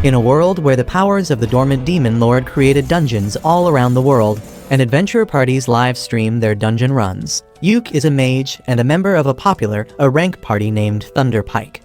In a world where the powers of the dormant demon lord created dungeons all around the world, and adventure parties live stream their dungeon runs, Yuke is a mage and a member of a rank party named Thunderpike.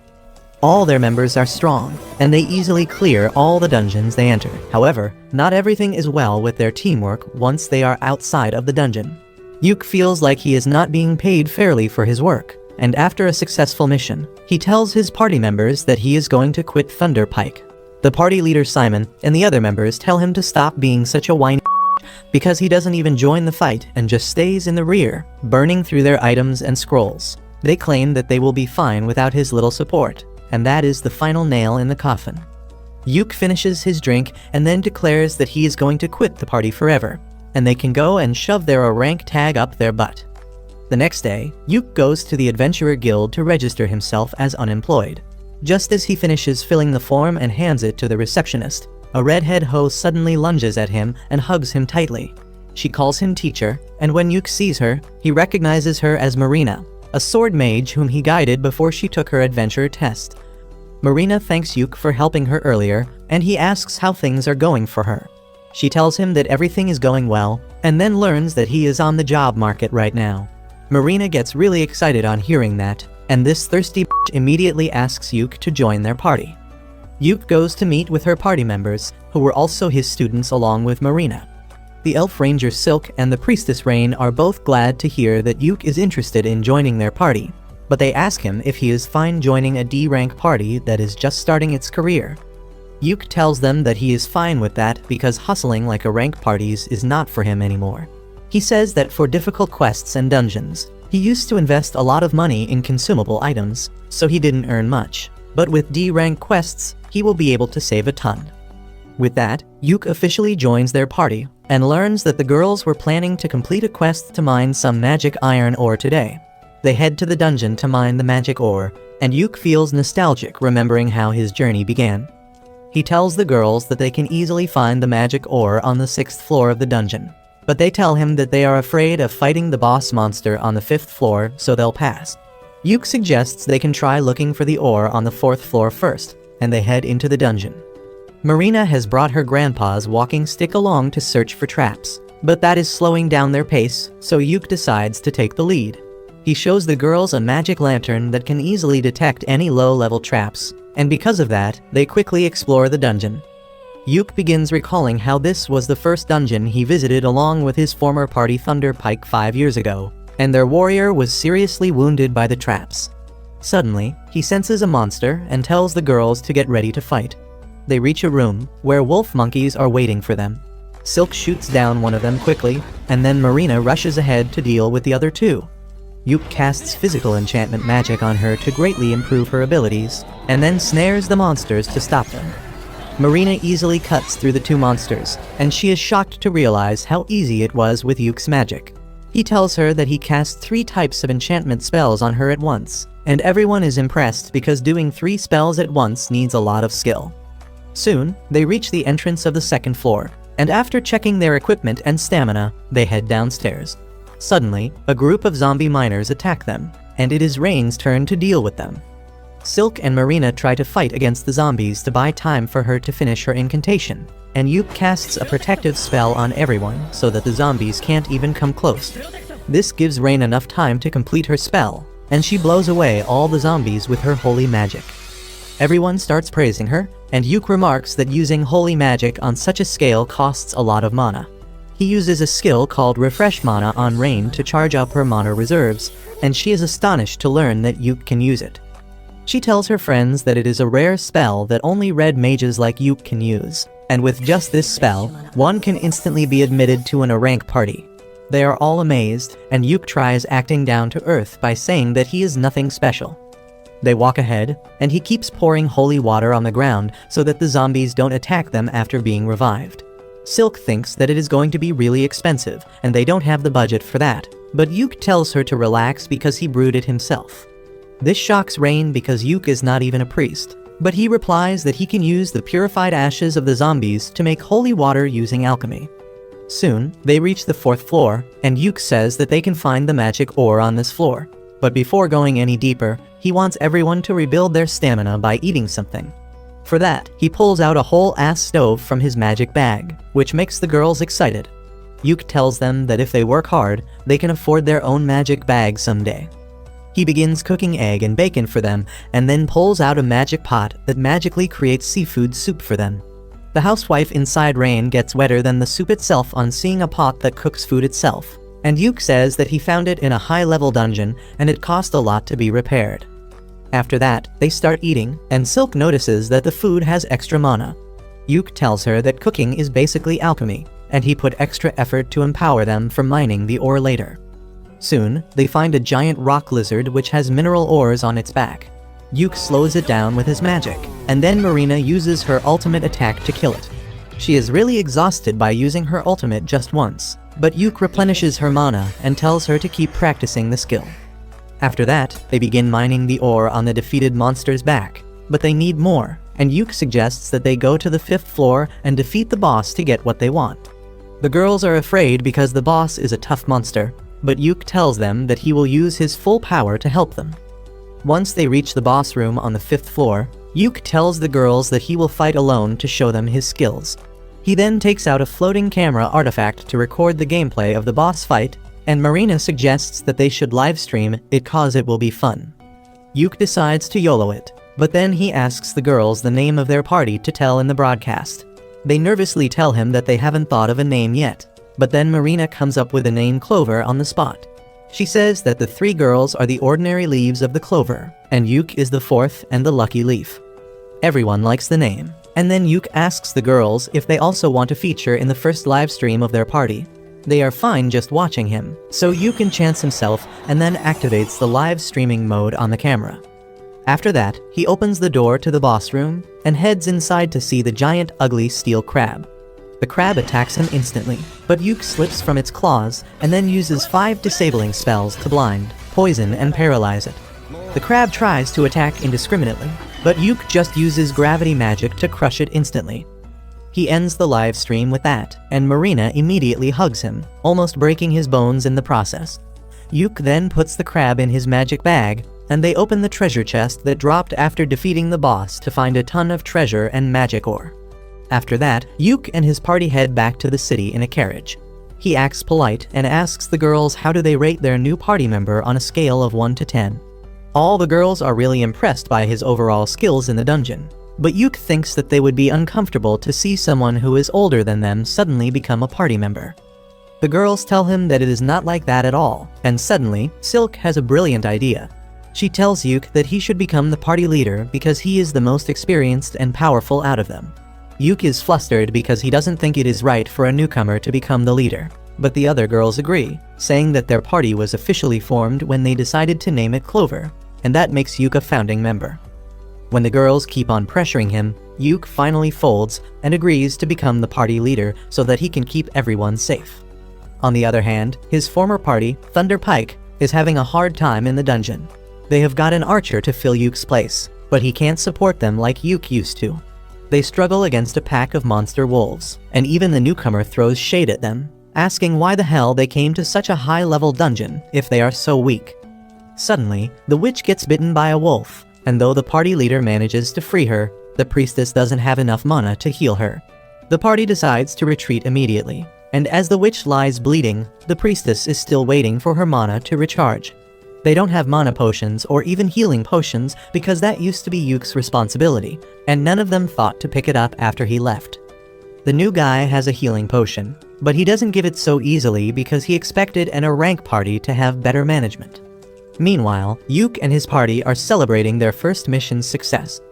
All their members are strong, and they easily clear all the dungeons they enter. However, not everything is well with their teamwork once they are outside of the dungeon. Yuke feels like he is not being paid fairly for his work, and after a successful mission, he tells his party members that he is going to quit Thunderpike. The party leader Simon and the other members tell him to stop being such a whiny because he doesn't even join the fight and just stays in the rear, burning through their items and scrolls. They claim that they will be fine without his little support, and that is the final nail in the coffin. Yuke finishes his drink and then declares that he is going to quit the party forever, and they can go and shove their rank tag up their butt. The next day, Yuke goes to the Adventurer Guild to register himself as unemployed. Just as he finishes filling the form and hands it to the receptionist, a redhead hoe suddenly lunges at him and hugs him tightly. She calls him teacher, and when Yuke sees her, he recognizes her as Marina, a sword mage whom he guided before she took her adventure test. Marina thanks Yuke for helping her earlier, and he asks how things are going for her. She tells him that everything is going well, and then learns that he is on the job market right now. Marina gets really excited on hearing that, and this thirsty bitch immediately asks Yuke to join their party. Yuke goes to meet with her party members, who were also his students along with Marina. The Elf Ranger Silk and the Priestess Rain are both glad to hear that Yuke is interested in joining their party, but they ask him if he is fine joining a D-rank party that is just starting its career. Yuke tells them that he is fine with that because hustling like a rank parties is not for him anymore. He says that for difficult quests and dungeons, he used to invest a lot of money in consumable items, so he didn't earn much. But with D-rank quests, he will be able to save a ton. With that, Yuke officially joins their party, and learns that the girls were planning to complete a quest to mine some magic iron ore today. They head to the dungeon to mine the magic ore, and Yuke feels nostalgic remembering how his journey began. He tells the girls that they can easily find the magic ore on the 6th floor of the dungeon, but they tell him that they are afraid of fighting the boss monster on the 5th floor, so they'll pass. Yuke suggests they can try looking for the ore on the 4th floor first, and they head into the dungeon. Marina has brought her grandpa's walking stick along to search for traps, but that is slowing down their pace, so Yuke decides to take the lead. He shows the girls a magic lantern that can easily detect any low-level traps, and because of that, they quickly explore the dungeon. Yuke begins recalling how this was the first dungeon he visited along with his former party Thunderpike 5 years ago, and their warrior was seriously wounded by the traps. Suddenly, he senses a monster and tells the girls to get ready to fight. They reach a room where wolf monkeys are waiting for them. Silk shoots down one of them quickly, and then Marina rushes ahead to deal with the other two. Yuke casts physical enchantment magic on her to greatly improve her abilities, and then snares the monsters to stop them. Marina easily cuts through the two monsters, and she is shocked to realize how easy it was with Yuke's magic. He tells her that he cast 3 types of enchantment spells on her at once, and everyone is impressed because doing 3 spells at once needs a lot of skill. Soon, they reach the entrance of the 2nd floor, and after checking their equipment and stamina, they head downstairs. Suddenly, a group of zombie miners attack them, and it is Rain's turn to deal with them. Silk and Marina try to fight against the zombies to buy time for her to finish her incantation, and Yuke casts a protective spell on everyone so that the zombies can't even come close. This gives Rain enough time to complete her spell, and she blows away all the zombies with her holy magic. Everyone starts praising her, and Yuke remarks that using holy magic on such a scale costs a lot of mana. He uses a skill called Refresh Mana on Rain to charge up her mana reserves, and she is astonished to learn that Yuke can use it. She tells her friends that it is a rare spell that only red mages like Yuke can use, and with just this spell, one can instantly be admitted to an A-rank party. They are all amazed, and Yuke tries acting down to earth by saying that he is nothing special. They walk ahead, and he keeps pouring holy water on the ground so that the zombies don't attack them after being revived. Silk thinks that it is going to be really expensive, and they don't have the budget for that, but Yuke tells her to relax because he brewed it himself. This shocks Rain because Yuke is not even a priest, but he replies that he can use the purified ashes of the zombies to make holy water using alchemy. Soon, they reach the 4th floor, and Yuke says that they can find the magic ore on this floor. But before going any deeper, he wants everyone to rebuild their stamina by eating something. For that, he pulls out a whole ass stove from his magic bag, which makes the girls excited. Yuk tells them that if they work hard, they can afford their own magic bag someday. He begins cooking egg and bacon for them, and then pulls out a magic pot that magically creates seafood soup for them. The housewife inside Rain gets wetter than the soup itself on seeing a pot that cooks food itself, and Yuk says that he found it in a high-level dungeon and it cost a lot to be repaired. After that, they start eating, and Silk notices that the food has extra mana. Yuk tells her that cooking is basically alchemy, and he put extra effort to empower them for mining the ore later. Soon, they find a giant rock lizard which has mineral ores on its back. Yuk slows it down with his magic, and then Marina uses her ultimate attack to kill it. She is really exhausted by using her ultimate just once, but Yuk replenishes her mana and tells her to keep practicing the skill. After that, they begin mining the ore on the defeated monster's back, but they need more, and Yuk suggests that they go to the 5th floor and defeat the boss to get what they want. The girls are afraid because the boss is a tough monster, but Yuk tells them that he will use his full power to help them. Once they reach the boss room on the 5th floor, Yuk tells the girls that he will fight alone to show them his skills. He then takes out a floating camera artifact to record the gameplay of the boss fight, and Marina suggests that they should livestream it cause it will be fun. Yuk decides to YOLO it, but then he asks the girls the name of their party to tell in the broadcast. They nervously tell him that they haven't thought of a name yet, but then Marina comes up with the name Clover on the spot. She says that the 3 girls are the ordinary leaves of the clover, and Yuk is the 4th and the lucky leaf. Everyone likes the name, and then Yuk asks the girls if they also want to feature in the first live stream of their party. They are fine just watching him, so Yuk enchants himself and then activates the live streaming mode on the camera. After that, he opens the door to the boss room and heads inside to see the giant ugly steel crab. The crab attacks him instantly, but Yuk slips from its claws and then uses 5 disabling spells to blind, poison, and paralyze it. The crab tries to attack indiscriminately, but Yuk just uses gravity magic to crush it instantly. He ends the live stream with that, and Marina immediately hugs him, almost breaking his bones in the process. Yuk then puts the crab in his magic bag, and they open the treasure chest that dropped after defeating the boss to find a ton of treasure and magic ore. After that, Yuk and his party head back to the city in a carriage. He acts polite and asks the girls how do they rate their new party member on a scale of 1 to 10. All the girls are really impressed by his overall skills in the dungeon, but Yuk thinks that they would be uncomfortable to see someone who is older than them suddenly become a party member. The girls tell him that it is not like that at all, and suddenly, Silk has a brilliant idea. She tells Yuk that he should become the party leader because he is the most experienced and powerful out of them. Yuk is flustered because he doesn't think it is right for a newcomer to become the leader, but the other girls agree, saying that their party was officially formed when they decided to name it Clover, and that makes Yuk a founding member. When the girls keep on pressuring him, Yuk finally folds and agrees to become the party leader so that he can keep everyone safe. On the other hand, his former party, Thunder Pike, is having a hard time in the dungeon. They have got an archer to fill Yuk's place, but he can't support them like Yuk used to. They struggle against a pack of monster wolves, and even the newcomer throws shade at them, asking why the hell they came to such a high-level dungeon if they are so weak. Suddenly, the witch gets bitten by a wolf, and though the party leader manages to free her, the priestess doesn't have enough mana to heal her. The party decides to retreat immediately, and as the witch lies bleeding, the priestess is still waiting for her mana to recharge. They don't have mana potions or even healing potions because that used to be Yuk's responsibility, and none of them thought to pick it up after he left. The new guy has a healing potion, but he doesn't give it so easily because he expected a rank party to have better management. Meanwhile, Yuk and his party are celebrating their first mission's success.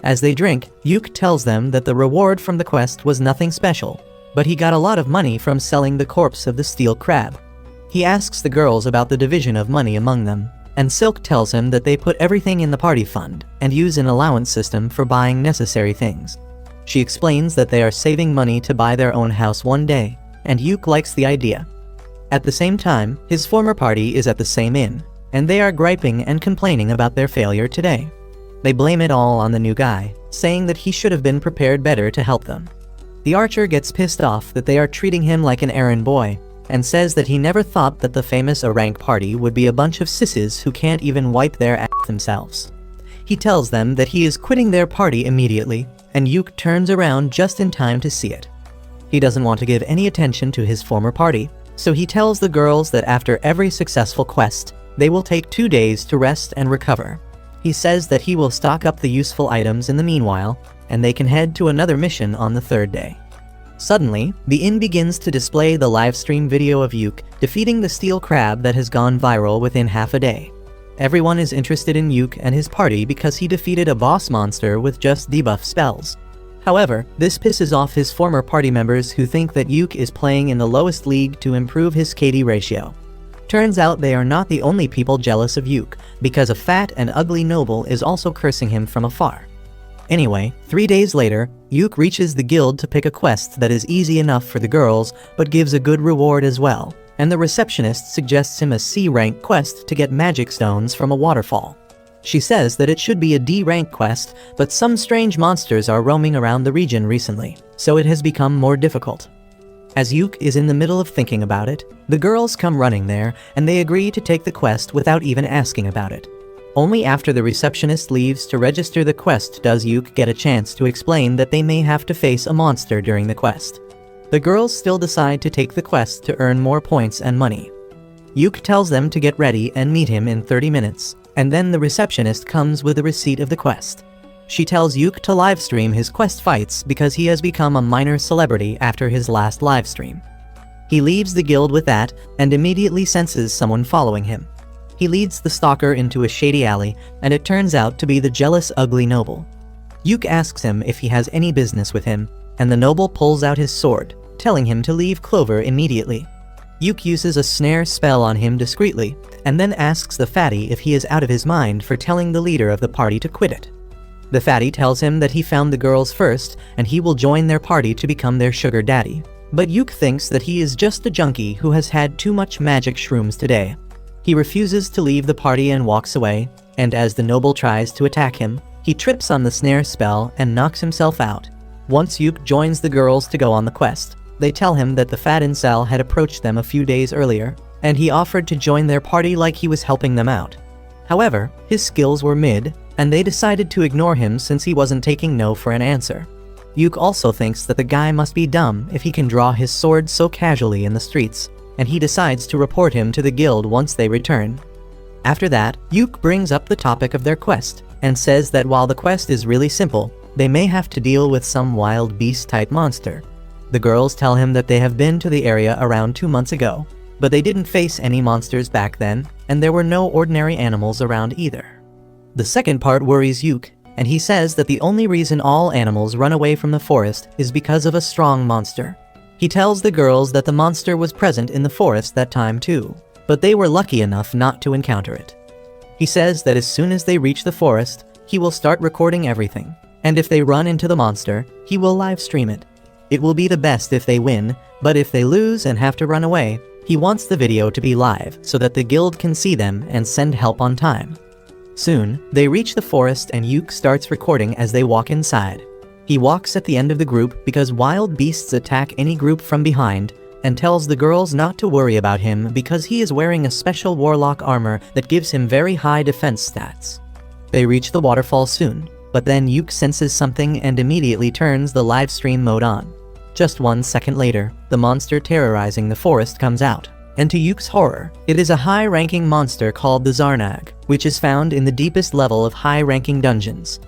As they drink, Yuk tells them that the reward from the quest was nothing special, but he got a lot of money from selling the corpse of the steel crab. He asks the girls about the division of money among them, and Silk tells him that they put everything in the party fund and use an allowance system for buying necessary things. She explains that they are saving money to buy their own house one day, and Yuk likes the idea. At the same time, his former party is at the same inn, and they are griping and complaining about their failure today. They blame it all on the new guy, saying that he should have been prepared better to help them. The archer gets pissed off that they are treating him like an errand boy, and says that he never thought that the famous rank party would be a bunch of sisses who can't even wipe their ass themselves. He tells them that he is quitting their party immediately, and Yuk turns around just in time to see it. He doesn't want to give any attention to his former party, so he tells the girls that after every successful quest, they will take 2 days to rest and recover. He says that he will stock up the useful items in the meanwhile, and they can head to another mission on the 3rd day. Suddenly, the inn begins to display the livestream video of Yuk defeating the steel crab that has gone viral within half a day. Everyone is interested in Yuk and his party because he defeated a boss monster with just debuff spells. However, this pisses off his former party members who think that Yuk is playing in the lowest league to improve his KD ratio. Turns out they are not the only people jealous of Yuk, because a fat and ugly noble is also cursing him from afar. Anyway, 3 days later, Yuk reaches the guild to pick a quest that is easy enough for the girls, but gives a good reward as well, and the receptionist suggests him a C-rank quest to get magic stones from a waterfall. She says that it should be a D-rank quest, but some strange monsters are roaming around the region recently, so it has become more difficult. As Yuk is in the middle of thinking about it, the girls come running there, and they agree to take the quest without even asking about it. Only after the receptionist leaves to register the quest does Yuk get a chance to explain that they may have to face a monster during the quest. The girls still decide to take the quest to earn more points and money. Yuk tells them to get ready and meet him in 30 minutes, and then the receptionist comes with a receipt of the quest. She tells Yuk to livestream his quest fights because he has become a minor celebrity after his last livestream. He leaves the guild with that and immediately senses someone following him. He leads the stalker into a shady alley, and it turns out to be the jealous ugly noble. Yuk asks him if he has any business with him, and the noble pulls out his sword, telling him to leave Clover immediately. Yuk uses a snare spell on him discreetly, and then asks the fatty if he is out of his mind for telling the leader of the party to quit it. The fatty tells him that he found the girls first, and he will join their party to become their sugar daddy. But Yuk thinks that he is just a junkie who has had too much magic shrooms today. He refuses to leave the party and walks away, and as the noble tries to attack him, he trips on the snare spell and knocks himself out. Once Yuk joins the girls to go on the quest, they tell him that the fat incel had approached them a few days earlier, and he offered to join their party like he was helping them out. However, his skills were mid, and they decided to ignore him since he wasn't taking no for an answer. Yuk also thinks that the guy must be dumb if he can draw his sword so casually in the streets, and he decides to report him to the guild once they return. After that, Yuk brings up the topic of their quest, and says that while the quest is really simple, they may have to deal with some wild beast-type monster. The girls tell him that they have been to the area around 2 months ago, but they didn't face any monsters back then, and there were no ordinary animals around either. The second part worries Yuk, and he says that the only reason all animals run away from the forest is because of a strong monster. He tells the girls that the monster was present in the forest that time too, but they were lucky enough not to encounter it. He says that as soon as they reach the forest, he will start recording everything, and if they run into the monster, he will live stream it. It will be the best if they win, but if they lose and have to run away, he wants the video to be live so that the guild can see them and send help on time. Soon, they reach the forest and Yuk starts recording as they walk inside. He walks at the end of the group because wild beasts attack any group from behind, and tells the girls not to worry about him because he is wearing a special warlock armor that gives him very high defense stats. They reach the waterfall soon, but then Yuk senses something and immediately turns the live stream mode on. Just 1 second later, the monster terrorizing the forest comes out, and to Yuk's horror, it is a high-ranking monster called the Zarnag, which is found in the deepest level of high-ranking dungeons.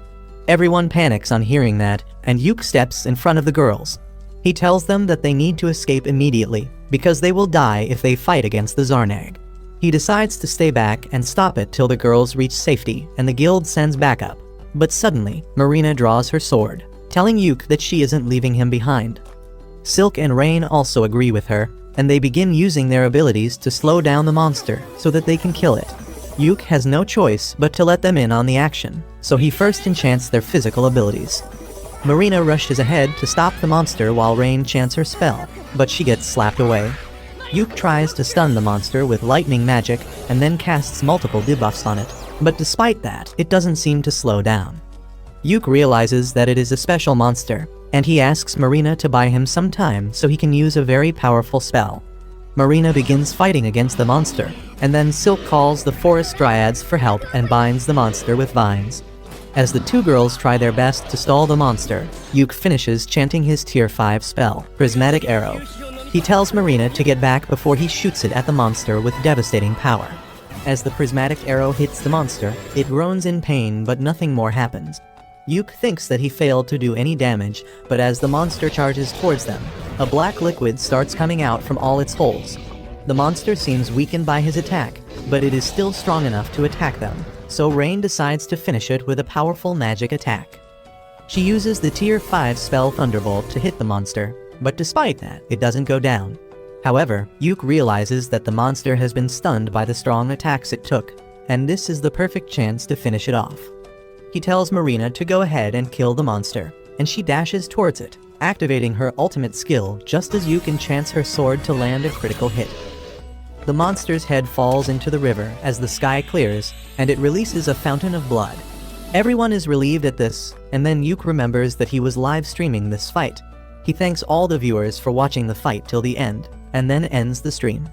Everyone panics on hearing that, and Yuk steps in front of the girls. He tells them that they need to escape immediately, because they will die if they fight against the Zarnag. He decides to stay back and stop it till the girls reach safety, and the guild sends backup. But suddenly, Marina draws her sword, telling Yuk that she isn't leaving him behind. Silk and Rain also agree with her, and they begin using their abilities to slow down the monster so that they can kill it. Yuk has no choice but to let them in on the action, so he first enchants their physical abilities. Marina rushes ahead to stop the monster while Rain chants her spell, but she gets slapped away. Yuk tries to stun the monster with lightning magic and then casts multiple debuffs on it, but despite that, it doesn't seem to slow down. Yuk realizes that it is a special monster, and he asks Marina to buy him some time so he can use a very powerful spell. Marina begins fighting against the monster, and then Silk calls the forest dryads for help and binds the monster with vines. As the two girls try their best to stall the monster, Yuk finishes chanting his tier 5 spell, Prismatic Arrow. He tells Marina to get back before he shoots it at the monster with devastating power. As the prismatic arrow hits the monster, it groans in pain, but nothing more happens. Yuk thinks that he failed to do any damage, but as the monster charges towards them, a black liquid starts coming out from all its holes. The monster seems weakened by his attack, but it is still strong enough to attack them, so Rain decides to finish it with a powerful magic attack. She uses the tier 5 spell Thunderbolt to hit the monster, but despite that, it doesn't go down. However, Yuk realizes that the monster has been stunned by the strong attacks it took, and this is the perfect chance to finish it off. He tells Marina to go ahead and kill the monster, and she dashes towards it, activating her ultimate skill just as Yuk enchants her sword to land a critical hit. The monster's head falls into the river as the sky clears, and it releases a fountain of blood. Everyone is relieved at this, and then Yuk remembers that he was live streaming this fight. He thanks all the viewers for watching the fight till the end, and then ends the stream.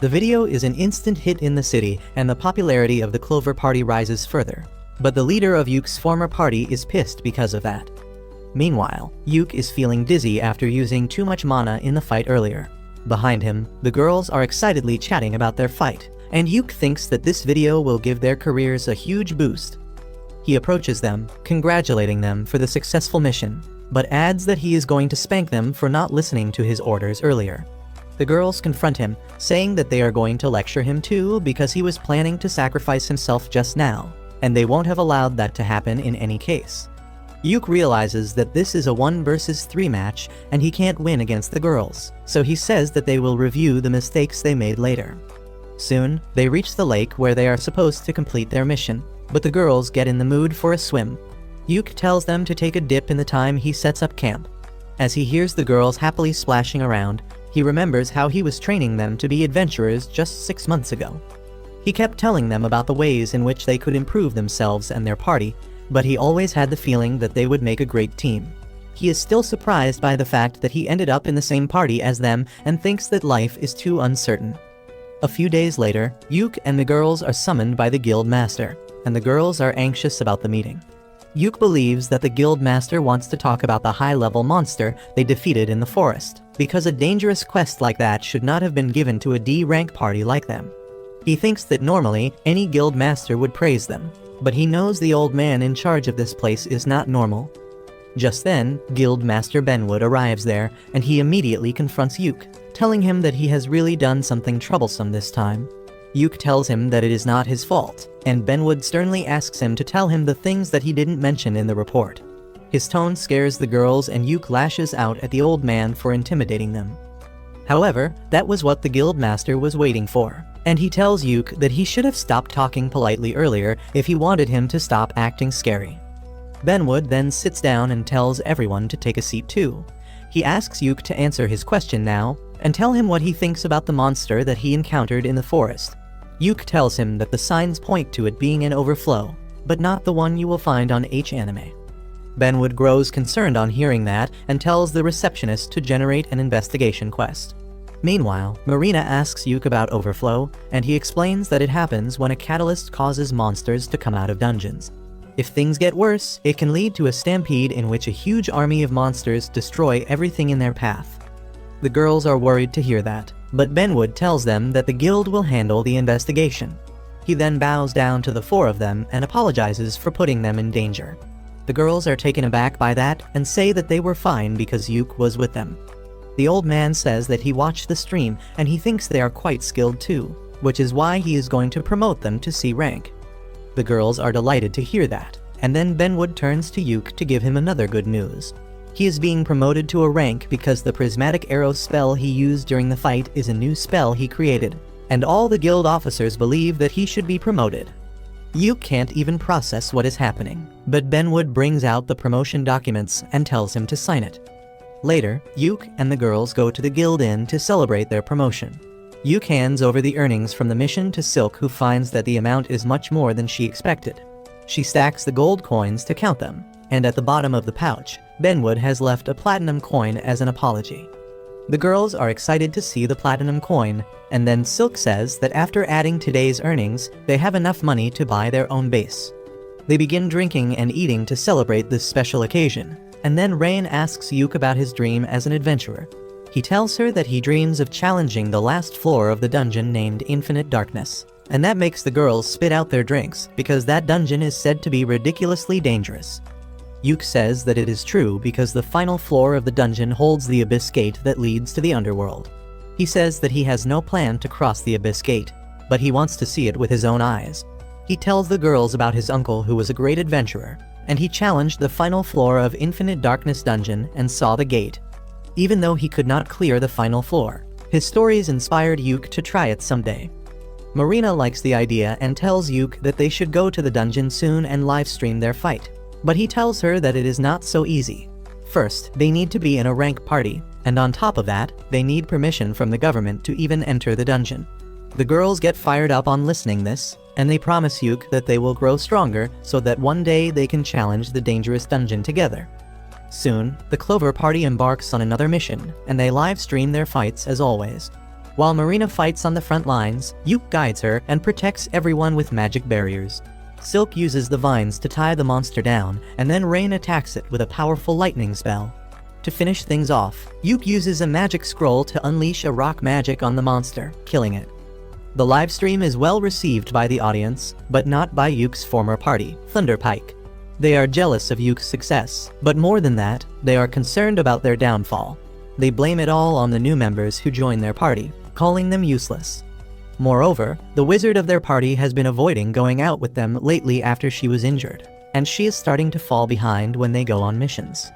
The video is an instant hit in the city, and the popularity of the Clover Party rises further. But the leader of Yuk's former party is pissed because of that. Meanwhile, Yuk is feeling dizzy after using too much mana in the fight earlier. Behind him, the girls are excitedly chatting about their fight, and Yuk thinks that this video will give their careers a huge boost. He approaches them, congratulating them for the successful mission, but adds that he is going to spank them for not listening to his orders earlier. The girls confront him, saying that they are going to lecture him too because he was planning to sacrifice himself just now, and they won't have allowed that to happen in any case. Yuk realizes that this is a 1 versus 3 match and he can't win against the girls, so he says that they will review the mistakes they made later. Soon, they reach the lake where they are supposed to complete their mission, but the girls get in the mood for a swim. Yuk tells them to take a dip in the time he sets up camp. As he hears the girls happily splashing around, he remembers how he was training them to be adventurers just 6 months ago. He kept telling them about the ways in which they could improve themselves and their party, but he always had the feeling that they would make a great team. He is still surprised by the fact that he ended up in the same party as them and thinks that life is too uncertain. A few days later, Yuk and the girls are summoned by the guild master, and the girls are anxious about the meeting. Yuk believes that the guild master wants to talk about the high-level monster they defeated in the forest, because a dangerous quest like that should not have been given to a D-rank party like them. He thinks that normally, any guild master would praise them, but he knows the old man in charge of this place is not normal. Just then, Guild Master Benwood arrives there, and he immediately confronts Yuk, telling him that he has really done something troublesome this time. Yuk tells him that it is not his fault, and Benwood sternly asks him to tell him the things that he didn't mention in the report. His tone scares the girls and Yuk lashes out at the old man for intimidating them. However, that was what the guild master was waiting for, and he tells Yuk that he should have stopped talking politely earlier if he wanted him to stop acting scary. Benwood then sits down and tells everyone to take a seat too. He asks Yuk to answer his question now, and tell him what he thinks about the monster that he encountered in the forest. Yuk tells him that the signs point to it being an overflow, but not the one you will find on Anime. Benwood grows concerned on hearing that and tells the receptionist to generate an investigation quest. Meanwhile, Marina asks Yuk about overflow, and he explains that it happens when a catalyst causes monsters to come out of dungeons. If things get worse, it can lead to a stampede in which a huge army of monsters destroy everything in their path. The girls are worried to hear that, but Benwood tells them that the guild will handle the investigation. He then bows down to the 4 of them and apologizes for putting them in danger. The girls are taken aback by that and say that they were fine because Yuk was with them. The old man says that he watched the stream and he thinks they are quite skilled too, which is why he is going to promote them to C rank. The girls are delighted to hear that, and then Benwood turns to Yuk to give him another good news. He is being promoted to a rank because the prismatic arrow spell he used during the fight is a new spell he created, and all the guild officers believe that he should be promoted. Yuk can't even process what is happening, but Benwood brings out the promotion documents and tells him to sign it. Later, Yuk and the girls go to the guild inn to celebrate their promotion. Yuk hands over the earnings from the mission to Silk, who finds that the amount is much more than she expected. She stacks the gold coins to count them, and at the bottom of the pouch, Benwood has left a platinum coin as an apology. The girls are excited to see the platinum coin, and then Silk says that after adding today's earnings, they have enough money to buy their own base. They begin drinking and eating to celebrate this special occasion, and then Rain asks Yuk about his dream as an adventurer. He tells her that he dreams of challenging the last floor of the dungeon named Infinite Darkness, and that makes the girls spit out their drinks because that dungeon is said to be ridiculously dangerous. Yuk says that it is true because the final floor of the dungeon holds the Abyss Gate that leads to the underworld. He says that he has no plan to cross the Abyss Gate, but he wants to see it with his own eyes. He tells the girls about his uncle who was a great adventurer, and he challenged the final floor of Infinite Darkness dungeon and saw the gate. Even though he could not clear the final floor, his stories inspired Yuk to try it someday. Marina likes the idea and tells Yuk that they should go to the dungeon soon and livestream their fight. But he tells her that it is not so easy. First, they need to be in a rank party, and on top of that, they need permission from the government to even enter the dungeon. The girls get fired up on listening this, and they promise Yuk that they will grow stronger so that one day they can challenge the dangerous dungeon together. Soon, the Clover party embarks on another mission, and they live stream their fights as always. While Marina fights on the front lines, Yuk guides her and protects everyone with magic barriers. Silk uses the vines to tie the monster down, and then Rain attacks it with a powerful lightning spell. To finish things off, Yuk uses a magic scroll to unleash a rock magic on the monster, killing it. The livestream is well received by the audience, but not by Yuk's former party, Thunderpike. They are jealous of Yuk's success, but more than that, they are concerned about their downfall. They blame it all on the new members who join their party, calling them useless. Moreover, the wizard of their party has been avoiding going out with them lately after she was injured, and she is starting to fall behind when they go on missions.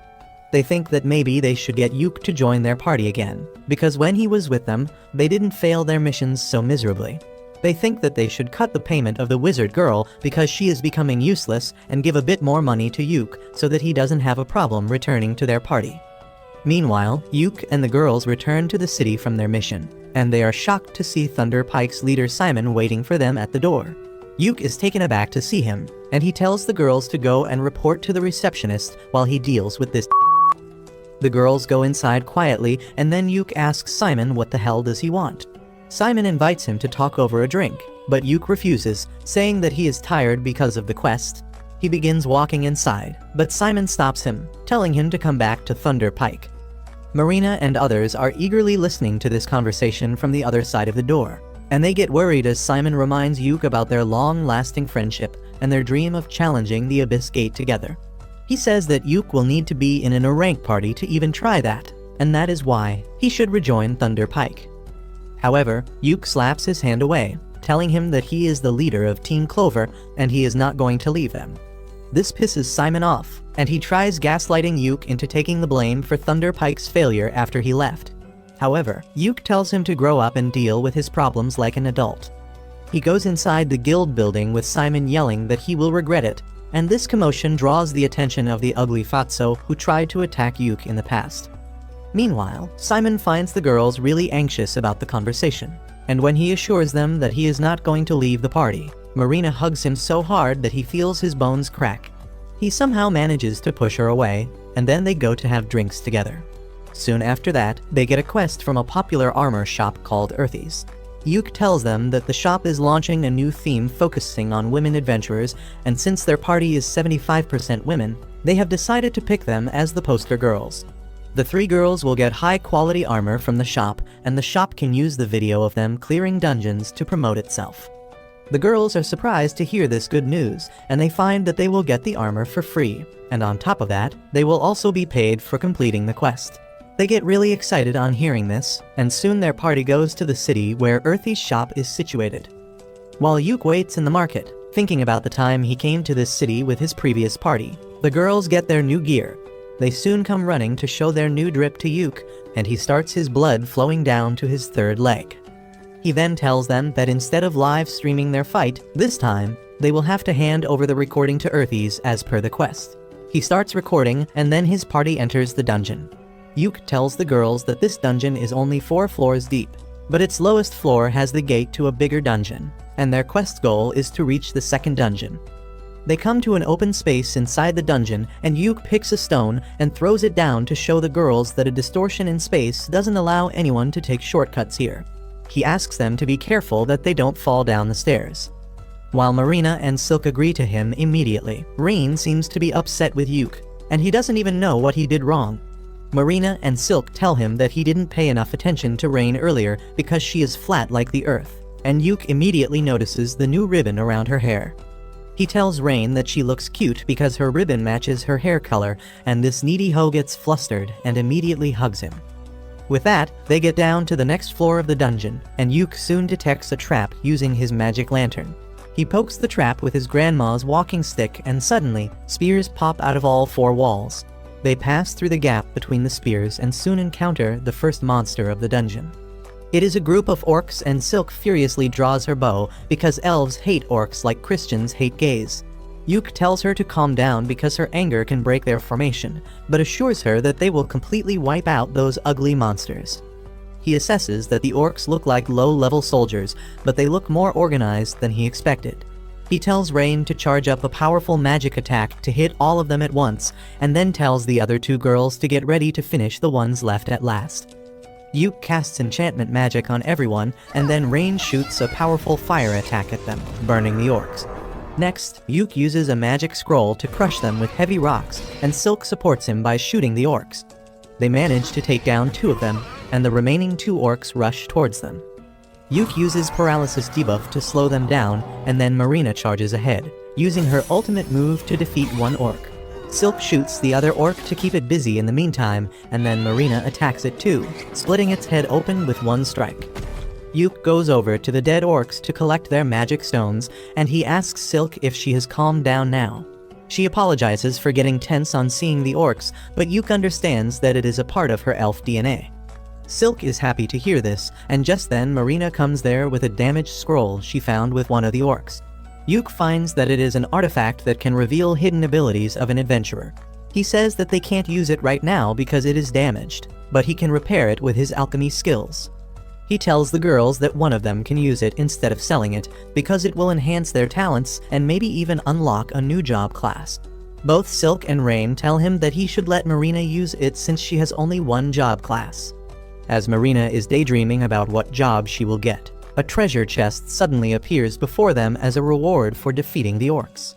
They think that maybe they should get Yuk to join their party again, because when he was with them, they didn't fail their missions so miserably. They think that they should cut the payment of the wizard girl because she is becoming useless and give a bit more money to Yuk so that he doesn't have a problem returning to their party. Meanwhile, Yuk and the girls return to the city from their mission, and they are shocked to see Thunderpike's leader Simon waiting for them at the door. Yuk is taken aback to see him, and he tells the girls to go and report to the receptionist while he deals with this. The girls go inside quietly, and then Yuk asks Simon what the hell does he want. Simon invites him to talk over a drink, but Yuk refuses, saying that he is tired because of the quest. He begins walking inside, but Simon stops him, telling him to come back to Thunderpike. Marina and others are eagerly listening to this conversation from the other side of the door, and they get worried as Simon reminds Yuk about their long-lasting friendship and their dream of challenging the Abyss Gate together. He says that Yuk will need to be in a rank party to even try that, and that is why he should rejoin Thunderpike. However, Yuk slaps his hand away, telling him that he is the leader of Team Clover and he is not going to leave them. This pisses Simon off, and he tries gaslighting Yuk into taking the blame for Thunderpike's failure after he left. However, Yuk tells him to grow up and deal with his problems like an adult. He goes inside the guild building with Simon yelling that he will regret it, and this commotion draws the attention of the ugly Fatso who tried to attack Yuk in the past. Meanwhile, Simon finds the girls really anxious about the conversation, and when he assures them that he is not going to leave the party, Marina hugs him so hard that he feels his bones crack. He somehow manages to push her away, and then they go to have drinks together. Soon after that, they get a quest from a popular armor shop called Earthy's. Yuk tells them that the shop is launching a new theme focusing on women adventurers, and since their party is 75% women, they have decided to pick them as the poster girls. The three girls will get high-quality armor from the shop, and the shop can use the video of them clearing dungeons to promote itself. The girls are surprised to hear this good news, and they find that they will get the armor for free, and on top of that, they will also be paid for completing the quest. They get really excited on hearing this, and soon their party goes to the city where Earthy's shop is situated. While Yuk waits in the market, thinking about the time he came to this city with his previous party, the girls get their new gear. They soon come running to show their new drip to Yuk, and he starts his blood flowing down to his third leg. He then tells them that instead of live streaming their fight, this time, they will have to hand over the recording to Earthy's as per the quest. He starts recording, and then his party enters the dungeon. Yuk tells the girls that this dungeon is only 4 floors deep, but its lowest floor has the gate to a bigger dungeon, and their quest goal is to reach the second dungeon. They come to an open space inside the dungeon, and Yuk picks a stone and throws it down to show the girls that a distortion in space doesn't allow anyone to take shortcuts here. He asks them to be careful that they don't fall down the stairs. While Marina and Silk agree to him immediately, Rain seems to be upset with Yuk, and he doesn't even know what he did wrong. Marina and Silk tell him that he didn't pay enough attention to Rain earlier because she is flat like the earth, and Yuk immediately notices the new ribbon around her hair. He tells Rain that she looks cute because her ribbon matches her hair color, and this needy hoe gets flustered and immediately hugs him. With that, they get down to the next floor of the dungeon, and Yuk soon detects a trap using his magic lantern. He pokes the trap with his grandma's walking stick, and suddenly, spears pop out of all four walls. They pass through the gap between the spears and soon encounter the first monster of the dungeon. It is a group of orcs, and Silk furiously draws her bow because elves hate orcs like Christians hate gays. Yuk tells her to calm down because her anger can break their formation, but assures her that they will completely wipe out those ugly monsters. He assesses that the orcs look like low-level soldiers, but they look more organized than he expected. He tells Rain to charge up a powerful magic attack to hit all of them at once, and then tells the other two girls to get ready to finish the ones left at last. Yuk casts enchantment magic on everyone, and then Rain shoots a powerful fire attack at them, burning the orcs. Next, Yuk uses a magic scroll to crush them with heavy rocks, and Silk supports him by shooting the orcs. They manage to take down two of them, and the remaining two orcs rush towards them. Yuk uses paralysis debuff to slow them down, and then Marina charges ahead, using her ultimate move to defeat one orc. Silk shoots the other orc to keep it busy in the meantime, and then Marina attacks it too, splitting its head open with one strike. Yuk goes over to the dead orcs to collect their magic stones, and he asks Silk if she has calmed down now. She apologizes for getting tense on seeing the orcs, but Yuk understands that it is a part of her elf DNA. Silk is happy to hear this, and just then Marina comes there with a damaged scroll she found with one of the orcs. Yuk finds that it is an artifact that can reveal hidden abilities of an adventurer. He says that they can't use it right now because it is damaged, but he can repair it with his alchemy skills. He tells the girls that one of them can use it instead of selling it because it will enhance their talents and maybe even unlock a new job class. Both Silk and Rain tell him that he should let Marina use it since she has only one job class. As Marina is daydreaming about what job she will get, a treasure chest suddenly appears before them as a reward for defeating the orcs.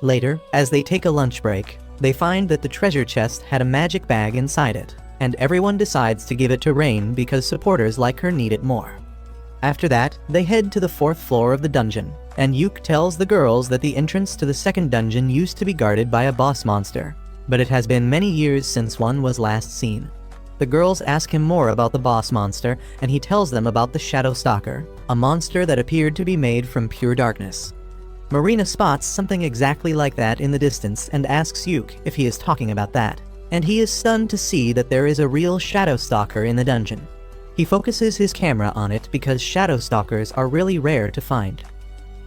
Later, as they take a lunch break, they find that the treasure chest had a magic bag inside it, and everyone decides to give it to Rain because supporters like her need it more. After that, they head to the fourth floor of the dungeon, and Yuk tells the girls that the entrance to the second dungeon used to be guarded by a boss monster, but it has been many years since one was last seen. The girls ask him more about the boss monster, and he tells them about the Shadow Stalker, a monster that appeared to be made from pure darkness. Marina spots something exactly like that in the distance and asks Yuk if he is talking about that, and he is stunned to see that there is a real Shadow Stalker in the dungeon. He focuses his camera on it because Shadow Stalkers are really rare to find.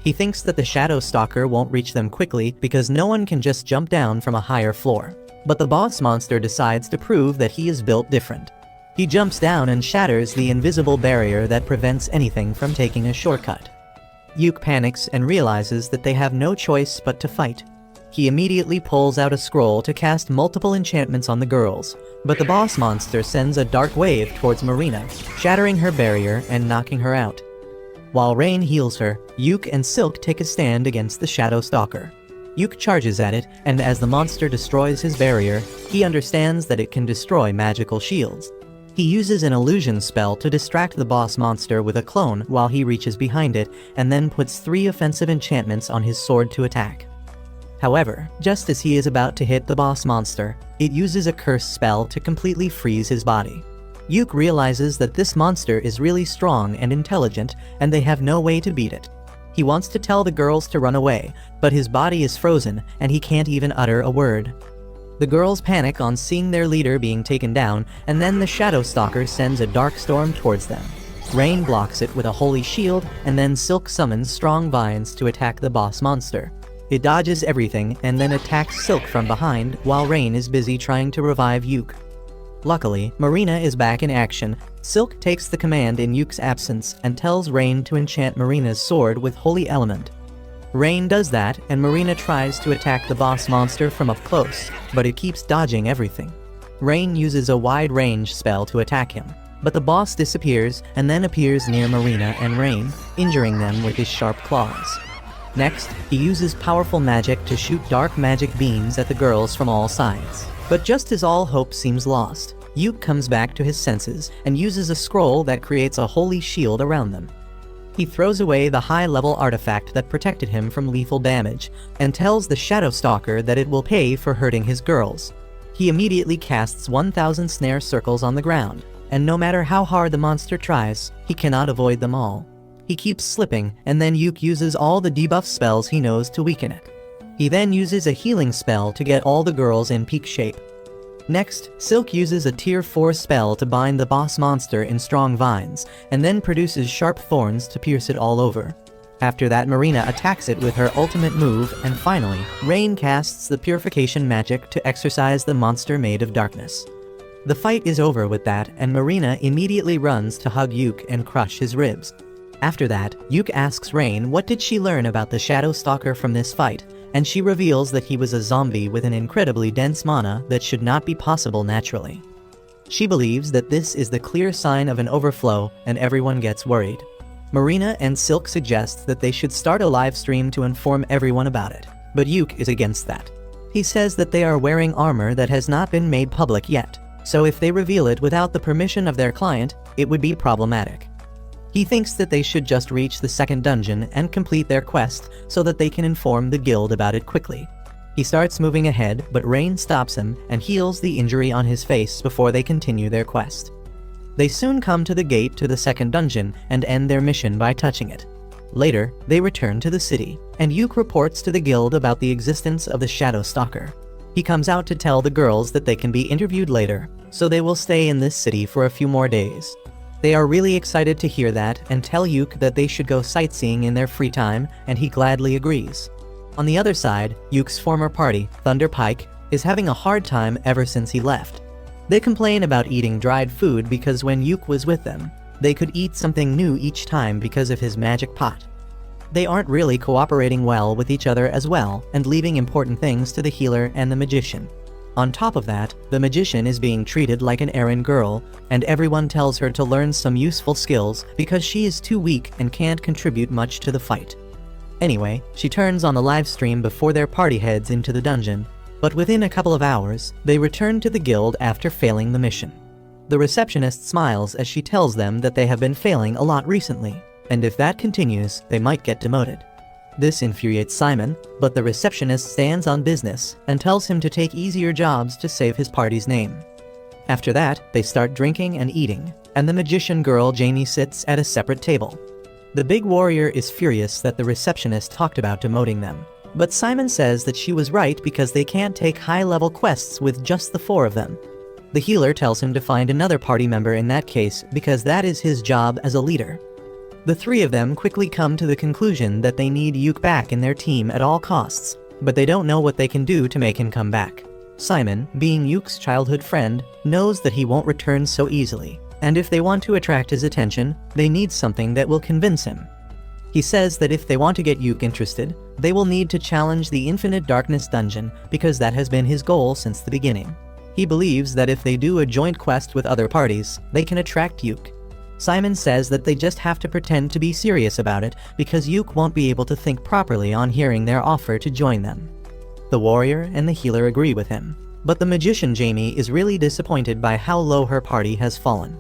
He thinks that the Shadow Stalker won't reach them quickly because no one can just jump down from a higher floor. But the boss monster decides to prove that he is built different. He jumps down and shatters the invisible barrier that prevents anything from taking a shortcut. Yuk panics and realizes that they have no choice but to fight. He immediately pulls out a scroll to cast multiple enchantments on the girls, but the boss monster sends a dark wave towards Marina, shattering her barrier and knocking her out. While Rain heals her, Yuk and Silk take a stand against the Shadow Stalker. Yuk charges at it, and as the monster destroys his barrier, he understands that it can destroy magical shields. He uses an illusion spell to distract the boss monster with a clone while he reaches behind it, and then puts 3 offensive enchantments on his sword to attack. However, just as he is about to hit the boss monster, it uses a curse spell to completely freeze his body. Yuk realizes that this monster is really strong and intelligent, and they have no way to beat it. He wants to tell the girls to run away, but his body is frozen and he can't even utter a word. The girls panic on seeing their leader being taken down, and then the Shadow Stalker sends a dark storm towards them. Rain blocks it with a holy shield, and then Silk summons strong vines to attack the boss monster. It dodges everything and then attacks Silk from behind while Rain is busy trying to revive Yuk. Luckily, Marina is back in action. Silk takes the command in Yuk's absence and tells Rain to enchant Marina's sword with Holy Element. Rain does that, and Marina tries to attack the boss monster from up close, but it keeps dodging everything. Rain uses a wide-range spell to attack him, but the boss disappears and then appears near Marina and Rain, injuring them with his sharp claws. Next, he uses powerful magic to shoot dark magic beams at the girls from all sides. But just as all hope seems lost, Yuke comes back to his senses and uses a scroll that creates a holy shield around them. He throws away the high-level artifact that protected him from lethal damage and tells the Shadow Stalker that it will pay for hurting his girls. He immediately casts 1,000 snare circles on the ground, and no matter how hard the monster tries, he cannot avoid them all. He keeps slipping, and then Yuke uses all the debuff spells he knows to weaken it. He then uses a healing spell to get all the girls in peak shape. Next, Silk uses a tier 4 spell to bind the boss monster in strong vines, and then produces sharp thorns to pierce it all over. After that, Marina attacks it with her ultimate move, and finally, Rain casts the purification magic to exorcise the monster made of darkness. The fight is over with that, and Marina immediately runs to hug Yuke and crush his ribs. After that, Yuke asks Rain what did she learn about the Shadow Stalker from this fight, and she reveals that he was a zombie with an incredibly dense mana that should not be possible naturally. She believes that this is the clear sign of an overflow, and everyone gets worried. Marina and Silk suggest that they should start a live stream to inform everyone about it, but Yuke is against that. He says that they are wearing armor that has not been made public yet, so if they reveal it without the permission of their client, it would be problematic. He thinks that they should just reach the second dungeon and complete their quest so that they can inform the guild about it quickly. He starts moving ahead, but Rain stops him and heals the injury on his face before they continue their quest. They soon come to the gate to the second dungeon and end their mission by touching it. Later, they return to the city, and Yuke reports to the guild about the existence of the Shadow Stalker. He comes out to tell the girls that they can be interviewed later, so they will stay in this city for a few more days. They are really excited to hear that and tell Yuke that they should go sightseeing in their free time, and he gladly agrees. On the other side, Yuke's former party, Thunder Pike, is having a hard time ever since he left. They complain about eating dried food because when Yuke was with them, they could eat something new each time because of his magic pot. They aren't really cooperating well with each other as well, and leaving important things to the healer and the magician. On top of that, the magician is being treated like an errand girl, and everyone tells her to learn some useful skills because she is too weak and can't contribute much to the fight. Anyway, she turns on the live stream before their party heads into the dungeon, but within a couple of hours, they return to the guild after failing the mission. The receptionist smiles as she tells them that they have been failing a lot recently, and if that continues, they might get demoted. This infuriates Simon, but the receptionist stands on business and tells him to take easier jobs to save his party's name. After that, they start drinking and eating, and the magician girl Jamie sits at a separate table. The big warrior is furious that the receptionist talked about demoting them, but Simon says that she was right because they can't take high-level quests with just the 4 of them. The healer tells him to find another party member in that case because that is his job as a leader. The 3 of them quickly come to the conclusion that they need Yuke back in their team at all costs, but they don't know what they can do to make him come back. Simon, being Yuke's childhood friend, knows that he won't return so easily, and if they want to attract his attention, they need something that will convince him. He says that if they want to get Yuke interested, they will need to challenge the Infinite Darkness dungeon because that has been his goal since the beginning. He believes that if they do a joint quest with other parties, they can attract Yuke. Simon says that they just have to pretend to be serious about it because Yuke won't be able to think properly on hearing their offer to join them. The warrior and the healer agree with him, but the magician Jamie is really disappointed by how low her party has fallen.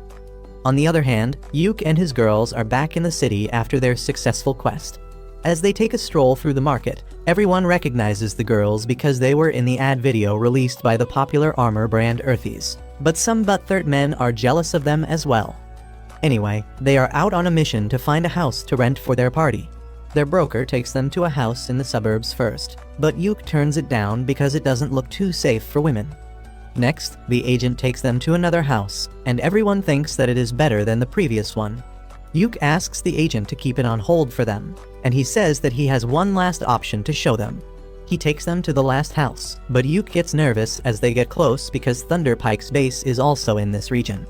On the other hand, Yuke and his girls are back in the city after their successful quest. As they take a stroll through the market, everyone recognizes the girls because they were in the ad video released by the popular armor brand Earthies, but some butthurt men are jealous of them as well. Anyway, they are out on a mission to find a house to rent for their party. Their broker takes them to a house in the suburbs first, but Yuke turns it down because it doesn't look too safe for women. Next, the agent takes them to another house, and everyone thinks that it is better than the previous one. Yuke asks the agent to keep it on hold for them, and he says that he has one last option to show them. He takes them to the last house, but Yuke gets nervous as they get close because Thunder Pike's base is also in this region.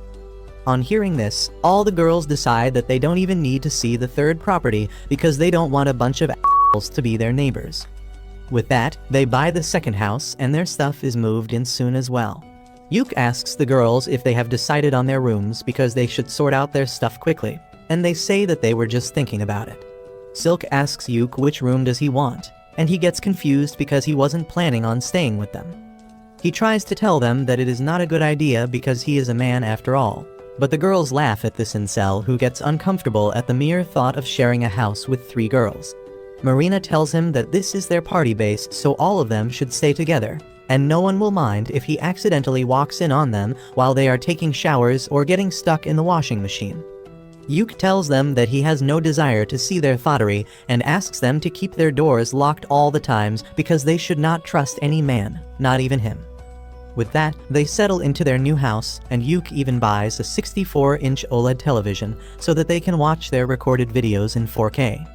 On hearing this, all the girls decide that they don't even need to see the third property because they don't want a bunch of assholes to be their neighbors. With that, they buy the second house and their stuff is moved in soon as well. Yuke asks the girls if they have decided on their rooms because they should sort out their stuff quickly, and they say that they were just thinking about it. Silk asks Yuk which room does he want, and he gets confused because he wasn't planning on staying with them. He tries to tell them that it is not a good idea because he is a man after all, but the girls laugh at this incel who gets uncomfortable at the mere thought of sharing a house with 3 girls. Marina tells him that this is their party base, so all of them should stay together, and no one will mind if he accidentally walks in on them while they are taking showers or getting stuck in the washing machine. Yuk tells them that he has no desire to see their thottery and asks them to keep their doors locked all the times because they should not trust any man, not even him. With that, they settle into their new house, and Yuk even buys a 64-inch OLED television so that they can watch their recorded videos in 4K.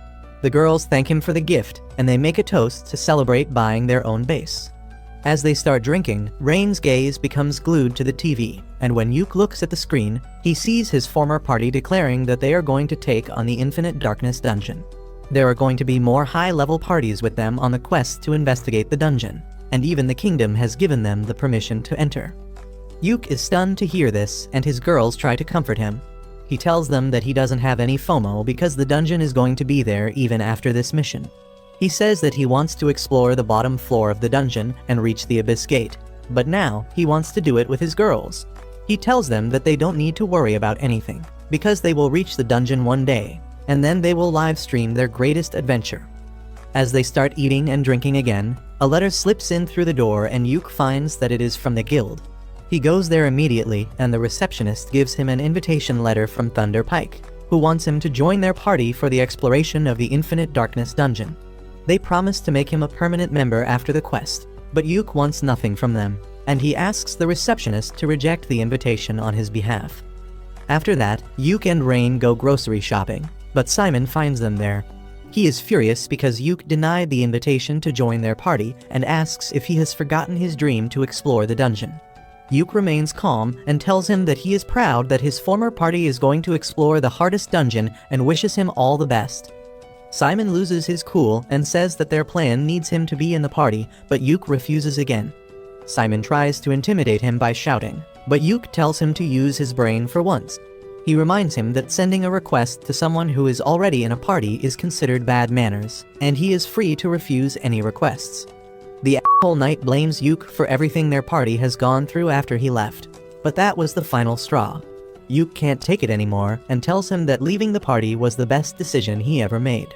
The girls thank him for the gift, and they make a toast to celebrate buying their own base. As they start drinking, Rain's gaze becomes glued to the TV, and when Yuk looks at the screen, he sees his former party declaring that they are going to take on the Infinite Darkness dungeon. There are going to be more high-level parties with them on the quest to investigate the dungeon, and even the kingdom has given them the permission to enter. Yuk is stunned to hear this, and his girls try to comfort him. He tells them that he doesn't have any FOMO because the dungeon is going to be there even after this mission. He says that he wants to explore the bottom floor of the dungeon and reach the Abyss Gate, but now he wants to do it with his girls. He tells them that they don't need to worry about anything, because they will reach the dungeon one day, and then they will live stream their greatest adventure. As they start eating and drinking again, a letter slips in through the door and Yuk finds that it is from the guild. He goes there immediately, and the receptionist gives him an invitation letter from Thunder Pike, who wants him to join their party for the exploration of the Infinite Darkness dungeon. They promise to make him a permanent member after the quest, but Yuk wants nothing from them, and he asks the receptionist to reject the invitation on his behalf. After that, Yuk and Rain go grocery shopping, but Simon finds them there. He is furious because Yuk denied the invitation to join their party and asks if he has forgotten his dream to explore the dungeon. Yuk remains calm and tells him that he is proud that his former party is going to explore the hardest dungeon and wishes him all the best. Simon loses his cool and says that their plan needs him to be in the party, but Yuk refuses again. Simon tries to intimidate him by shouting, but Yuk tells him to use his brain for once. He reminds him that sending a request to someone who is already in a party is considered bad manners, and he is free to refuse any requests. The asshole knight blames Yuk for everything their party has gone through after he left, but that was the final straw. Yuk can't take it anymore and tells him that leaving the party was the best decision he ever made.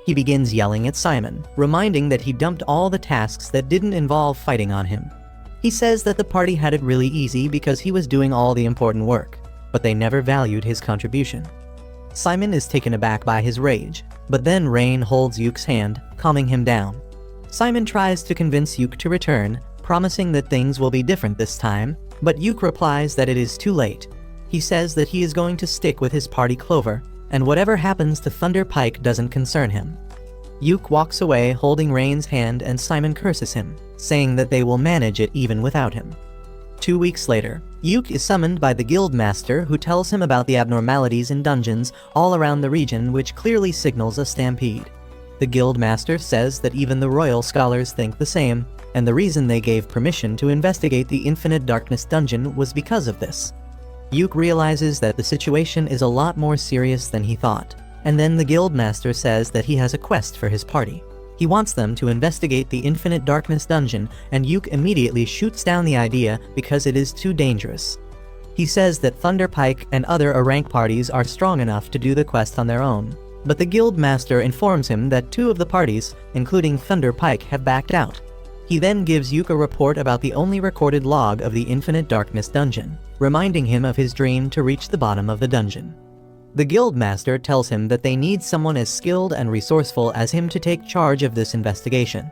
He begins yelling at Simon, reminding that he dumped all the tasks that didn't involve fighting on him. He says that the party had it really easy because he was doing all the important work, but they never valued his contribution. Simon is taken aback by his rage, but then Rain holds Yuk's hand, calming him down. Simon tries to convince Yuk to return, promising that things will be different this time, but Yuk replies that it is too late. He says that he is going to stick with his party Clover, and whatever happens to Thunder Pike doesn't concern him. Yuk walks away holding Rain's hand and Simon curses him, saying that they will manage it even without him. 2 weeks later, Yuk is summoned by the guild master who tells him about the abnormalities in dungeons all around the region, which clearly signals a stampede. The guild master says that even the royal scholars think the same, and the reason they gave permission to investigate the Infinite Darkness dungeon was because of this. Yuk realizes that the situation is a lot more serious than he thought, and then the guild master says that he has a quest for his party. He wants them to investigate the Infinite Darkness dungeon, and Yuk immediately shoots down the idea because it is too dangerous. He says that Thunder Pike and other rank parties are strong enough to do the quest on their own, but the guild master informs him that 2 of the parties, including Thunder Pike, have backed out. He then gives Yuk a report about the only recorded log of the Infinite Darkness dungeon, reminding him of his dream to reach the bottom of the dungeon. The guild master tells him that they need someone as skilled and resourceful as him to take charge of this investigation.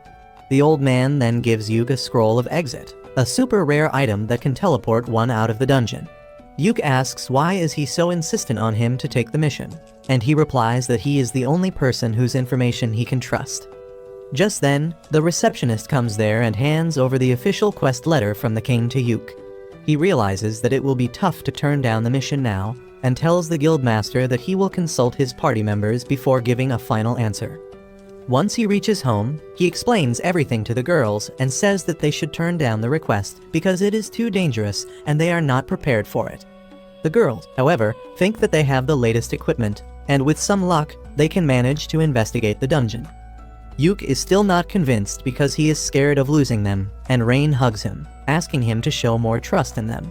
The old man then gives Yuk a scroll of exit, a super rare item that can teleport one out of the dungeon. Yuk asks why is he so insistent on him to take the mission, and he replies that he is the only person whose information he can trust. Just then, the receptionist comes there and hands over the official quest letter from the king to Yuk. He realizes that it will be tough to turn down the mission now, and tells the guildmaster that he will consult his party members before giving a final answer. Once he reaches home, he explains everything to the girls and says that they should turn down the request because it is too dangerous and they are not prepared for it. The girls, however, think that they have the latest equipment, and with some luck, they can manage to investigate the dungeon. Yuk is still not convinced because he is scared of losing them, and Rain hugs him, asking him to show more trust in them.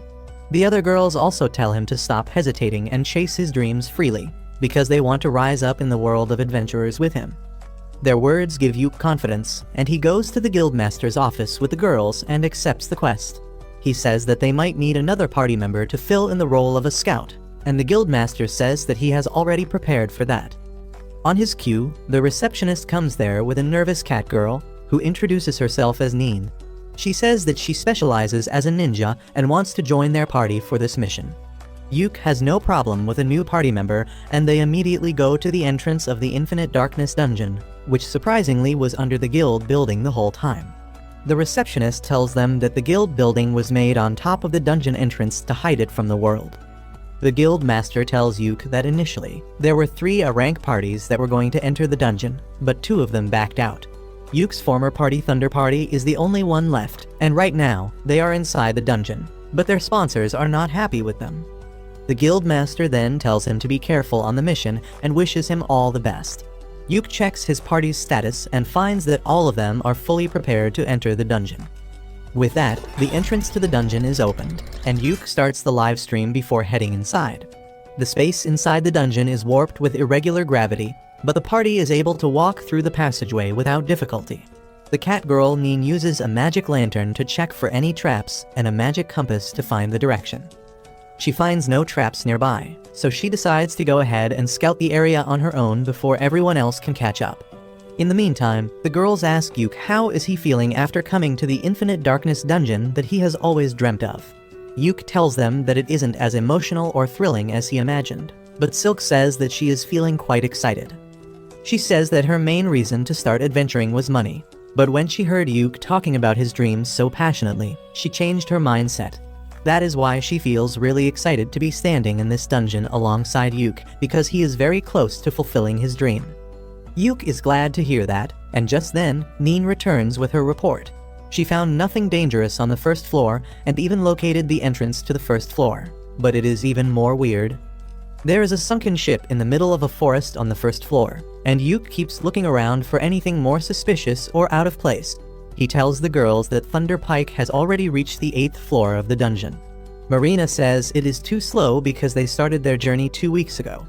The other girls also tell him to stop hesitating and chase his dreams freely, because they want to rise up in the world of adventurers with him. Their words give Yuk confidence, and he goes to the guildmaster's office with the girls and accepts the quest. He says that they might need another party member to fill in the role of a scout, and the guildmaster says that he has already prepared for that. On his cue, the receptionist comes there with a nervous cat girl who introduces herself as Neen. She says that she specializes as a ninja and wants to join their party for this mission. Yuk has no problem with a new party member, and they immediately go to the entrance of the Infinite Darkness dungeon, which surprisingly was under the guild building the whole time. The receptionist tells them that the guild building was made on top of the dungeon entrance to hide it from the world. The guild master tells Yuk that initially, there were 3 rank parties that were going to enter the dungeon, but 2 of them backed out. Yuk's former party, Thunder Party, is the only one left, and right now, they are inside the dungeon, but their sponsors are not happy with them. The guild master then tells him to be careful on the mission and wishes him all the best. Yuk checks his party's status and finds that all of them are fully prepared to enter the dungeon. With that, the entrance to the dungeon is opened, and Yuk starts the live stream before heading inside. The space inside the dungeon is warped with irregular gravity, but the party is able to walk through the passageway without difficulty. The cat girl Neen uses a magic lantern to check for any traps and a magic compass to find the direction. She finds no traps nearby, so she decides to go ahead and scout the area on her own before everyone else can catch up. In the meantime, the girls ask Yuk how is he feeling after coming to the Infinite Darkness dungeon that he has always dreamt of. Yuk tells them that it isn't as emotional or thrilling as he imagined, but Silk says that she is feeling quite excited. She says that her main reason to start adventuring was money, but when she heard Yuk talking about his dreams so passionately, she changed her mindset. That is why she feels really excited to be standing in this dungeon alongside Yuk, because he is very close to fulfilling his dream. Yuk is glad to hear that, and just then, Neen returns with her report. She found nothing dangerous on the first floor and even located the entrance to the first floor. But it is even more weird. There is a sunken ship in the middle of a forest on the first floor, and Yuk keeps looking around for anything more suspicious or out of place. He tells the girls that Thunder Pike has already reached the 8th floor of the dungeon. Marina says it is too slow because they started their journey 2 weeks ago.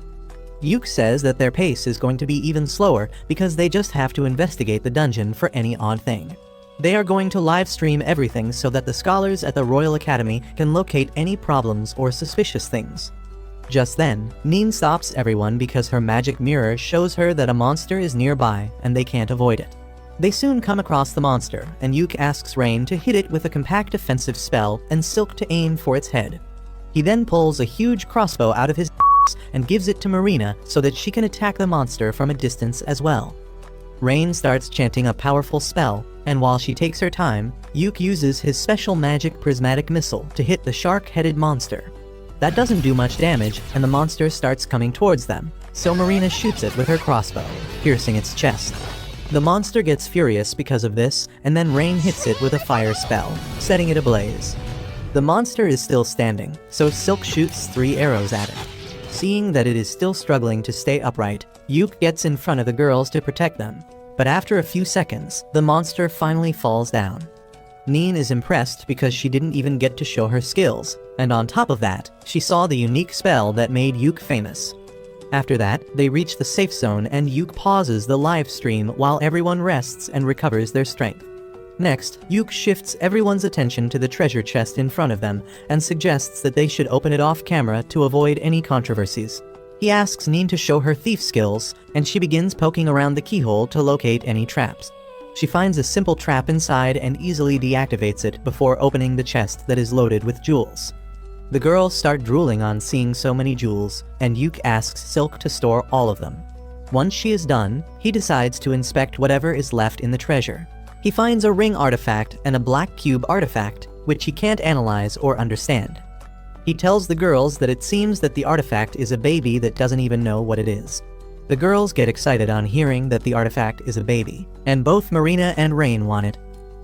Yuk says that their pace is going to be even slower because they just have to investigate the dungeon for any odd thing. They are going to live stream everything so that the scholars at the Royal Academy can locate any problems or suspicious things. Just then, Neen stops everyone because her magic mirror shows her that a monster is nearby and they can't avoid it. They soon come across the monster, and Yuk asks Rain to hit it with a compact defensive spell and Silk to aim for its head. He then pulls a huge crossbow out of his and gives it to Marina so that she can attack the monster from a distance as well. Rain starts chanting a powerful spell, and while she takes her time, Yuk uses his special magic prismatic missile to hit the shark-headed monster. That doesn't do much damage, and the monster starts coming towards them, so Marina shoots it with her crossbow, piercing its chest. The monster gets furious because of this, and then Rain hits it with a fire spell, setting it ablaze. The monster is still standing, so Silk shoots 3 arrows at it. Seeing that it is still struggling to stay upright, Yuk gets in front of the girls to protect them, but after a few seconds, the monster finally falls down. Neen is impressed because she didn't even get to show her skills, and on top of that, she saw the unique spell that made Yuk famous. After that, they reach the safe zone and Yuk pauses the live stream while everyone rests and recovers their strength. Next, Yuk shifts everyone's attention to the treasure chest in front of them and suggests that they should open it off camera to avoid any controversies. He asks Neen to show her thief skills, and she begins poking around the keyhole to locate any traps. She finds a simple trap inside and easily deactivates it before opening the chest that is loaded with jewels. The girls start drooling on seeing so many jewels, and Yuk asks Silk to store all of them. Once she is done, he decides to inspect whatever is left in the treasure. He finds a ring artifact and a black cube artifact, which he can't analyze or understand. He tells the girls that it seems that the artifact is a baby that doesn't even know what it is. The girls get excited on hearing that the artifact is a baby, and both Marina and Rain want it.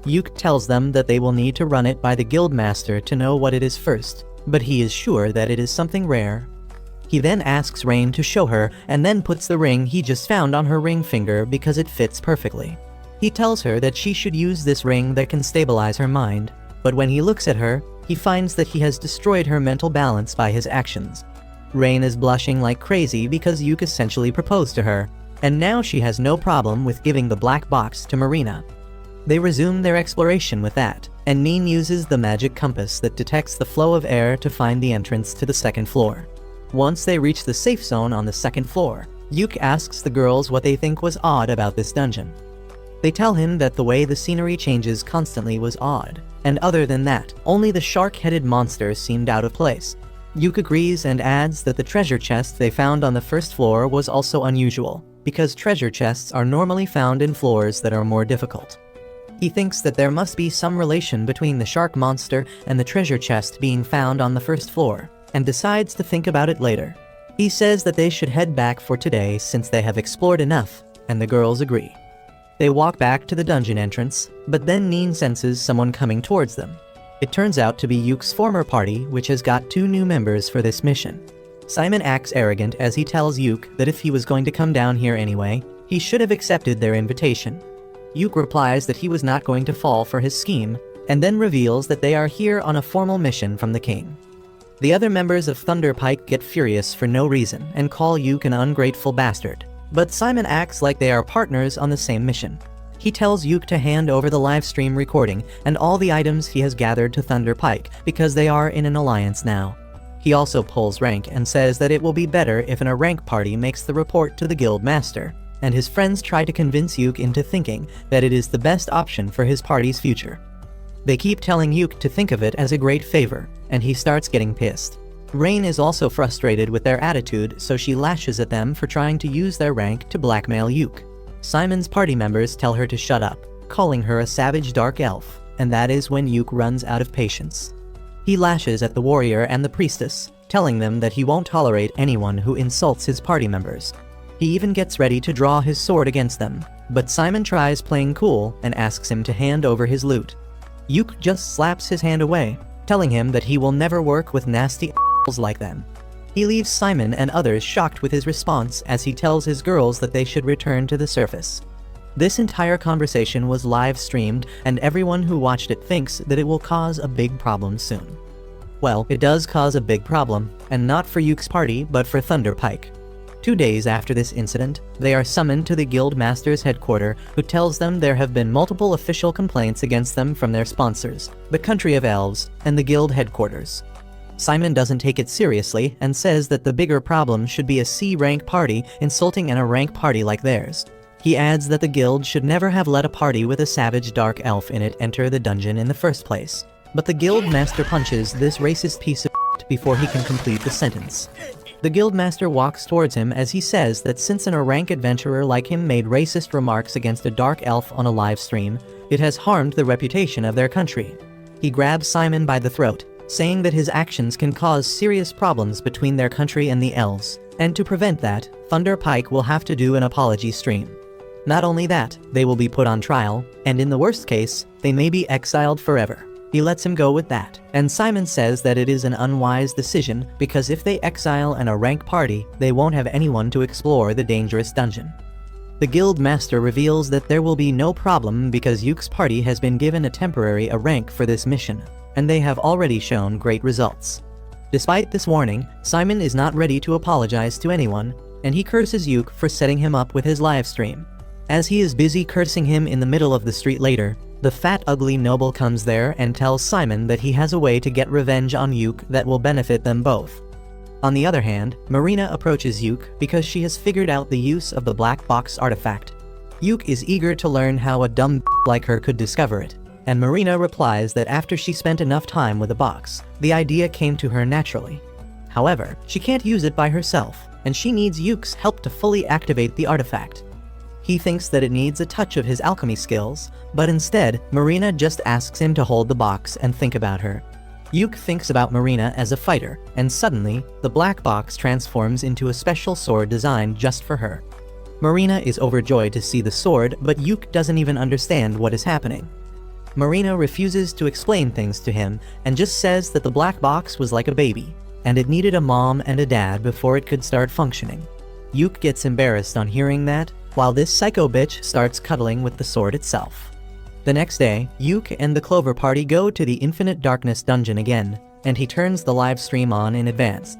Yuk tells them that they will need to run it by the guildmaster to know what it is first, but he is sure that it is something rare. He then asks Rain to show her and then puts the ring he just found on her ring finger because it fits perfectly. He tells her that she should use this ring that can stabilize her mind, but when he looks at her, he finds that he has destroyed her mental balance by his actions. Rain is blushing like crazy because Yuke essentially proposed to her, and now she has no problem with giving the black box to Marina. They resume their exploration with that, and Nin uses the magic compass that detects the flow of air to find the entrance to the second floor. Once they reach the safe zone on the second floor, Yuke asks the girls what they think was odd about this dungeon. They tell him that the way the scenery changes constantly was odd, and other than that, only the shark-headed monster seemed out of place. Yuke agrees and adds that the treasure chest they found on the first floor was also unusual, because treasure chests are normally found in floors that are more difficult. He thinks that there must be some relation between the shark monster and the treasure chest being found on the first floor, and decides to think about it later. He says that they should head back for today since they have explored enough, and the girls agree. They walk back to the dungeon entrance, but then Nin senses someone coming towards them. It turns out to be Yuke's former party, which has got 2 new members for this mission. Simon acts arrogant as he tells Yuke that if he was going to come down here anyway, he should have accepted their invitation. Yuke replies that he was not going to fall for his scheme, and then reveals that they are here on a formal mission from the king. The other members of Thunder Pike get furious for no reason and call Yuke an ungrateful bastard, but Simon acts like they are partners on the same mission. He tells Yuke to hand over the livestream recording and all the items he has gathered to Thunder Pike because they are in an alliance now. He also pulls rank and says that it will be better if a rank party makes the report to the guild master, and his friends try to convince Yuke into thinking that it is the best option for his party's future. They keep telling Yuke to think of it as a great favor, and he starts getting pissed. Rain is also frustrated with their attitude, so she lashes at them for trying to use their rank to blackmail Yuke. Simon's party members tell her to shut up, calling her a savage dark elf, and that is when Yuke runs out of patience. He lashes at the warrior and the priestess, telling them that he won't tolerate anyone who insults his party members. He even gets ready to draw his sword against them, but Simon tries playing cool and asks him to hand over his loot. Yuke just slaps his hand away, telling him that he will never work with nasty a**holes like them. He leaves Simon and others shocked with his response as he tells his girls that they should return to the surface. This entire conversation was live streamed, and everyone who watched it thinks that it will cause a big problem soon. Well, it does cause a big problem, and not for Yuke's party, but for Thunder Pike. 2 days after this incident, they are summoned to the guild master's headquarters, who tells them there have been multiple official complaints against them from their sponsors, the Country of Elves, and the guild headquarters. Simon doesn't take it seriously and says that the bigger problem should be a C-rank party insulting a rank party like theirs. He adds that the guild should never have let a party with a savage dark elf in it enter the dungeon in the first place. But the guild master punches this racist piece of shit before he can complete the sentence. The guildmaster walks towards him as he says that since an A-rank adventurer like him made racist remarks against a dark elf on a live stream, it has harmed the reputation of their country. He grabs Simon by the throat, saying that his actions can cause serious problems between their country and the elves, and to prevent that, Thunder Pike will have to do an apology stream. Not only that, they will be put on trial, and in the worst case, they may be exiled forever. He lets him go with that, and Simon says that it is an unwise decision because if they exile an A-rank party, they won't have anyone to explore the dangerous dungeon. The guild master reveals that there will be no problem because Yuke's party has been given a temporary A-rank for this mission, and they have already shown great results. Despite this warning, Simon is not ready to apologize to anyone, and he curses Yuke for setting him up with his livestream. As he is busy cursing him in the middle of the street later, the fat ugly noble comes there and tells Simon that he has a way to get revenge on Yuke that will benefit them both. On the other hand, Marina approaches Yuke because she has figured out the use of the black box artifact. Yuke is eager to learn how a dumb like her could discover it, and Marina replies that after she spent enough time with the box, the idea came to her naturally. However, she can't use it by herself, and she needs Yuke's help to fully activate the artifact. He thinks that it needs a touch of his alchemy skills, but instead, Marina just asks him to hold the box and think about her. Yuke thinks about Marina as a fighter, and suddenly, the black box transforms into a special sword designed just for her. Marina is overjoyed to see the sword, but Yuke doesn't even understand what is happening. Marina refuses to explain things to him, and just says that the black box was like a baby. and it needed a mom and a dad before it could start functioning. Yuke gets embarrassed on hearing that, while this psycho bitch starts cuddling with the sword itself. The next day, Yuke and the Clover Party go to the Infinite Darkness dungeon again, and he turns the live stream on in advance.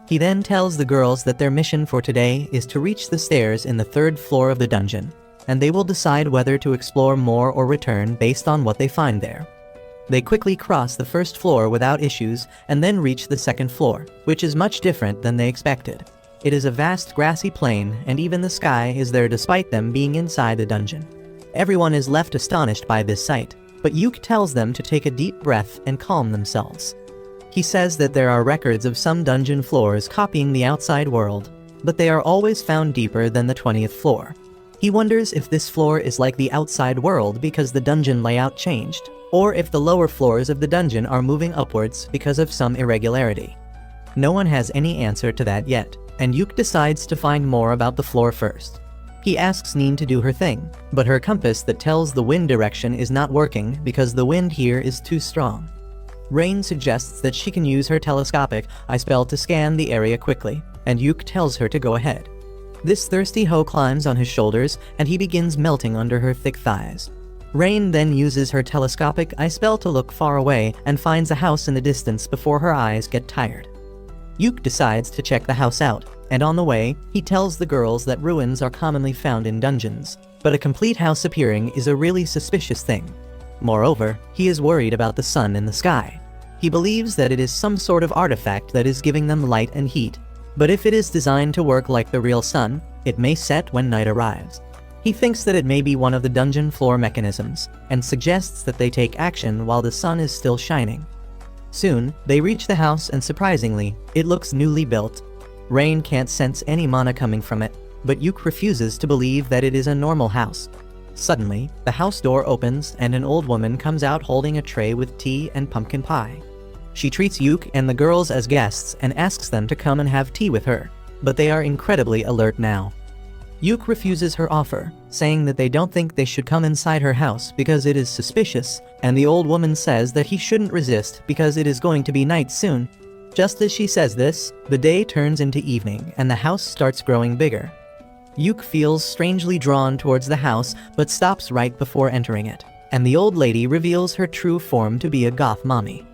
He then tells the girls that their mission for today is to reach the stairs in the 3rd floor of the dungeon, and they will decide whether to explore more or return based on what they find there. They quickly cross the 1st floor without issues and then reach the 2nd floor, which is much different than they expected. It is a vast grassy plain, and even the sky is there despite them being inside the dungeon. Everyone is left astonished by this sight, but Yuke tells them to take a deep breath and calm themselves. He says that there are records of some dungeon floors copying the outside world, but they are always found deeper than the 20th floor. He wonders if this floor is like the outside world because the dungeon layout changed, or if the lower floors of the dungeon are moving upwards because of some irregularity. No one has any answer to that yet, and Yuke decides to find more about the floor first. He asks Nin to do her thing, but her compass that tells the wind direction is not working because the wind here is too strong. Rain suggests that she can use her telescopic eye spell to scan the area quickly, and Yuke tells her to go ahead. This thirsty hoe climbs on his shoulders, and he begins melting under her thick thighs. Rain then uses her telescopic eye spell to look far away and finds a house in the distance before her eyes get tired. Yuke decides to check the house out, and on the way, he tells the girls that ruins are commonly found in dungeons, but a complete house appearing is a really suspicious thing. Moreover, he is worried about the sun in the sky. He believes that it is some sort of artifact that is giving them light and heat, but if it is designed to work like the real sun, it may set when night arrives. He thinks that it may be one of the dungeon floor mechanisms, and suggests that they take action while the sun is still shining. Soon, they reach the house and surprisingly, it looks newly built. Rain can't sense any mana coming from it, but Yuke refuses to believe that it is a normal house. Suddenly, the house door opens and an old woman comes out holding a tray with tea and pumpkin pie. She treats Yuke and the girls as guests and asks them to come and have tea with her, but they are incredibly alert now. Yuke refuses her offer, saying that they don't think they should come inside her house because it is suspicious, and the old woman says that he shouldn't resist because it is going to be night soon. Just as she says this, the day turns into evening and the house starts growing bigger. Yuke feels strangely drawn towards the house but stops right before entering it, and the old lady reveals her true form to be a goth mommy.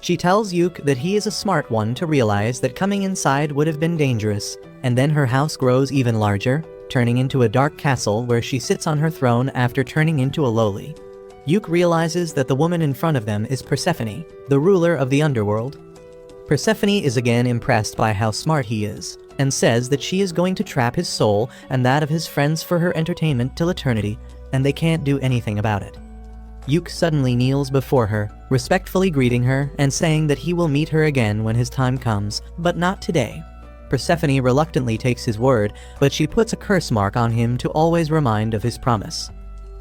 She tells Yuke that he is a smart one to realize that coming inside would have been dangerous, and then her house grows even larger, turning into a dark castle where she sits on her throne after turning into a lowly. Yuke realizes that the woman in front of them is Persephone, the ruler of the underworld. Persephone is again impressed by how smart he is, and says that she is going to trap his soul and that of his friends for her entertainment till eternity, and they can't do anything about it. Yuke suddenly kneels before her, respectfully greeting her and saying that he will meet her again when his time comes, but not today. Persephone reluctantly takes his word, but she puts a curse mark on him to always remind of his promise.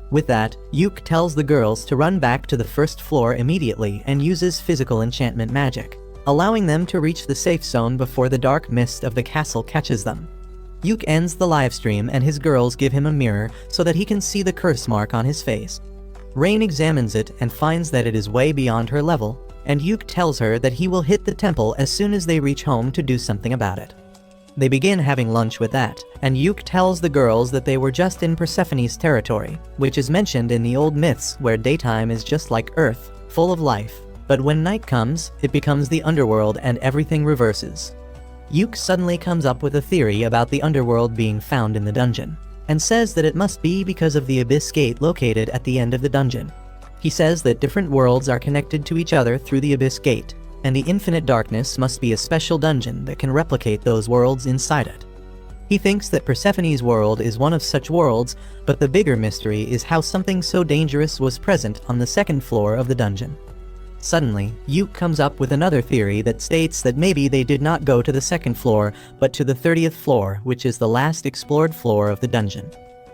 With that, Yuke tells the girls to run back to the 1st floor immediately and uses physical enchantment magic, allowing them to reach the safe zone before the dark mist of the castle catches them. Yuke ends the livestream and his girls give him a mirror so that he can see the curse mark on his face. Rain examines it and finds that it is way beyond her level, and Yuke tells her that he will hit the temple as soon as they reach home to do something about it. They begin having lunch with that, and Yuke tells the girls that they were just in Persephone's territory, which is mentioned in the old myths where daytime is just like Earth, full of life, but when night comes, it becomes the underworld and everything reverses. Yuke suddenly comes up with a theory about the underworld being found in the dungeon, and says that it must be because of the abyss gate located at the end of the dungeon. He says that different worlds are connected to each other through the abyss gate, and the infinite darkness must be a special dungeon that can replicate those worlds inside it. He thinks that Persephone's world is one of such worlds, but the bigger mystery is how something so dangerous was present on the 2nd floor of the dungeon. Suddenly, Yuke comes up with another theory that states that maybe they did not go to the 2nd floor, but to the 30th floor, which is the last explored floor of the dungeon.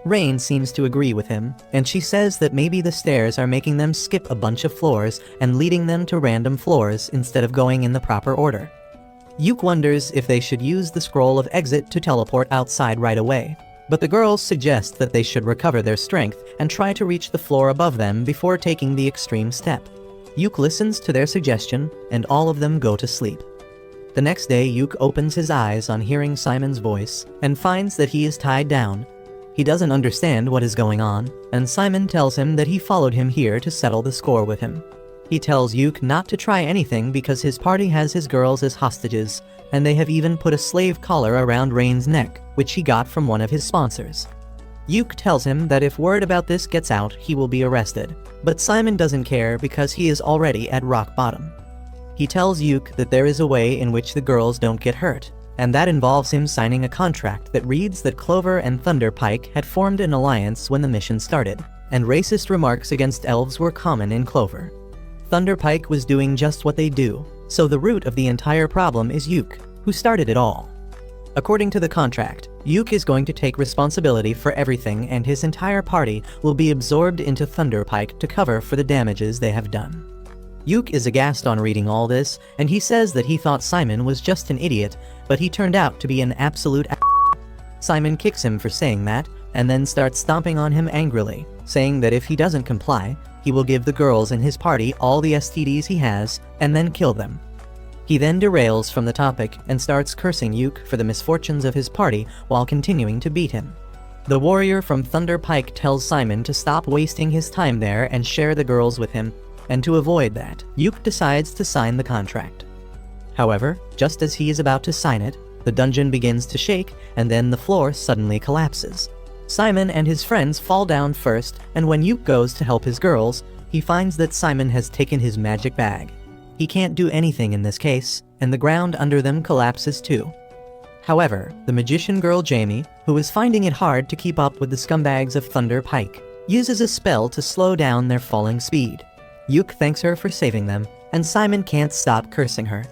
Rain seems to agree with him, and she says that maybe the stairs are making them skip a bunch of floors and leading them to random floors instead of going in the proper order. Yuke wonders if they should use the scroll of exit to teleport outside right away, but the girls suggest that they should recover their strength and try to reach the floor above them before taking the extreme step. Yuke listens to their suggestion, and all of them go to sleep. The next day, Yuke opens his eyes on hearing Simon's voice and finds that he is tied down. He doesn't understand what is going on, and Simon tells him that he followed him here to settle the score with him. He tells Yuke not to try anything because his party has his girls as hostages, and they have even put a slave collar around Rain's neck, which he got from one of his sponsors. Yuke tells him that if word about this gets out, he will be arrested, but Simon doesn't care because he is already at rock bottom. He tells Yuke that there is a way in which the girls don't get hurt, and that involves him signing a contract that reads that Clover and Thunderpike had formed an alliance when the mission started, and racist remarks against elves were common in Clover. Thunderpike was doing just what they do, so the root of the entire problem is Yuke, who started it all. According to the contract, Yuke is going to take responsibility for everything and his entire party will be absorbed into Thunderpike to cover for the damages they have done. Yuke is aghast on reading all this, and he says that he thought Simon was just an idiot, but he turned out to be an absolute Simon kicks him for saying that, and then starts stomping on him angrily, saying that if he doesn't comply, he will give the girls in his party all the STDs he has, and then kill them. He then derails from the topic and starts cursing Yuke for the misfortunes of his party while continuing to beat him. The warrior from Thunderpike tells Simon to stop wasting his time there and share the girls with him, and to avoid that, Yuke decides to sign the contract. However, just as he is about to sign it, the dungeon begins to shake, and then the floor suddenly collapses. Simon and his friends fall down first, and when Yuke goes to help his girls, he finds that Simon has taken his magic bag. He can't do anything in this case, and the ground under them collapses too. However, the magician girl Jamie, who is finding it hard to keep up with the scumbags of Thunderpike, uses a spell to slow down their falling speed. Yuke thanks her for saving them, and Simon can't stop cursing her.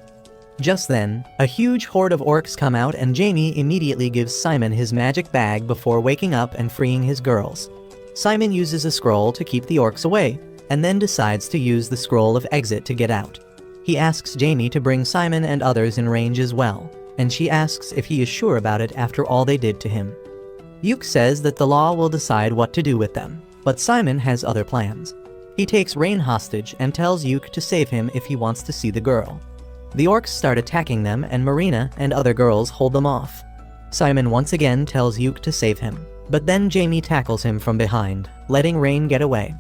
Just then, a huge horde of orcs come out and Jamie immediately gives Simon his magic bag before waking up and freeing his girls. Simon uses a scroll to keep the orcs away, and then decides to use the scroll of exit to get out. He asks Jamie to bring Simon and others in range as well, and she asks if he is sure about it after all they did to him. Yuke says that the law will decide what to do with them, but Simon has other plans. He takes Rain hostage and tells Yuke to save him if he wants to see the girl. The orcs start attacking them and Marina and other girls hold them off. Simon once again tells Yuke to save him, but then Jamie tackles him from behind, letting Rain get away.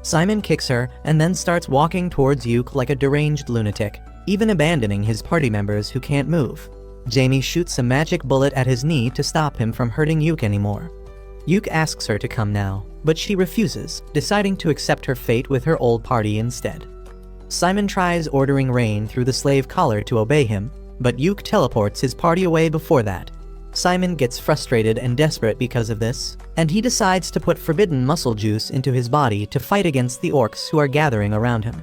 Simon kicks her and then starts walking towards Yuke like a deranged lunatic, even abandoning his party members who can't move. Jamie shoots a magic bullet at his knee to stop him from hurting Yuke anymore. Yuke asks her to come now, but she refuses, deciding to accept her fate with her old party instead. Simon tries ordering Rain through the slave collar to obey him, but Yuke teleports his party away before that. Simon gets frustrated and desperate because of this, and he decides to put forbidden muscle juice into his body to fight against the orcs who are gathering around him.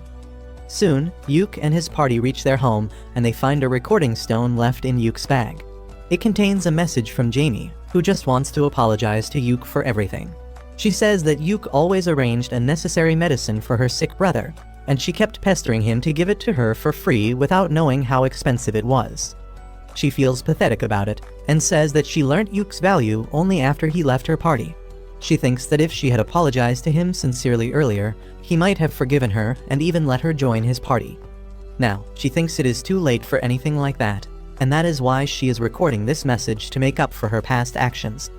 Soon, Yuke and his party reach their home, and they find a recording stone left in Yuke's bag. It contains a message from Jamie, who just wants to apologize to Yuke for everything. She says that Yuke always arranged a necessary medicine for her sick brother, and she kept pestering him to give it to her for free without knowing how expensive it was. She feels pathetic about it, and says that she learnt Yuke's value only after he left her party. She thinks that if she had apologized to him sincerely earlier, he might have forgiven her and even let her join his party. Now, she thinks it is too late for anything like that, and that is why she is recording this message to make up for her past actions.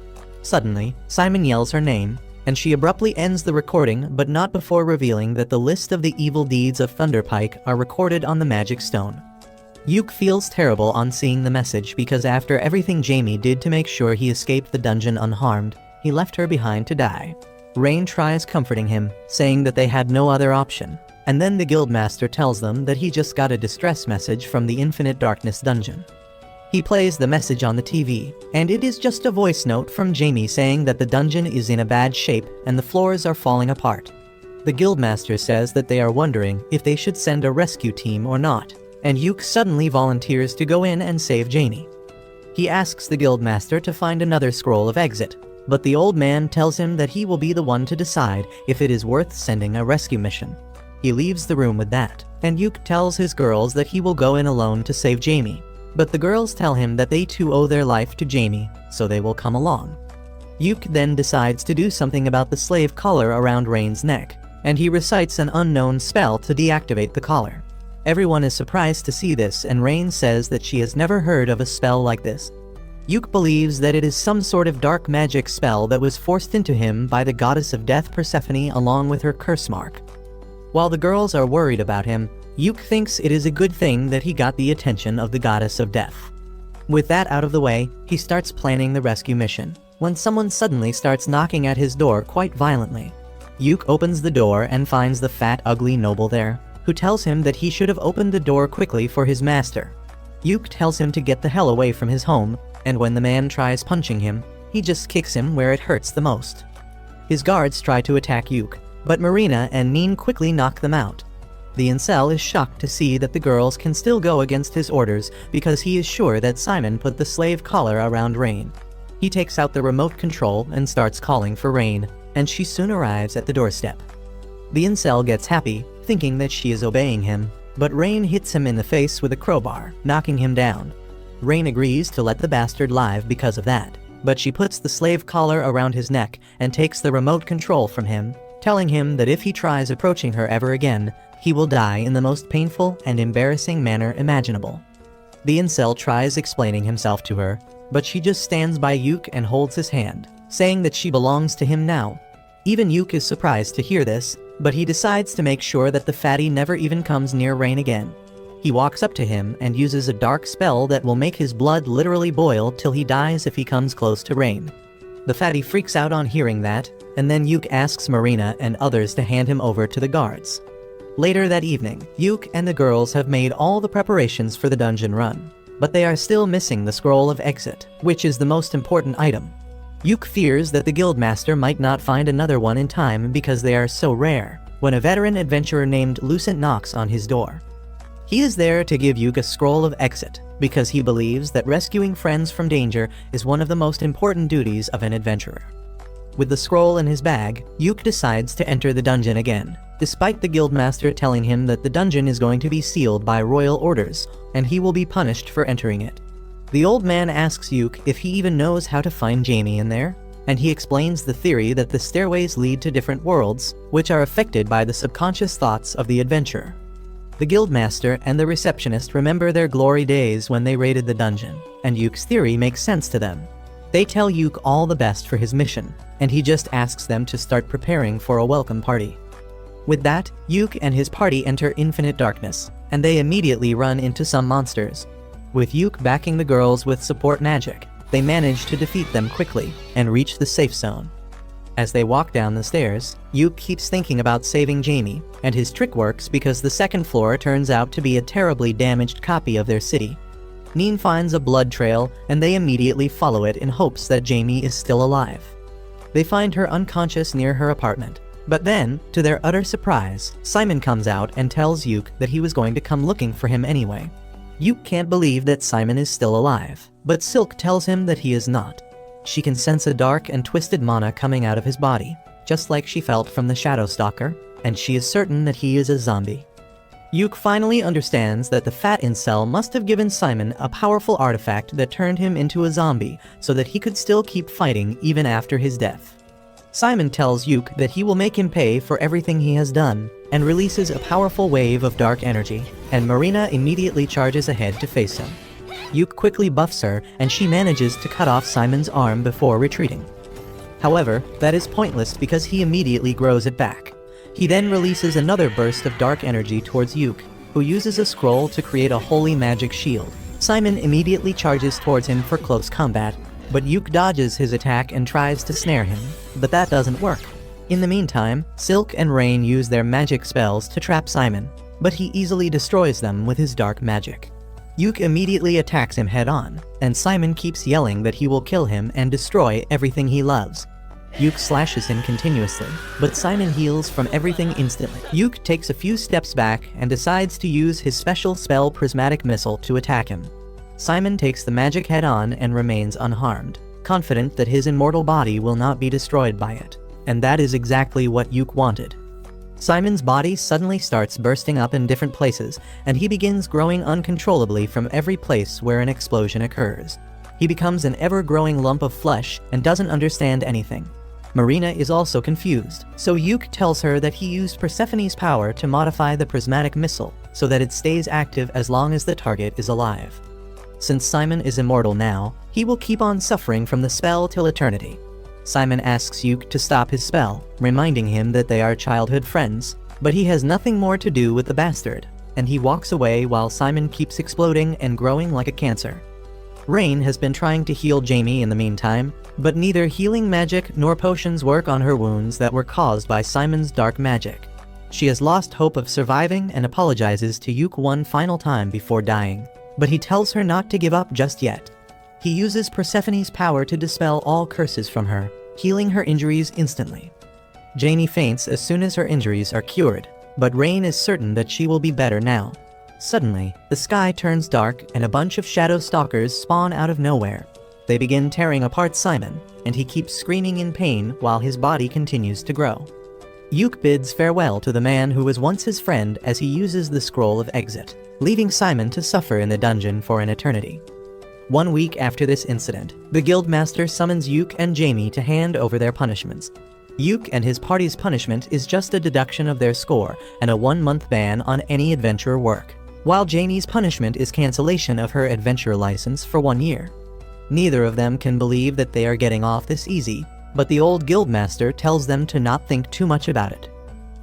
Suddenly, Simon yells her name, and she abruptly ends the recording, but not before revealing that the list of the evil deeds of Thunderpike are recorded on the magic stone. Yuke feels terrible on seeing the message because after everything Jamie did to make sure he escaped the dungeon unharmed, he left her behind to die. Rain tries comforting him, saying that they had no other option, and then the guildmaster tells them that he just got a distress message from the Infinite Darkness dungeon. He plays the message on the TV, and it is just a voice note from Jamie saying that the dungeon is in a bad shape and the floors are falling apart. The guildmaster says that they are wondering if they should send a rescue team or not, and Yuke suddenly volunteers to go in and save Jamie. He asks the guildmaster to find another scroll of exit, but the old man tells him that he will be the one to decide if it is worth sending a rescue mission. He leaves the room with that, and Yuke tells his girls that he will go in alone to save Jamie. But the girls tell him that they too owe their life to Jamie, so they will come along. Yuke then decides to do something about the slave collar around Rain's neck, and he recites an unknown spell to deactivate the collar. Everyone is surprised to see this, and Rain says that she has never heard of a spell like this. Yuk believes that it is some sort of dark magic spell that was forced into him by the goddess of death Persephone along with her curse mark. While the girls are worried about him, Yuk thinks it is a good thing that he got the attention of the goddess of death. With that out of the way, he starts planning the rescue mission, when someone suddenly starts knocking at his door quite violently. Yuk opens the door and finds the fat, ugly noble there, who tells him that he should have opened the door quickly for his master. Yuk tells him to get the hell away from his home, and when the man tries punching him, he just kicks him where it hurts the most. His guards try to attack Yuk, but Marina and Neen quickly knock them out. The incel is shocked to see that the girls can still go against his orders because he is sure that Simon put the slave collar around Rain. He takes out the remote control and starts calling for Rain, and she soon arrives at the doorstep. The incel gets happy, thinking that she is obeying him, but Rain hits him in the face with a crowbar, knocking him down. Rain agrees to let the bastard live because of that, but she puts the slave collar around his neck and takes the remote control from him, telling him that if he tries approaching her ever again, he will die in the most painful and embarrassing manner imaginable. The incel tries explaining himself to her, but she just stands by Yuk and holds his hand, saying that she belongs to him now. Even Yuk is surprised to hear this, but he decides to make sure that the fatty never even comes near Rain again. He walks up to him and uses a dark spell that will make his blood literally boil till he dies if he comes close to Rain. The fatty freaks out on hearing that, and then Yuk asks Marina and others to hand him over to the guards. Later that evening, Yuk and the girls have made all the preparations for the dungeon run, but they are still missing the scroll of exit, which is the most important item. Yuk fears that the guildmaster might not find another one in time because they are so rare, when a veteran adventurer named Lucent knocks on his door. He is there to give Yuk a scroll of exit, because he believes that rescuing friends from danger is one of the most important duties of an adventurer. With the scroll in his bag, Yuk decides to enter the dungeon again, despite the guildmaster telling him that the dungeon is going to be sealed by royal orders, and he will be punished for entering it. The old man asks Yuk if he even knows how to find Jamie in there, and he explains the theory that the stairways lead to different worlds, which are affected by the subconscious thoughts of the adventurer. The guildmaster and the receptionist remember their glory days when they raided the dungeon, and Yuk's theory makes sense to them. They tell Yuk all the best for his mission, and he just asks them to start preparing for a welcome party. With that, Yuk and his party enter infinite darkness, and they immediately run into some monsters. With Yuk backing the girls with support magic, they manage to defeat them quickly and reach the safe zone. As they walk down the stairs, Yuk keeps thinking about saving Jamie, and his trick works because the second floor turns out to be a terribly damaged copy of their city. Neen finds a blood trail, and they immediately follow it in hopes that Jamie is still alive. They find her unconscious near her apartment, but then, to their utter surprise, Simon comes out and tells Yuk that he was going to come looking for him anyway. Yuk can't believe that Simon is still alive, but Silk tells him that he is not. She can sense a dark and twisted mana coming out of his body, just like she felt from the Shadow Stalker, and she is certain that he is a zombie. Yuk finally understands that the fat incel must have given Simon a powerful artifact that turned him into a zombie so that he could still keep fighting even after his death. Simon tells Yuk that he will make him pay for everything he has done, and releases a powerful wave of dark energy, and Marina immediately charges ahead to face him. Yuk quickly buffs her, and she manages to cut off Simon's arm before retreating. However, that is pointless because he immediately grows it back. He then releases another burst of dark energy towards Yuk, who uses a scroll to create a holy magic shield. Simon immediately charges towards him for close combat, but Yuk dodges his attack and tries to snare him, but that doesn't work. In the meantime, Silk and Rain use their magic spells to trap Simon, but he easily destroys them with his dark magic. Yuk immediately attacks him head-on, and Simon keeps yelling that he will kill him and destroy everything he loves. Yuk slashes him continuously, but Simon heals from everything instantly. Yuk takes a few steps back and decides to use his special spell Prismatic Missile to attack him. Simon takes the magic head-on and remains unharmed, confident that his immortal body will not be destroyed by it, and that is exactly what Yuk wanted. Simon's body suddenly starts bursting up in different places, and he begins growing uncontrollably from every place where an explosion occurs. He becomes an ever-growing lump of flesh and doesn't understand anything. Marina is also confused, so Yuke tells her that he used Persephone's power to modify the prismatic missile so that it stays active as long as the target is alive. Since Simon is immortal now, he will keep on suffering from the spell till eternity. Simon asks Yuke to stop his spell, reminding him that they are childhood friends, but he has nothing more to do with the bastard, and he walks away while Simon keeps exploding and growing like a cancer. Rain has been trying to heal Jamie in the meantime, but neither healing magic nor potions work on her wounds that were caused by Simon's dark magic. She has lost hope of surviving and apologizes to Yuke one final time before dying, but he tells her not to give up just yet. He uses Persephone's power to dispel all curses from her, healing her injuries instantly. Jamie faints as soon as her injuries are cured, but Rain is certain that she will be better now. Suddenly, the sky turns dark and a bunch of shadow stalkers spawn out of nowhere. They begin tearing apart Simon, and he keeps screaming in pain while his body continues to grow. Yuke bids farewell to the man who was once his friend as he uses the scroll of exit, leaving Simon to suffer in the dungeon for an eternity. 1 week after this incident, the guildmaster summons Yuke and Jamie to hand over their punishments. Yuke and his party's punishment is just a deduction of their score and a 1-month ban on any adventurer work, while Jamie's punishment is cancellation of her adventure license for 1 year. Neither of them can believe that they are getting off this easy, but the old guildmaster tells them to not think too much about it.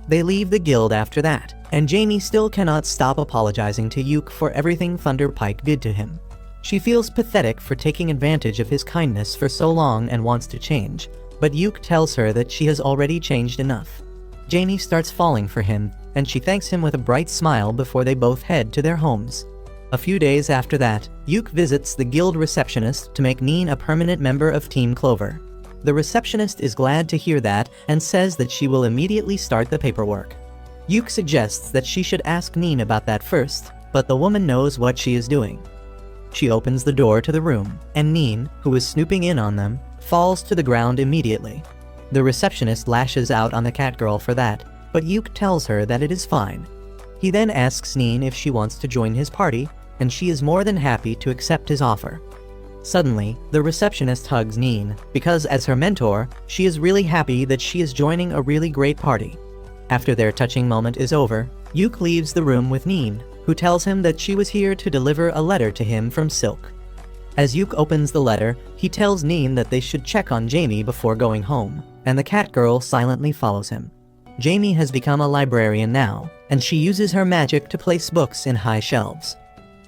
They leave the guild after that, and Jamie still cannot stop apologizing to Yuke for everything Thunderpike did to him. She feels pathetic for taking advantage of his kindness for so long and wants to change, but Yuke tells her that she has already changed enough. Jamie starts falling for him, and she thanks him with a bright smile before they both head to their homes. A few days after that, Yuke visits the guild receptionist to make Neen a permanent member of Team Clover. The receptionist is glad to hear that and says that she will immediately start the paperwork. Yuke suggests that she should ask Neen about that first, but the woman knows what she is doing. She opens the door to the room, and Neen, who is snooping in on them, falls to the ground immediately. The receptionist lashes out on the catgirl for that, but Yuke tells her that it is fine. He then asks Neen if she wants to join his party, and she is more than happy to accept his offer. Suddenly, the receptionist hugs Neen, because as her mentor, she is really happy that she is joining a really great party. After their touching moment is over, Yuke leaves the room with Neen, who tells him that she was here to deliver a letter to him from Silk. As Yuke opens the letter, he tells Neen that they should check on Jamie before going home, and the catgirl silently follows him. Jamie has become a librarian now, and she uses her magic to place books in high shelves.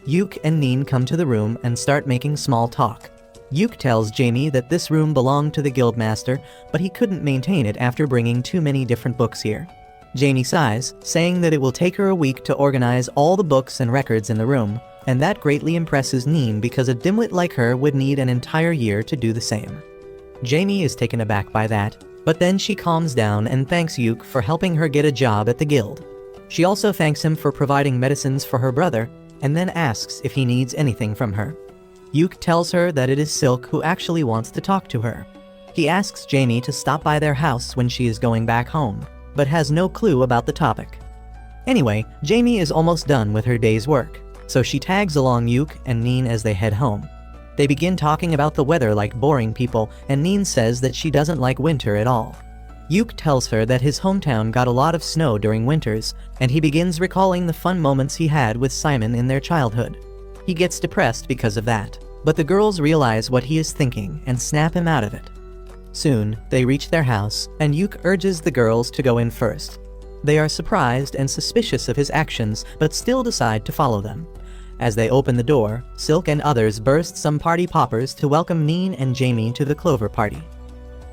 Yuke and Neen come to the room and start making small talk. Yuke tells Jamie that this room belonged to the guildmaster, but he couldn't maintain it after bringing too many different books here. Jamie sighs, saying that it will take her a week to organize all the books and records in the room, and that greatly impresses Neen because a dimwit like her would need an entire year to do the same. Jamie is taken aback by that, but then she calms down and thanks Yuke for helping her get a job at the guild. She also thanks him for providing medicines for her brother, and then asks if he needs anything from her. Yuke tells her that it is Silk who actually wants to talk to her. He asks Jamie to stop by their house when she is going back home, but has no clue about the topic. Anyway, Jamie is almost done with her day's work, so she tags along Yuke and Neen as they head home. They begin talking about the weather like boring people, and Neen says that she doesn't like winter at all. Yuke tells her that his hometown got a lot of snow during winters, and he begins recalling the fun moments he had with Simon in their childhood. He gets depressed because of that, but the girls realize what he is thinking and snap him out of it. Soon, they reach their house, and Yuke urges the girls to go in first. They are surprised and suspicious of his actions, but still decide to follow them. As they open the door, Silk and others burst some party poppers to welcome Neen and Jamie to the Clover party.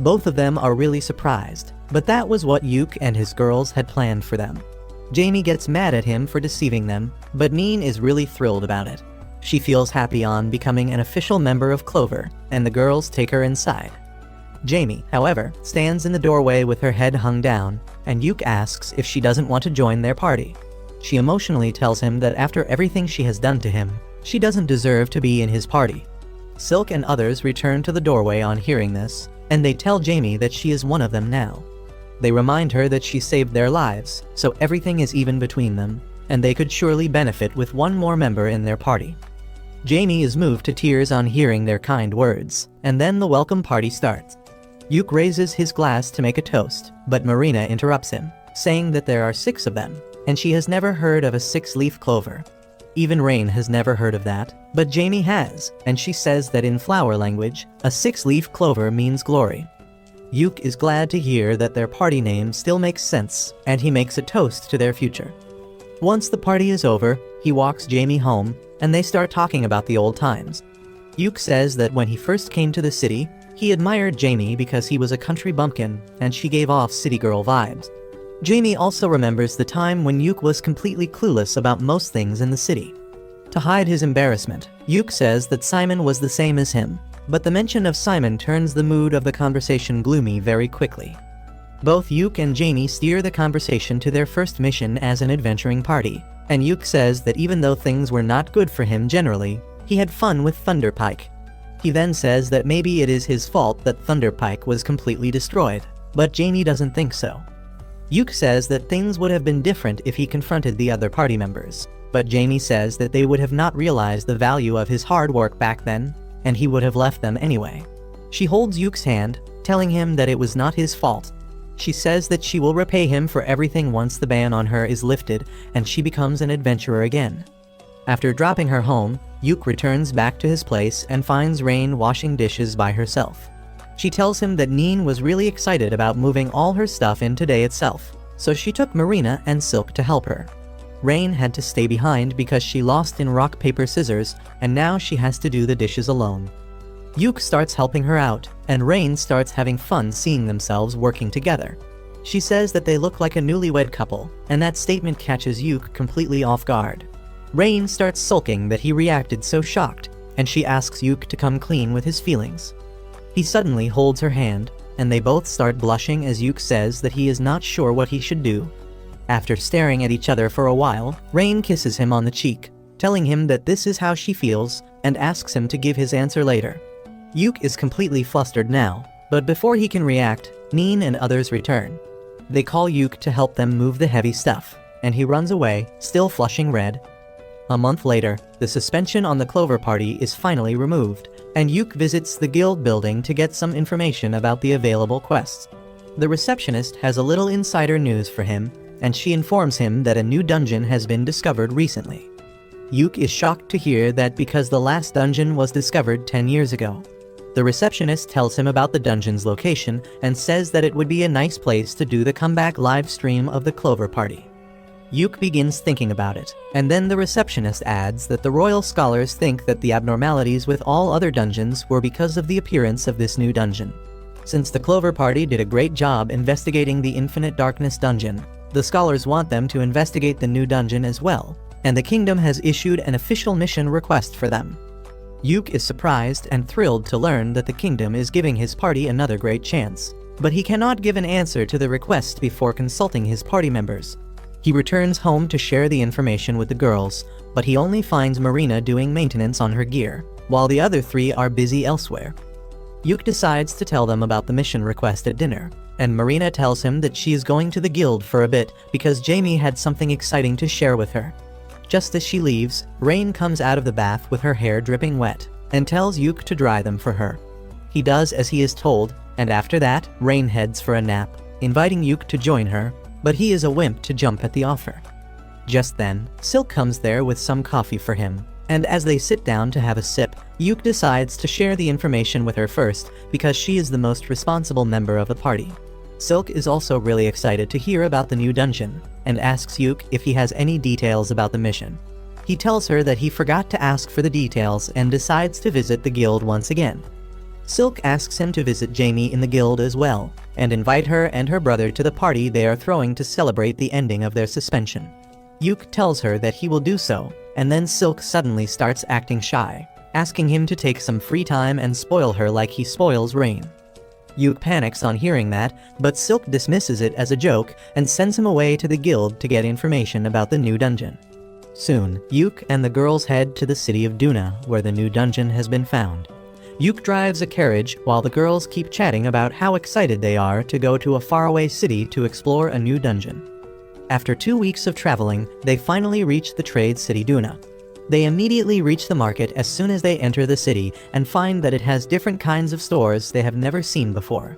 Both of them are really surprised, but that was what Yuke and his girls had planned for them. Jamie gets mad at him for deceiving them, but Neen is really thrilled about it. She feels happy on becoming an official member of Clover, and the girls take her inside. Jamie, however, stands in the doorway with her head hung down, and Yuke asks if she doesn't want to join their party. She emotionally tells him that after everything she has done to him, she doesn't deserve to be in his party. Silk and others return to the doorway on hearing this, and they tell Jamie that she is one of them now. They remind her that she saved their lives, so everything is even between them, and they could surely benefit with one more member in their party. Jamie is moved to tears on hearing their kind words, and then the welcome party starts. Yuk raises his glass to make a toast, but Marina interrupts him, saying that there are 6 of them, and she has never heard of a 6-leaf clover. Even Rain has never heard of that, but Jamie has, and she says that in flower language, a 6-leaf clover means glory. Yuk is glad to hear that their party name still makes sense, and he makes a toast to their future. Once the party is over, he walks Jamie home, and they start talking about the old times. Yuk says that when he first came to the city, he admired Jamie because he was a country bumpkin, and she gave off city girl vibes. Jamie also remembers the time when Yuk was completely clueless about most things in the city. To hide his embarrassment, Yuk says that Simon was the same as him, but the mention of Simon turns the mood of the conversation gloomy very quickly. Both Yuk and Jamie steer the conversation to their first mission as an adventuring party, and Yuk says that even though things were not good for him generally, he had fun with Thunderpike. He then says that maybe it is his fault that Thunderpike was completely destroyed, but Jamie doesn't think so. Yuk says that things would have been different if he confronted the other party members, but Jamie says that they would have not realized the value of his hard work back then, and he would have left them anyway. She holds Yuk's hand, telling him that it was not his fault. She says that she will repay him for everything once the ban on her is lifted and she becomes an adventurer again. After dropping her home, Yuk returns back to his place and finds Rain washing dishes by herself. She tells him that Neen was really excited about moving all her stuff in today itself, so she took Marina and Silk to help her. Rain had to stay behind because she lost in rock paper scissors, and now she has to do the dishes alone. Yuk starts helping her out, and Rain starts having fun seeing themselves working together. She says that they look like a newlywed couple, and that statement catches Yuk completely off guard. Rain starts sulking that he reacted so shocked, and she asks Yuk to come clean with his feelings. He suddenly holds her hand, and they both start blushing as Yuk says that he is not sure what he should do. After staring at each other for a while, Rain kisses him on the cheek, telling him that this is how she feels, and asks him to give his answer later. Yuk is completely flustered now, but before he can react, Neen and others return. They call Yuk to help them move the heavy stuff, and he runs away, still flushing red. A month later, the suspension on the Clover Party is finally removed, and Yuk visits the guild building to get some information about the available quests. The receptionist has a little insider news for him, and she informs him that a new dungeon has been discovered recently. Yuk is shocked to hear that because the last dungeon was discovered 10 years ago. The receptionist tells him about the dungeon's location and says that it would be a nice place to do the comeback live stream of the Clover Party. Yuk begins thinking about it, and then the receptionist adds that the royal scholars think that the abnormalities with all other dungeons were because of the appearance of this new dungeon. Since the Clover Party did a great job investigating the Infinite Darkness dungeon, the scholars want them to investigate the new dungeon as well, and the kingdom has issued an official mission request for them. Yuk is surprised and thrilled to learn that the kingdom is giving his party another great chance, but he cannot give an answer to the request before consulting his party members. He returns home to share the information with the girls, but he only finds Marina doing maintenance on her gear, while the other 3 are busy elsewhere. Yuk decides to tell them about the mission request at dinner, and Marina tells him that she is going to the guild for a bit because Jamie had something exciting to share with her. Just as she leaves, Rain comes out of the bath with her hair dripping wet, and tells Yuk to dry them for her. He does as he is told, and after that, Rain heads for a nap, inviting Yuk to join her, but he is a wimp to jump at the offer. Just then, Silk comes there with some coffee for him, and as they sit down to have a sip, Yuk decides to share the information with her first because she is the most responsible member of the party. Silk is also really excited to hear about the new dungeon, and asks Yuk if he has any details about the mission. He tells her that he forgot to ask for the details and decides to visit the guild once again. Silk asks him to visit Jamie in the guild as well, and invite her and her brother to the party they are throwing to celebrate the ending of their suspension. Yuk tells her that he will do so, and then Silk suddenly starts acting shy, asking him to take some free time and spoil her like he spoils Rain. Yuk panics on hearing that, but Silk dismisses it as a joke and sends him away to the guild to get information about the new dungeon. Soon, Yuk and the girls head to the city of Duna, where the new dungeon has been found. Yuk drives a carriage while the girls keep chatting about how excited they are to go to a faraway city to explore a new dungeon. After 2 weeks of traveling, they finally reach the trade city Duna. They immediately reach the market as soon as they enter the city and find that it has different kinds of stores they have never seen before.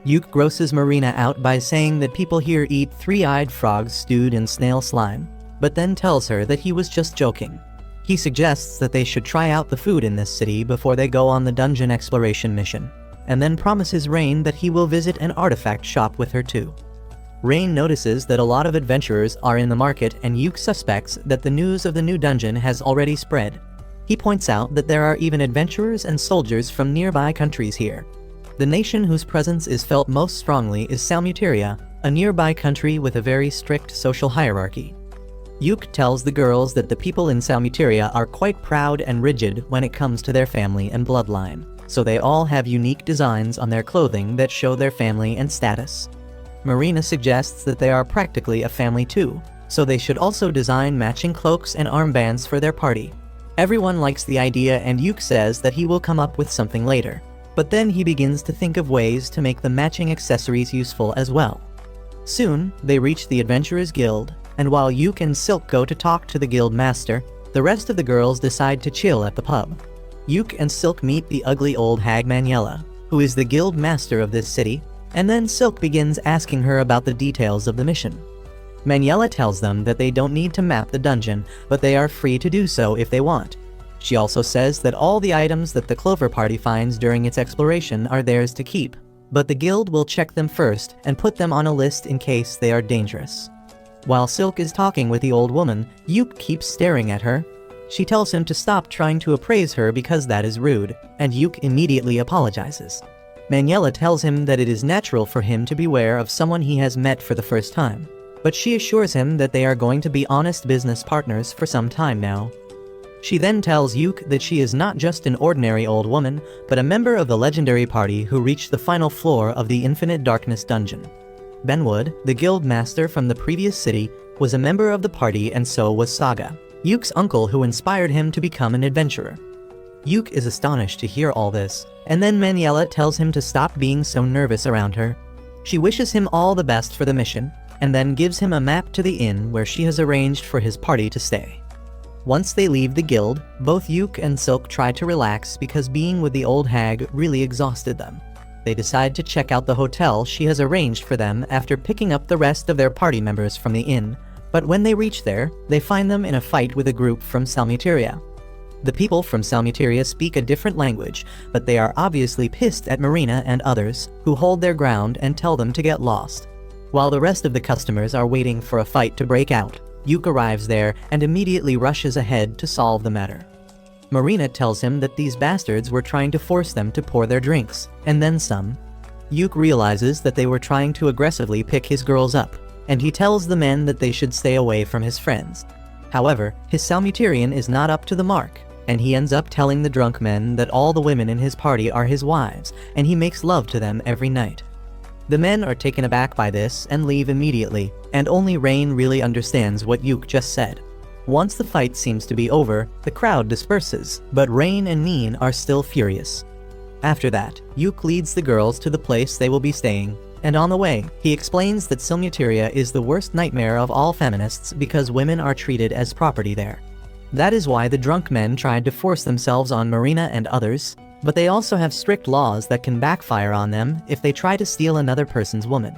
Yuke grosses Marina out by saying that people here eat three-eyed frogs stewed in snail slime, but then tells her that he was just joking. He suggests that they should try out the food in this city before they go on the dungeon exploration mission, and then promises Rain that he will visit an artifact shop with her too. Rain notices that a lot of adventurers are in the market, and Yuke suspects that the news of the new dungeon has already spread. He points out that there are even adventurers and soldiers from nearby countries here. The nation whose presence is felt most strongly is Salmuteria, a nearby country with a very strict social hierarchy. Yuke tells the girls that the people in Salmuteria are quite proud and rigid when it comes to their family and bloodline, so they all have unique designs on their clothing that show their family and status. Marina suggests that they are practically a family too, so they should also design matching cloaks and armbands for their party. Everyone likes the idea, and Yuke says that he will come up with something later, but then he begins to think of ways to make the matching accessories useful as well. Soon, they reach the Adventurers Guild, and while Yuke and Silk go to talk to the guild master, the rest of the girls decide to chill at the pub. Yuke and Silk meet the ugly old hag Maniela, who is the guild master of this city, and then Silk begins asking her about the details of the mission. Maniela tells them that they don't need to map the dungeon, but they are free to do so if they want. She also says that all the items that the Clover Party finds during its exploration are theirs to keep, but the guild will check them first and put them on a list in case they are dangerous. While Silk is talking with the old woman, Yuke keeps staring at her. She tells him to stop trying to appraise her because that is rude, and Yuke immediately apologizes. Maniela tells him that it is natural for him to beware of someone he has met for the first time, but she assures him that they are going to be honest business partners for some time now. She then tells Yuke that she is not just an ordinary old woman, but a member of the legendary party who reached the final floor of the Infinite Darkness dungeon. Benwood, the guild master from the previous city, was a member of the party, and so was Saga, Yuke's uncle who inspired him to become an adventurer. Yuke is astonished to hear all this, and then Maniela tells him to stop being so nervous around her. She wishes him all the best for the mission, and then gives him a map to the inn where she has arranged for his party to stay. Once they leave the guild, both Yuke and Silk try to relax because being with the old hag really exhausted them. They decide to check out the hotel she has arranged for them after picking up the rest of their party members from the inn, but when they reach there, they find them in a fight with a group from Salmuteria. The people from Salmuteria speak a different language, but they are obviously pissed at Marina and others, who hold their ground and tell them to get lost. While the rest of the customers are waiting for a fight to break out, Yuke arrives there and immediately rushes ahead to solve the matter. Marina tells him that these bastards were trying to force them to pour their drinks, and then some. Yuke realizes that they were trying to aggressively pick his girls up, and he tells the men that they should stay away from his friends. However, his Salmuterian is not up to the mark, and he ends up telling the drunk men that all the women in his party are his wives, and he makes love to them every night. The men are taken aback by this and leave immediately, and only Rain really understands what Yuke just said. Once the fight seems to be over, the crowd disperses, but Rain and Neen are still furious. After that, Yuke leads the girls to the place they will be staying, and on the way, he explains that Salmuteria is the worst nightmare of all feminists because women are treated as property there. That is why the drunk men tried to force themselves on Marina and others, but they also have strict laws that can backfire on them if they try to steal another person's woman.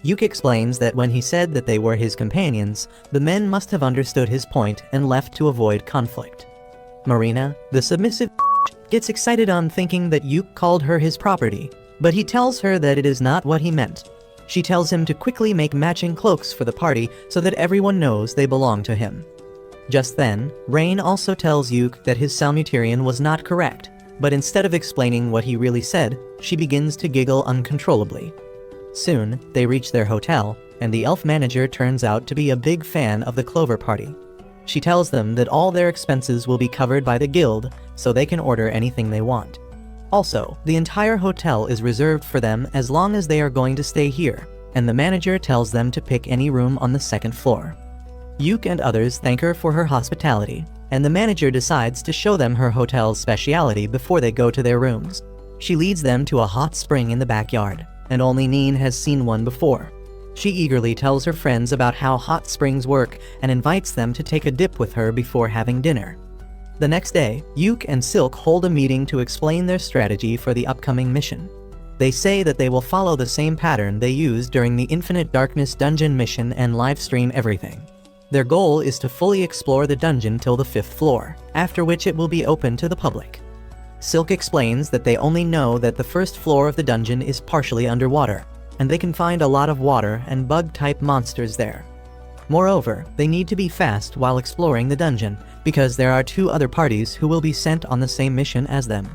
Yuke explains that when he said that they were his companions, the men must have understood his point and left to avoid conflict. Marina, the submissive gets excited on thinking that Yuke called her his property, but he tells her that it is not what he meant. She tells him to quickly make matching cloaks for the party so that everyone knows they belong to him. Just then, Rain also tells Yuke that his Salmuterian was not correct, but instead of explaining what he really said, she begins to giggle uncontrollably. Soon, they reach their hotel, and the elf manager turns out to be a big fan of the Clover Party. She tells them that all their expenses will be covered by the guild, so they can order anything they want. Also, the entire hotel is reserved for them as long as they are going to stay here, and the manager tells them to pick any room on the second floor. Yuke and others thank her for her hospitality, and the manager decides to show them her hotel's speciality before they go to their rooms. She leads them to a hot spring in the backyard, and only Neen has seen one before. She eagerly tells her friends about how hot springs work and invites them to take a dip with her before having dinner. The next day, Yuke and Silk hold a meeting to explain their strategy for the upcoming mission. They say that they will follow the same pattern they used during the Infinite Darkness dungeon mission and livestream everything. Their goal is to fully explore the dungeon till the 5th floor, after which it will be open to the public. Silk explains that they only know that the 1st floor of the dungeon is partially underwater, and they can find a lot of water and bug-type monsters there. Moreover, they need to be fast while exploring the dungeon, because there are 2 other parties who will be sent on the same mission as them.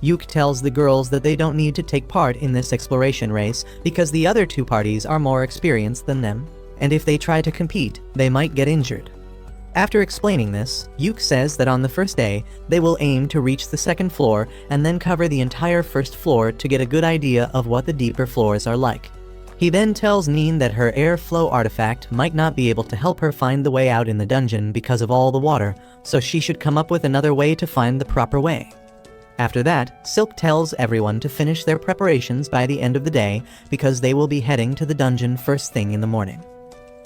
Yuk tells the girls that they don't need to take part in this exploration race because the other 2 parties are more experienced than them, and if they try to compete, they might get injured. After explaining this, Yuk says that on the first day, they will aim to reach the 2nd floor and then cover the entire 1st floor to get a good idea of what the deeper floors are like. He then tells Neen that her airflow artifact might not be able to help her find the way out in the dungeon because of all the water, so she should come up with another way to find the proper way. After that, Silk tells everyone to finish their preparations by the end of the day because they will be heading to the dungeon first thing in the morning.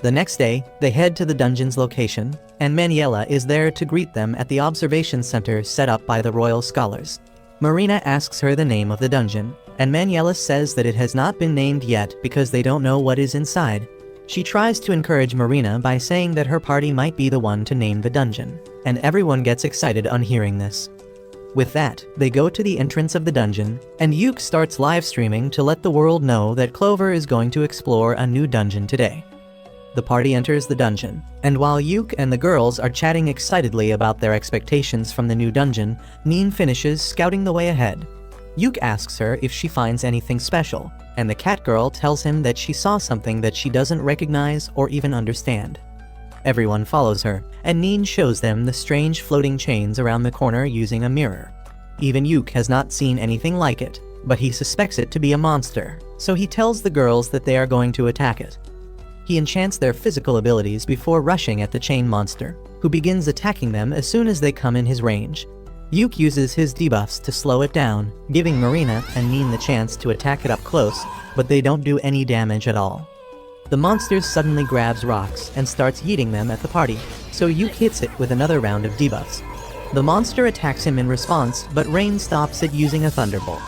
The next day, they head to the dungeon's location, and Manuela is there to greet them at the observation center set up by the royal scholars. Marina asks her the name of the dungeon, and Manuela says that it has not been named yet because they don't know what is inside. She tries to encourage Marina by saying that her party might be the one to name the dungeon, and everyone gets excited on hearing this. With that, they go to the entrance of the dungeon, and Yuk starts live streaming to let the world know that Clover is going to explore a new dungeon today. The party enters the dungeon, and while Yuk and the girls are chatting excitedly about their expectations from the new dungeon, Neen finishes scouting the way ahead. Yuk asks her if she finds anything special, and the cat girl tells him that she saw something that she doesn't recognize or even understand. Everyone follows her, and Neen shows them the strange floating chains around the corner using a mirror. Even Yuk has not seen anything like it, but he suspects it to be a monster, so he tells the girls that they are going to attack it. He enchants their physical abilities before rushing at the chain monster, who begins attacking them as soon as they come in his range. Yuk uses his debuffs to slow it down, giving Marina and Neen the chance to attack it up close, but they don't do any damage at all. The monster suddenly grabs rocks and starts yeeting them at the party, so Yuk hits it with another round of debuffs. The monster attacks him in response, but Rain stops it using a thunderbolt.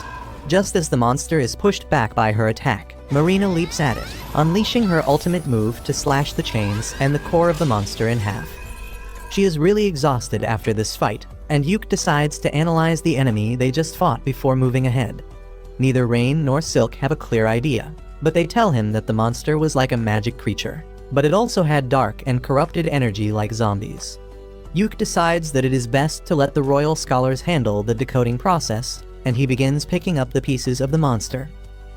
Just as the monster is pushed back by her attack, Marina leaps at it, unleashing her ultimate move to slash the chains and the core of the monster in half. She is really exhausted after this fight, and Yuk decides to analyze the enemy they just fought before moving ahead. Neither Rain nor Silk have a clear idea, but they tell him that the monster was like a magic creature, but it also had dark and corrupted energy like zombies. Yuk decides that it is best to let the royal scholars handle the decoding process, and he begins picking up the pieces of the monster.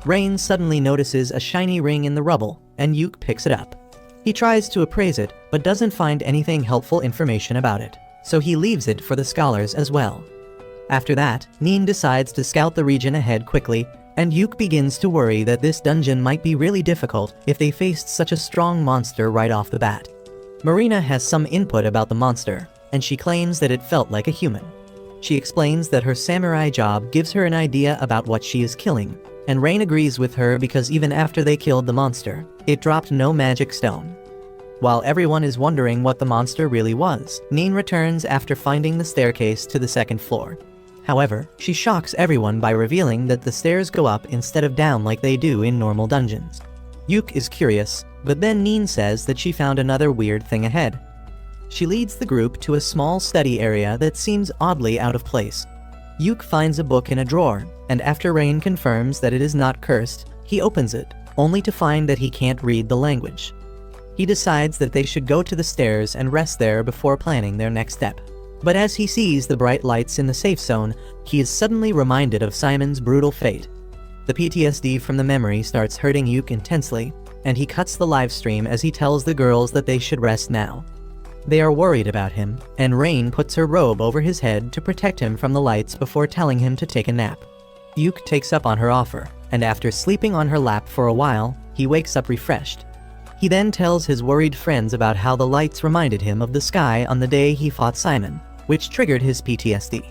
Rain suddenly notices a shiny ring in the rubble, and Yuk picks it up. He tries to appraise it, but doesn't find anything helpful information about it, so he leaves it for the scholars as well. After that, Neen decides to scout the region ahead quickly, and Yuk begins to worry that this dungeon might be really difficult if they faced such a strong monster right off the bat. Marina has some input about the monster, and she claims that it felt like a human. She explains that her samurai job gives her an idea about what she is killing, and Rain agrees with her because even after they killed the monster, it dropped no magic stone. While everyone is wondering what the monster really was, Neen returns after finding the staircase to the 2nd floor. However, she shocks everyone by revealing that the stairs go up instead of down like they do in normal dungeons. Yuk is curious, but then Neen says that she found another weird thing ahead. She leads the group to a small study area that seems oddly out of place. Yuk finds a book in a drawer, and after Rain confirms that it is not cursed, he opens it, only to find that he can't read the language. He decides that they should go to the stairs and rest there before planning their next step. But as he sees the bright lights in the safe zone, he is suddenly reminded of Simon's brutal fate. The PTSD from the memory starts hurting Yuk intensely, and he cuts the live stream as he tells the girls that they should rest now. They are worried about him, and Rain puts her robe over his head to protect him from the lights before telling him to take a nap. Yuk takes up on her offer, and after sleeping on her lap for a while, he wakes up refreshed. He then tells his worried friends about how the lights reminded him of the sky on the day he fought Simon, which triggered his PTSD.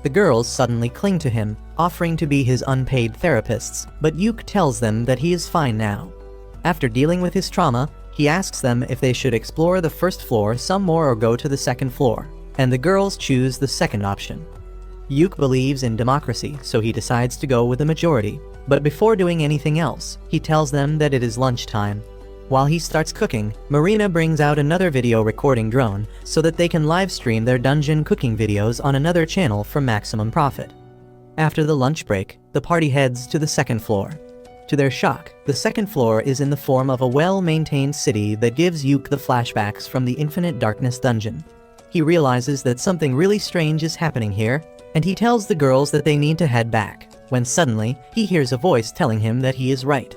The girls suddenly cling to him, offering to be his unpaid therapists, but Yuk tells them that he is fine now. After dealing with his trauma, he asks them if they should explore the 1st floor some more or go to the 2nd floor, and the girls choose the second option. Yuk believes in democracy, so he decides to go with the majority. But before doing anything else, he tells them that it is lunchtime. While he starts cooking, Marina brings out another video recording drone so that they can live stream their dungeon cooking videos on another channel for maximum profit. After the lunch break, the party heads to the second floor. To their shock, the second floor is in the form of a well-maintained city that gives Yuk the flashbacks from the Infinite Darkness dungeon. He realizes that something really strange is happening here, and he tells the girls that they need to head back, when suddenly, he hears a voice telling him that he is right.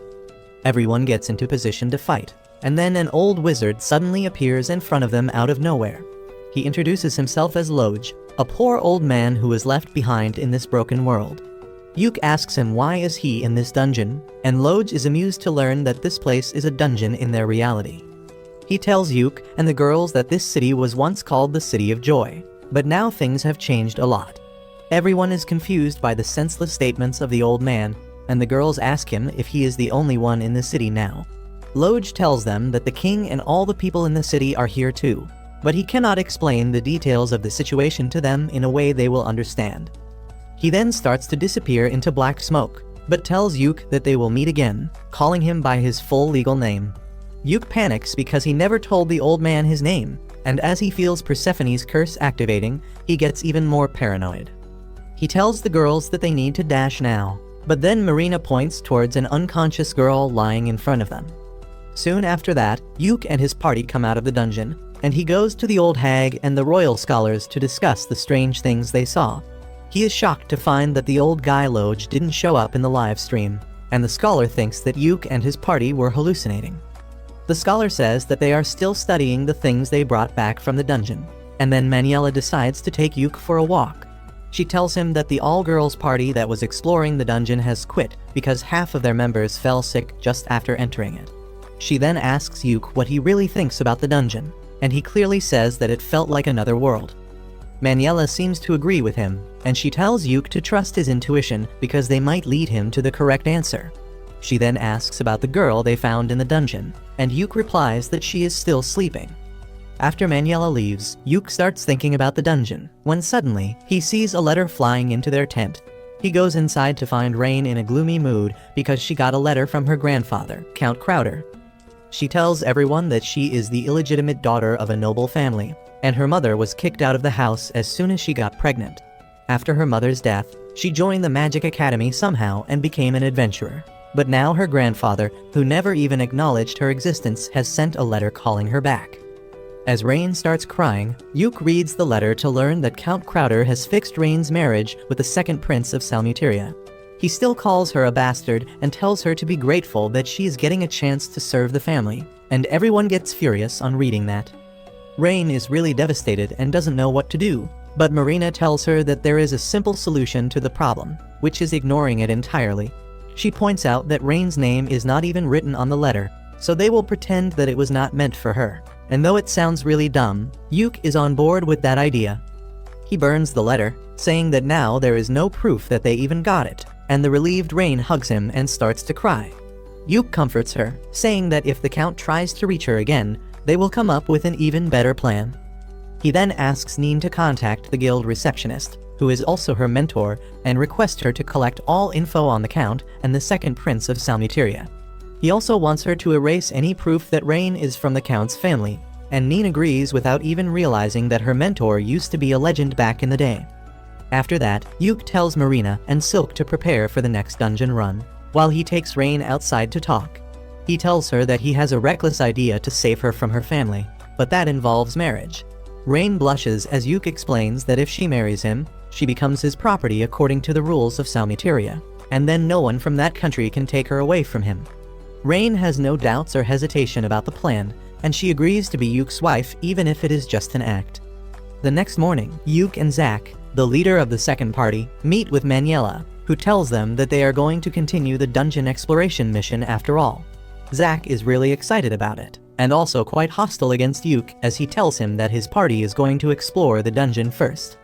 Everyone gets into position to fight, and then an old wizard suddenly appears in front of them out of nowhere. He introduces himself as Loj, a poor old man who is left behind in this broken world. Yuk asks him why is he in this dungeon, and Loj is amused to learn that this place is a dungeon in their reality. He tells Yuk and the girls that this city was once called the City of Joy, but now things have changed a lot. Everyone is confused by the senseless statements of the old man, and the girls ask him if he is the only one in the city now. Loj tells them that the king and all the people in the city are here too, but he cannot explain the details of the situation to them in a way they will understand. He then starts to disappear into black smoke, but tells Yuk that they will meet again, calling him by his full legal name. Yuk panics because he never told the old man his name, and as he feels Persephone's curse activating, he gets even more paranoid. He tells the girls that they need to dash now, but then Marina points towards an unconscious girl lying in front of them. Soon after that, Yuk and his party come out of the dungeon, and he goes to the old hag and the royal scholars to discuss the strange things they saw. He is shocked to find that the old guy Loj didn't show up in the live stream, and the scholar thinks that Yuk and his party were hallucinating. The scholar says that they are still studying the things they brought back from the dungeon, and then Maniela decides to take Yuk for a walk. She tells him that the all-girls party that was exploring the dungeon has quit because half of their members fell sick just after entering it. She then asks Yuk what he really thinks about the dungeon, and he clearly says that it felt like another world. Maniela seems to agree with him, and she tells Yuk to trust his intuition because they might lead him to the correct answer. She then asks about the girl they found in the dungeon, and Yuk replies that she is still sleeping. After Maniela leaves, Yuk starts thinking about the dungeon, when suddenly, he sees a letter flying into their tent. He goes inside to find Rain in a gloomy mood because she got a letter from her grandfather, Count Crowder. She tells everyone that she is the illegitimate daughter of a noble family, and her mother was kicked out of the house as soon as she got pregnant. After her mother's death, she joined the Magic Academy somehow and became an adventurer. But now her grandfather, who never even acknowledged her existence, has sent a letter calling her back. As Rain starts crying, Yuk reads the letter to learn that Count Crowder has fixed Rain's marriage with the second prince of Salmuteria. He still calls her a bastard and tells her to be grateful that she is getting a chance to serve the family, and everyone gets furious on reading that. Rain is really devastated and doesn't know what to do, but Marina tells her that there is a simple solution to the problem, which is ignoring it entirely. She points out that Rain's name is not even written on the letter, so they will pretend that it was not meant for her. And though it sounds really dumb, Yuk is on board with that idea. He burns the letter, saying that now there is no proof that they even got it, and the relieved Rain hugs him and starts to cry. Yuk comforts her, saying that if the Count tries to reach her again, they will come up with an even better plan. He then asks Neen to contact the guild receptionist, who is also her mentor, and request her to collect all info on the Count and the second prince of Salmuteria. He also wants her to erase any proof that Rain is from the Count's family, and Neen agrees without even realizing that her mentor used to be a legend back in the day. After that, Yuk tells Marina and Silk to prepare for the next dungeon run, while he takes Rain outside to talk. He tells her that he has a reckless idea to save her from her family, but that involves marriage. Rain blushes as Yuk explains that if she marries him, she becomes his property according to the rules of Salmuteria, and then no one from that country can take her away from him. Rain has no doubts or hesitation about the plan, and she agrees to be Yuk's wife even if it is just an act. The next morning, Yuk and Zack, the leader of the second party, meet with Maniela, who tells them that they are going to continue the dungeon exploration mission after all. Zack is really excited about it, and also quite hostile against Yuk as he tells him that his party is going to explore the dungeon first.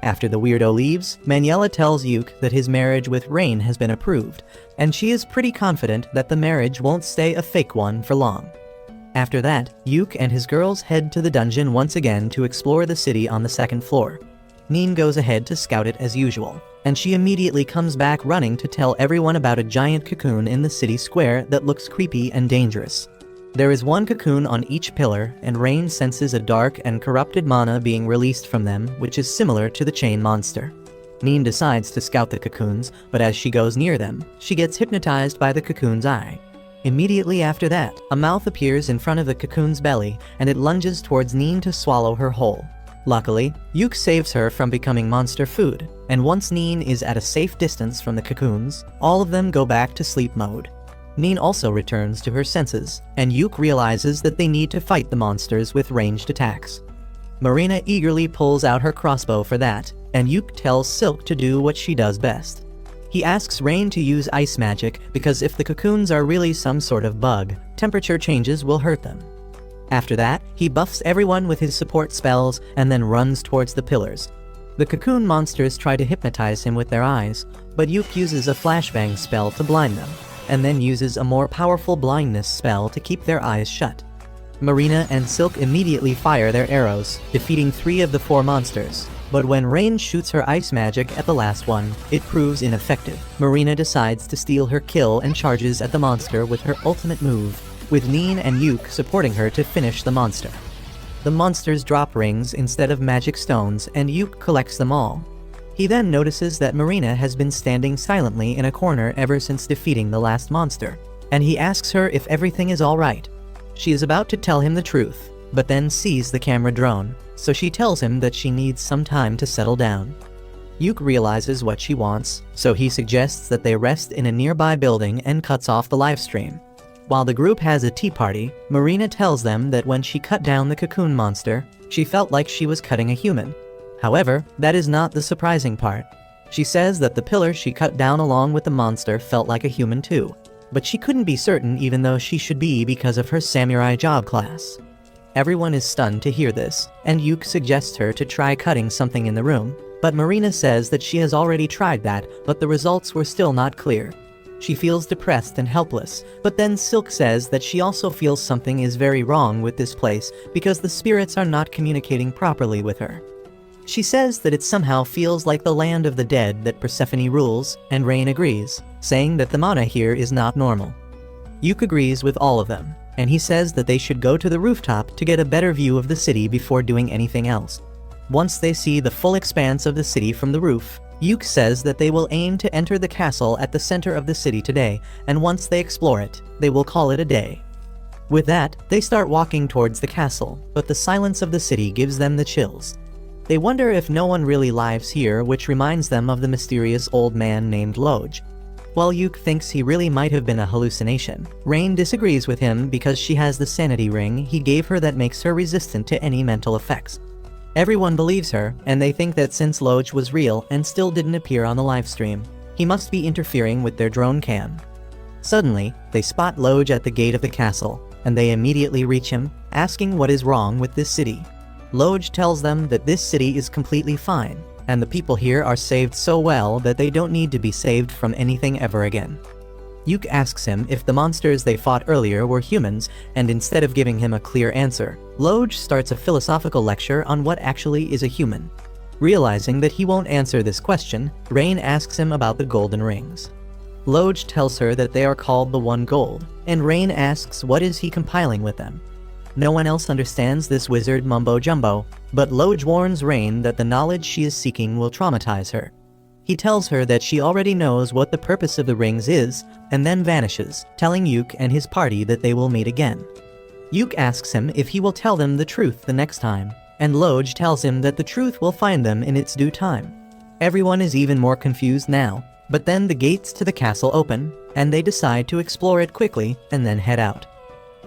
After the weirdo leaves, Maniela tells Yuk that his marriage with Rain has been approved, and she is pretty confident that the marriage won't stay a fake one for long. After that, Yuk and his girls head to the dungeon once again to explore the city on the second floor. Neen goes ahead to scout it as usual, and she immediately comes back running to tell everyone about a giant cocoon in the city square that looks creepy and dangerous. There is one cocoon on each pillar, and Rain senses a dark and corrupted mana being released from them, which is similar to the chain monster. Neen decides to scout the cocoons, but as she goes near them, she gets hypnotized by the cocoon's eye. Immediately after that, a mouth appears in front of the cocoon's belly, and it lunges towards Neen to swallow her whole. Luckily, Yuk saves her from becoming monster food, and once Neen is at a safe distance from the cocoons, all of them go back to sleep mode. Neen also returns to her senses, and Yuk realizes that they need to fight the monsters with ranged attacks. Marina eagerly pulls out her crossbow for that, and Yuk tells Silk to do what she does best. He asks Rain to use ice magic because if the cocoons are really some sort of bug, temperature changes will hurt them. After that, he buffs everyone with his support spells and then runs towards the pillars. The cocoon monsters try to hypnotize him with their eyes, but Yuk uses a flashbang spell to blind them, and then uses a more powerful blindness spell to keep their eyes shut. Marina and Silk immediately fire their arrows, defeating 3 of the 4 monsters. But when Rain shoots her ice magic at the last one, it proves ineffective. Marina decides to steal her kill and charges at the monster with her ultimate move, with Neen and Yuk supporting her to finish the monster. The monsters drop rings instead of magic stones, and Yuk collects them all. He then notices that Marina has been standing silently in a corner ever since defeating the last monster, and he asks her if everything is alright. She is about to tell him the truth, but then sees the camera drone, so she tells him that she needs some time to settle down. Yuk realizes what she wants, so he suggests that they rest in a nearby building and cuts off the livestream. While the group has a tea party, Marina tells them that when she cut down the cocoon monster, she felt like she was cutting a human. However, that is not the surprising part. She says that the pillar she cut down along with the monster felt like a human too, but she couldn't be certain even though she should be because of her samurai job class. Everyone is stunned to hear this, and Yuk suggests her to try cutting something in the room, but Marina says that she has already tried that, but the results were still not clear. She feels depressed and helpless, but then Silk says that she also feels something is very wrong with this place because the spirits are not communicating properly with her. She says that it somehow feels like the land of the dead that Persephone rules, and Rain agrees, saying that the mana here is not normal. Yuk agrees with all of them, and he says that they should go to the rooftop to get a better view of the city before doing anything else. Once they see the full expanse of the city from the roof, Yuk says that they will aim to enter the castle at the center of the city today, and once they explore it, they will call it a day. With that, they start walking towards the castle, but the silence of the city gives them the chills. They wonder if no one really lives here, which reminds them of the mysterious old man named Loj. While Yuk thinks he really might have been a hallucination, Rain disagrees with him because she has the sanity ring he gave her that makes her resistant to any mental effects. Everyone believes her, and they think that since Loj was real and still didn't appear on the livestream, he must be interfering with their drone cam. Suddenly, they spot Loj at the gate of the castle, and they immediately reach him, asking what is wrong with this city. Loj tells them that this city is completely fine, and the people here are saved so well that they don't need to be saved from anything ever again. Yuk asks him if the monsters they fought earlier were humans, and instead of giving him a clear answer, Loj starts a philosophical lecture on what actually is a human. Realizing that he won't answer this question, Rain asks him about the golden rings. Loj tells her that they are called the One Gold, and Rain asks what is he compiling with them. No one else understands this wizard mumbo-jumbo, but Loj warns Rain that the knowledge she is seeking will traumatize her. He tells her that she already knows what the purpose of the rings is, and then vanishes, telling Yuk and his party that they will meet again. Yuk asks him if he will tell them the truth the next time, and Loj tells him that the truth will find them in its due time. Everyone is even more confused now, but then the gates to the castle open, and they decide to explore it quickly and then head out.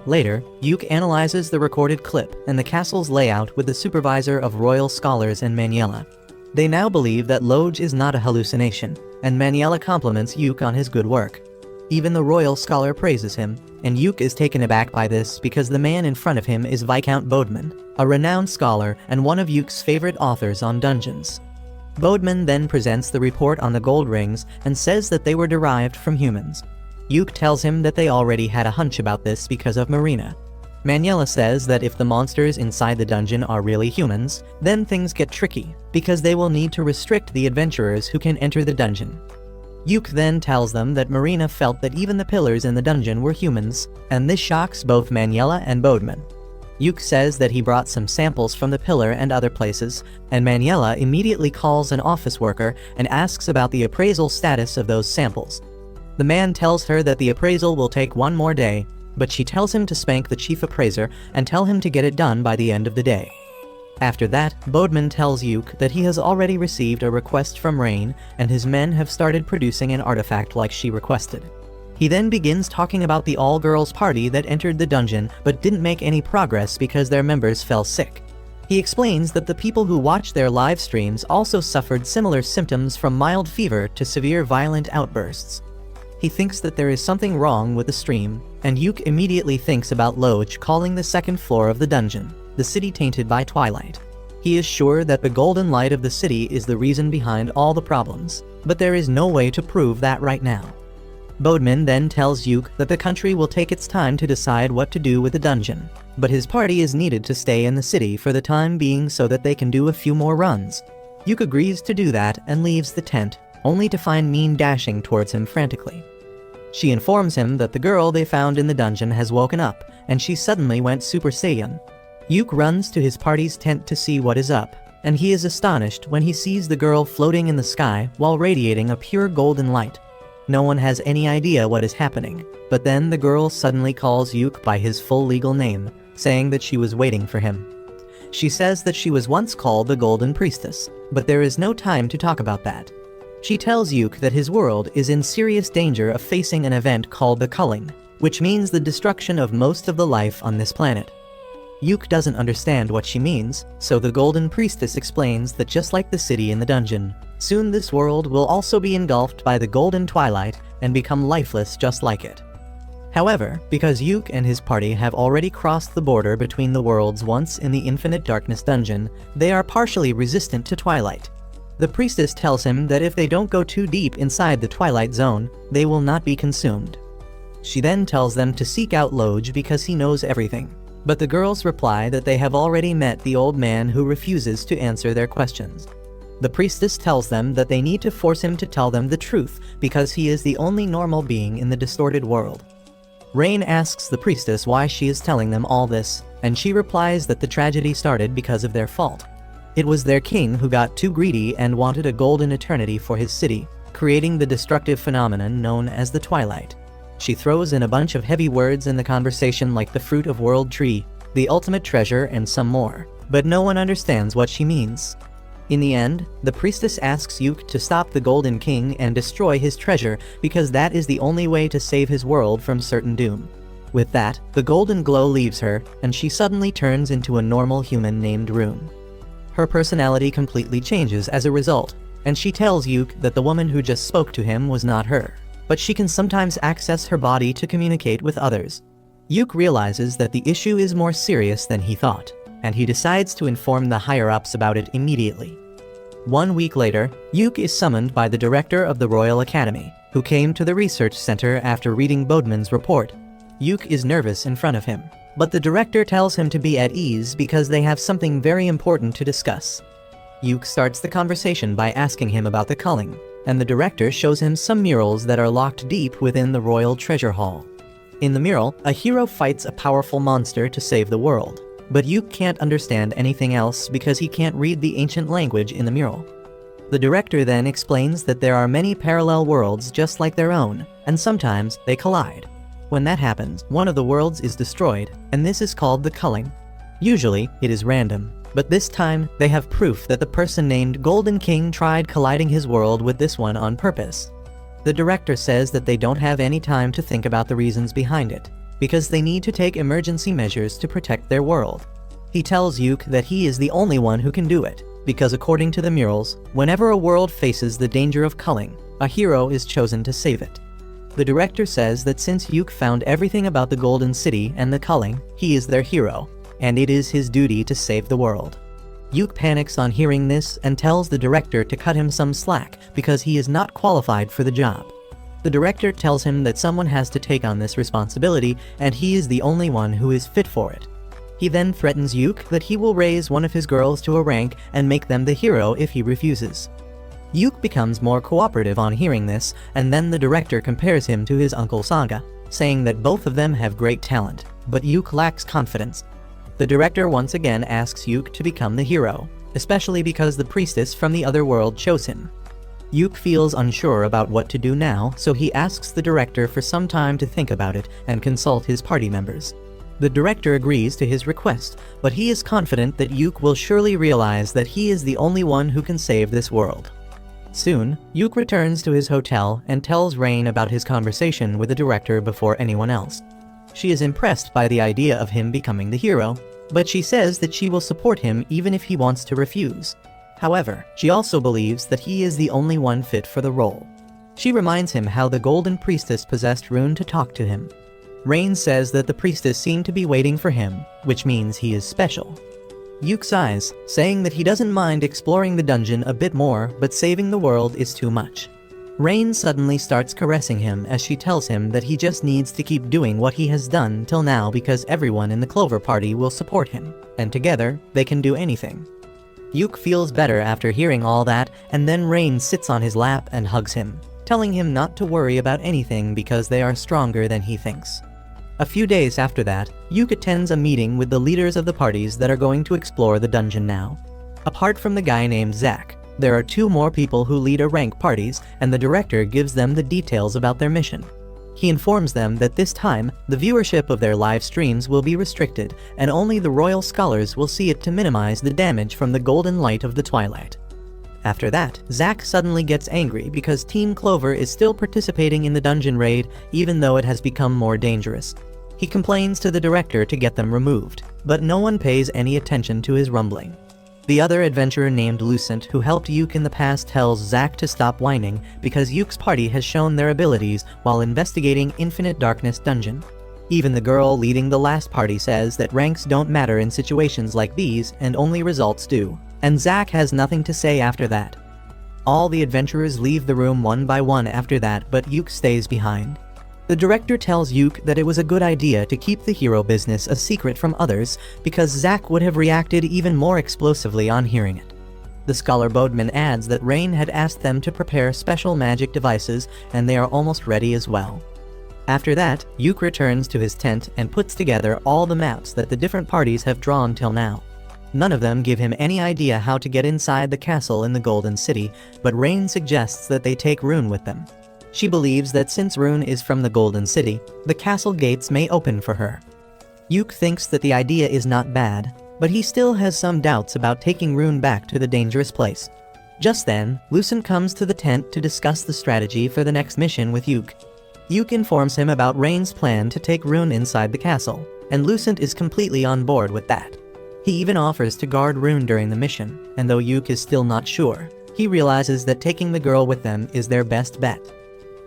Later, Yuk analyzes the recorded clip and the castle's layout with the supervisor of royal scholars and Maniela. They now believe that Loj is not a hallucination, and Maniela compliments Yuk on his good work. Even the royal scholar praises him, and Yuk is taken aback by this because the man in front of him is Viscount Bodman, a renowned scholar and one of Yuk's favorite authors on dungeons. Bodman then presents the report on the gold rings and says that they were derived from humans. Yuk tells him that they already had a hunch about this because of Marina. Manuela says that if the monsters inside the dungeon are really humans, then things get tricky, because they will need to restrict the adventurers who can enter the dungeon. Yuke then tells them that Marina felt that even the pillars in the dungeon were humans, and this shocks both Manuela and Bodman. Yuke says that he brought some samples from the pillar and other places, and Manuela immediately calls an office worker and asks about the appraisal status of those samples. The man tells her that the appraisal will take one more day, but she tells him to spank the chief appraiser and tell him to get it done by the end of the day. After that, Bodman tells Yuke that he has already received a request from Rain, and his men have started producing an artifact like she requested. He then begins talking about the all-girls party that entered the dungeon but didn't make any progress because their members fell sick. He explains that the people who watched their live streams also suffered similar symptoms from mild fever to severe violent outbursts. He thinks that there is something wrong with the stream, and Yuke immediately thinks about Loge calling the second floor of the dungeon, the city tainted by twilight. He is sure that the golden light of the city is the reason behind all the problems, but there is no way to prove that right now. Bodman then tells Yuke that the country will take its time to decide what to do with the dungeon, but his party is needed to stay in the city for the time being so that they can do a few more runs. Yuke agrees to do that and leaves the tent, only to find Min dashing towards him frantically. She informs him that the girl they found in the dungeon has woken up, and she suddenly went Super Saiyan. Yuke runs to his party's tent to see what is up, and he is astonished when he sees the girl floating in the sky while radiating a pure golden light. No one has any idea what is happening, but then the girl suddenly calls Yuke by his full legal name, saying that she was waiting for him. She says that she was once called the Golden Priestess, but there is no time to talk about that. She tells Yuke that his world is in serious danger of facing an event called the culling, which means the destruction of most of the life on this planet. Yuke doesn't understand what she means, so the Golden Priestess explains that just like the city in the dungeon, soon this world will also be engulfed by the golden twilight and become lifeless just like it. However, because Yuke and his party have already crossed the border between the worlds once in the Infinite Darkness dungeon, they are partially resistant to twilight. The priestess tells him that if they don't go too deep inside the Twilight Zone, they will not be consumed. She then tells them to seek out Loge because he knows everything, but the girls reply that they have already met the old man who refuses to answer their questions. The priestess tells them that they need to force him to tell them the truth because he is the only normal being in the distorted world. Rain asks the priestess why she is telling them all this, and she replies that the tragedy started because of their fault. It was their king who got too greedy and wanted a golden eternity for his city, creating the destructive phenomenon known as the Twilight. She throws in a bunch of heavy words in the conversation like the fruit of world tree, the ultimate treasure, and some more, but no one understands what she means. In the end, the priestess asks Yuke to stop the Golden King and destroy his treasure because that is the only way to save his world from certain doom. With that, the golden glow leaves her, and she suddenly turns into a normal human named Rune. Her personality completely changes as a result, and she tells Yuke that the woman who just spoke to him was not her, but she can sometimes access her body to communicate with others. Yuke realizes that the issue is more serious than he thought, and he decides to inform the higher-ups about it immediately. 1 week later, Yuke is summoned by the director of the Royal Academy, who came to the research center after reading Bodman's report. Yuke is nervous in front of him, but the director tells him to be at ease because they have something very important to discuss. Yuke starts the conversation by asking him about the culling, and the director shows him some murals that are locked deep within the Royal Treasure Hall. In the mural, a hero fights a powerful monster to save the world, but Yuke can't understand anything else because he can't read the ancient language in the mural. The director then explains that there are many parallel worlds just like their own, and sometimes they collide. When that happens, one of the worlds is destroyed, and this is called the culling. Usually, it is random, but this time, they have proof that the person named Golden King tried colliding his world with this one on purpose. The director says that they don't have any time to think about the reasons behind it, because they need to take emergency measures to protect their world. He tells Yuke that he is the only one who can do it, because according to the murals, whenever a world faces the danger of culling, a hero is chosen to save it. The director says that since Yuke found everything about the Golden City and the culling, he is their hero, and it is his duty to save the world. Yuke panics on hearing this and tells the director to cut him some slack because he is not qualified for the job. The director tells him that someone has to take on this responsibility and he is the only one who is fit for it. He then threatens Yuke that he will raise one of his girls to a rank and make them the hero if he refuses. Yuke becomes more cooperative on hearing this, and then the director compares him to his uncle Saga, saying that both of them have great talent, but Yuke lacks confidence. The director once again asks Yuke to become the hero, especially because the priestess from the other world chose him. Yuke feels unsure about what to do now, so he asks the director for some time to think about it and consult his party members. The director agrees to his request, but he is confident that Yuke will surely realize that he is the only one who can save this world. Soon, Yuke returns to his hotel and tells Rain about his conversation with the director before anyone else. She is impressed by the idea of him becoming the hero, but she says that she will support him even if he wants to refuse. However, she also believes that he is the only one fit for the role. She reminds him how the Golden Priestess possessed Rune to talk to him. Rain says that the priestess seemed to be waiting for him, which means he is special. Yuke sighs, saying that he doesn't mind exploring the dungeon a bit more, but saving the world is too much. Rain suddenly starts caressing him as she tells him that he just needs to keep doing what he has done till now because everyone in the Clover Party will support him, and together, they can do anything. Yuke feels better after hearing all that, and then Rain sits on his lap and hugs him, telling him not to worry about anything because they are stronger than he thinks. A few days after that, Yuke attends a meeting with the leaders of the parties that are going to explore the dungeon now. Apart from the guy named Zack, there are 2 more people who lead a rank parties, and the director gives them the details about their mission. He informs them that this time, the viewership of their live streams will be restricted, and only the royal scholars will see it to minimize the damage from the golden light of the twilight. After that, Zack suddenly gets angry because Team Clover is still participating in the dungeon raid even though it has become more dangerous. He complains to the director to get them removed, but no one pays any attention to his rumbling. The other adventurer named Lucent who helped Yuke in the past tells Zack to stop whining because Yuke's party has shown their abilities while investigating Infinite Darkness Dungeon. Even the girl leading the last party says that ranks don't matter in situations like these and only results do, and Zack has nothing to say after that. All the adventurers leave the room one by one after that, but Yuke stays behind. The director tells Yuke that it was a good idea to keep the hero business a secret from others because Zack would have reacted even more explosively on hearing it. The scholar Bodeman adds that Rain had asked them to prepare special magic devices and they are almost ready as well. After that, Yuke returns to his tent and puts together all the maps that the different parties have drawn till now. None of them give him any idea how to get inside the castle in the Golden City, but Rain suggests that they take Rune with them. She believes that since Rune is from the Golden City, the castle gates may open for her. Yuke thinks that the idea is not bad, but he still has some doubts about taking Rune back to the dangerous place. Just then, Lucent comes to the tent to discuss the strategy for the next mission with Yuke. Yuke informs him about Rain's plan to take Rune inside the castle, and Lucent is completely on board with that. He even offers to guard Rune during the mission, and though Yuke is still not sure, he realizes that taking the girl with them is their best bet.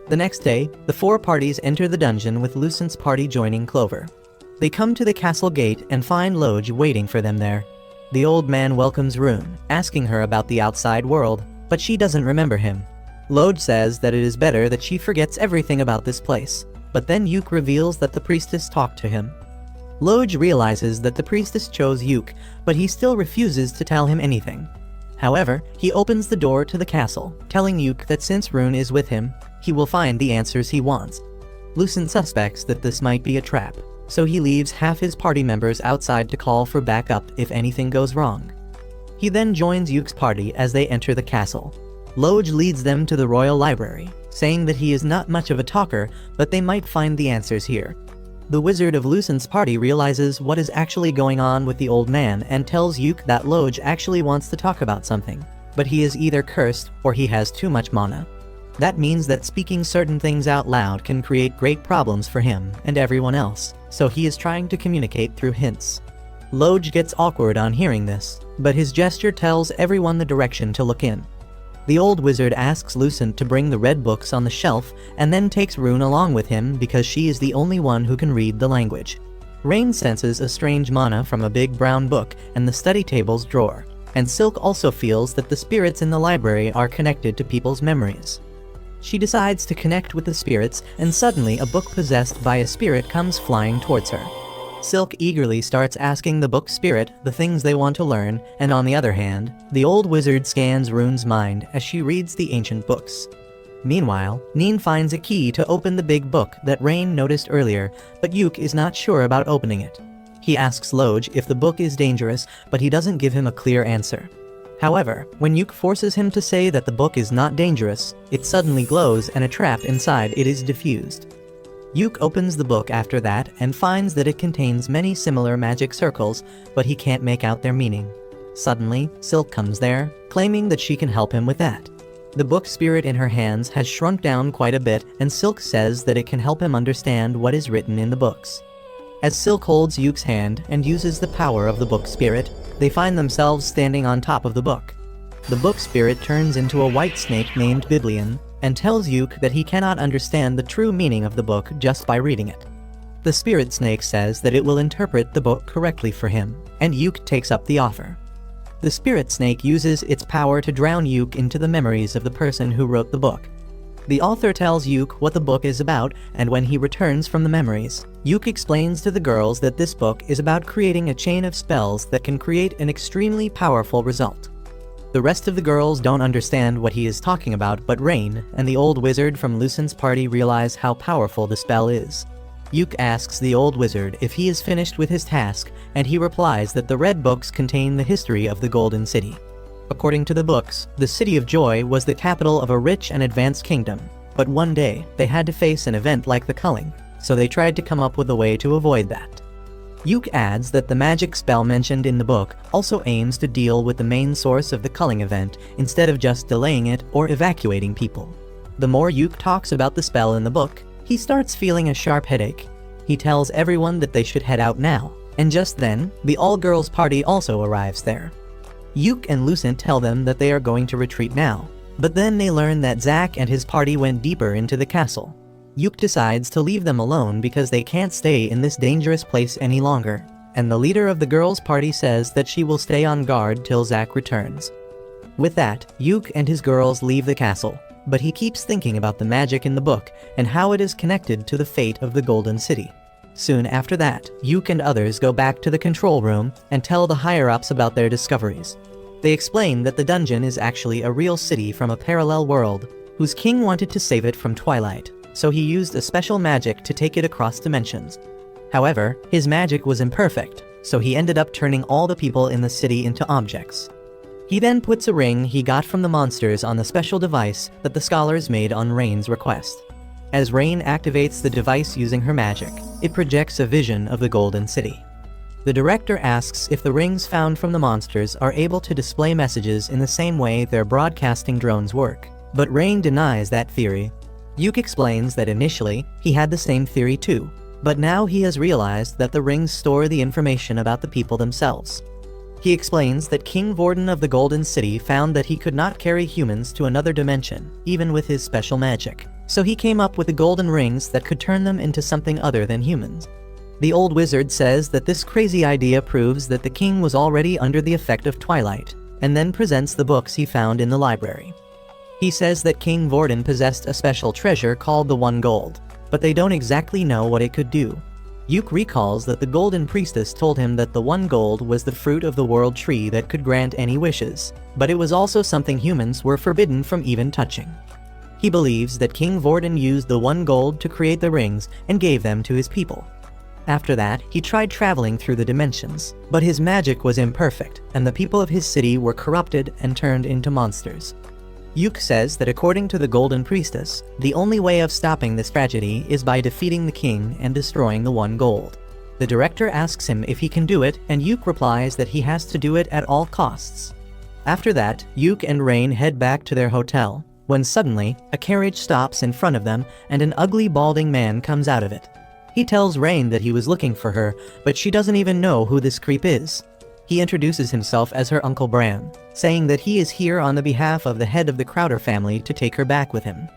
The next day, the 4 parties enter the dungeon with Lucent's party joining Clover. They come to the castle gate and find Loge waiting for them there. The old man welcomes Rune, asking her about the outside world, but she doesn't remember him. Loge says that it is better that she forgets everything about this place, but then Yuke reveals that the priestess talked to him. Loge realizes that the priestess chose Yuke, but he still refuses to tell him anything. However, he opens the door to the castle, telling Yuke that since Rune is with him, he will find the answers he wants. Lucent suspects that this might be a trap, so he leaves half his party members outside to call for backup if anything goes wrong. He then joins Yuke's party as they enter the castle. Loge leads them to the royal library, saying that he is not much of a talker, but they might find the answers here. The wizard of Lucent's party realizes what is actually going on with the old man and tells Yuke that Loge actually wants to talk about something, but he is either cursed or he has too much mana. That means that speaking certain things out loud can create great problems for him and everyone else, so he is trying to communicate through hints. Loge gets awkward on hearing this, but his gesture tells everyone the direction to look in. The old wizard asks Lucent to bring the red books on the shelf and then takes Rune along with him because she is the only one who can read the language. Rain senses a strange mana from a big brown book and the study table's drawer, and Silk also feels that the spirits in the library are connected to people's memories. She decides to connect with the spirits, and suddenly a book possessed by a spirit comes flying towards her. Silk eagerly starts asking the book spirit the things they want to learn, and on the other hand, the old wizard scans Rune's mind as she reads the ancient books. Meanwhile, Neen finds a key to open the big book that Rain noticed earlier, but Yuk is not sure about opening it. He asks Loj if the book is dangerous, but he doesn't give him a clear answer. However, when Yuk forces him to say that the book is not dangerous, it suddenly glows and a trap inside it is diffused. Yuk opens the book after that and finds that it contains many similar magic circles, but he can't make out their meaning. Suddenly, Silk comes there, claiming that she can help him with that. The book spirit in her hands has shrunk down quite a bit, and Silk says that it can help him understand what is written in the books. As Silk holds Yuk's hand and uses the power of the book spirit, they find themselves standing on top of the book. The book spirit turns into a white snake named Biblion, and tells Yuk that he cannot understand the true meaning of the book just by reading it. The spirit snake says that it will interpret the book correctly for him, and Yuk takes up the offer. The spirit snake uses its power to drown Yuk into the memories of the person who wrote the book. The author tells Yuk what the book is about, and when he returns from the memories, Yuk explains to the girls that this book is about creating a chain of spells that can create an extremely powerful result. The rest of the girls don't understand what he is talking about, but Rain and the old wizard from Lucen's party realize how powerful the spell is. Yuk asks the old wizard if he is finished with his task, and he replies that the red books contain the history of the Golden City. According to the books, the City of Joy was the capital of a rich and advanced kingdom, but one day, they had to face an event like the culling, so they tried to come up with a way to avoid that. Yuk adds that the magic spell mentioned in the book also aims to deal with the main source of the culling event, instead of just delaying it or evacuating people. The more Yuk talks about the spell in the book, he starts feeling a sharp headache. He tells everyone that they should head out now, and just then, the all-girls party also arrives there. Yuk and Lucent tell them that they are going to retreat now, but then they learn that Zack and his party went deeper into the castle. Yuk decides to leave them alone because they can't stay in this dangerous place any longer, and the leader of the girls' party says that she will stay on guard till Zack returns. With that, Yuk and his girls leave the castle, but he keeps thinking about the magic in the book and how it is connected to the fate of the Golden City. Soon after that, Yuk and others go back to the control room and tell the higher-ups about their discoveries. They explain that the dungeon is actually a real city from a parallel world, whose king wanted to save it from twilight, so he used a special magic to take it across dimensions. However, his magic was imperfect, so he ended up turning all the people in the city into objects. He then puts a ring he got from the monsters on the special device that the scholars made on Rain's request. As Rain activates the device using her magic, it projects a vision of the Golden City. The director asks if the rings found from the monsters are able to display messages in the same way their broadcasting drones work, but Rain denies that theory. Yuk explains that initially, he had the same theory too, but now he has realized that the rings store the information about the people themselves. He explains that King Vorden of the Golden City found that he could not carry humans to another dimension, even with his special magic, so he came up with the golden rings that could turn them into something other than humans. The old wizard says that this crazy idea proves that the king was already under the effect of twilight, and then presents the books he found in the library. He says that King Vorden possessed a special treasure called the One Gold, but they don't exactly know what it could do. Yuk recalls that the Golden Priestess told him that the One Gold was the fruit of the World Tree that could grant any wishes, but it was also something humans were forbidden from even touching. He believes that King Vorden used the One Gold to create the rings and gave them to his people. After that, he tried traveling through the dimensions, but his magic was imperfect, and the people of his city were corrupted and turned into monsters. Yuk says that according to the Golden Priestess, the only way of stopping this tragedy is by defeating the king and destroying the One Gold. The director asks him if he can do it, and Yuk replies that he has to do it at all costs. After that, Yuk and Rain head back to their hotel, when suddenly, a carriage stops in front of them and an ugly balding man comes out of it. He tells Rain that he was looking for her, but she doesn't even know who this creep is. He introduces himself as her Uncle Bran, saying that he is here on the behalf of the head of the Crowder family to take her back with him.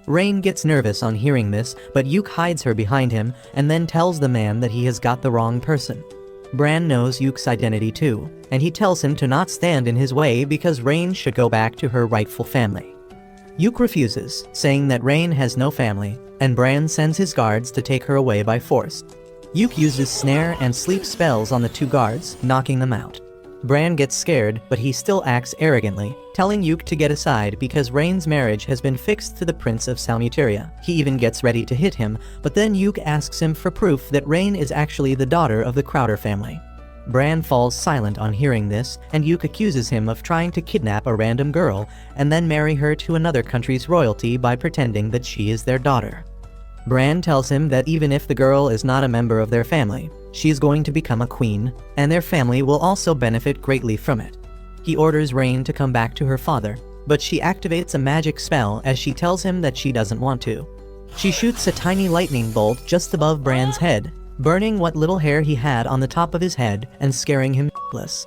Rain gets nervous on hearing this, but Yuk hides her behind him and then tells the man that he has got the wrong person. Bran knows Yuk's identity too, and he tells him to not stand in his way because Rain should go back to her rightful family. Yuk refuses, saying that Rain has no family, and Bran sends his guards to take her away by force. Yuk uses snare and sleep spells on the two guards, knocking them out. Bran gets scared, but he still acts arrogantly, telling Yuk to get aside because Rain's marriage has been fixed to the Prince of Salmuteria. He even gets ready to hit him, but then Yuk asks him for proof that Rain is actually the daughter of the Crowder family. Bran falls silent on hearing this, and Yuk accuses him of trying to kidnap a random girl and then marry her to another country's royalty by pretending that she is their daughter. Bran tells him that even if the girl is not a member of their family, she is going to become a queen, and their family will also benefit greatly from it. He orders Rain to come back to her father, but she activates a magic spell as she tells him that she doesn't want to. She shoots a tiny lightning bolt just above Bran's head, burning what little hair he had on the top of his head and scaring him shitless.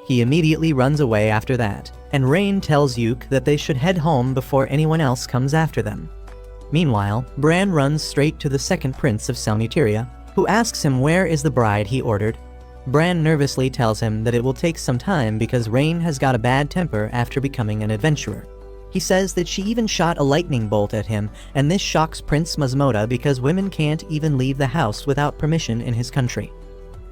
He immediately runs away after that, and Rain tells Yuk that they should head home before anyone else comes after them. Meanwhile, Bran runs straight to the second prince of Salmuteria, who asks him where is the bride he ordered. Bran nervously tells him that it will take some time because Rain has got a bad temper after becoming an adventurer. He says that she even shot a lightning bolt at him, and this shocks Prince Masmoda because women can't even leave the house without permission in his country.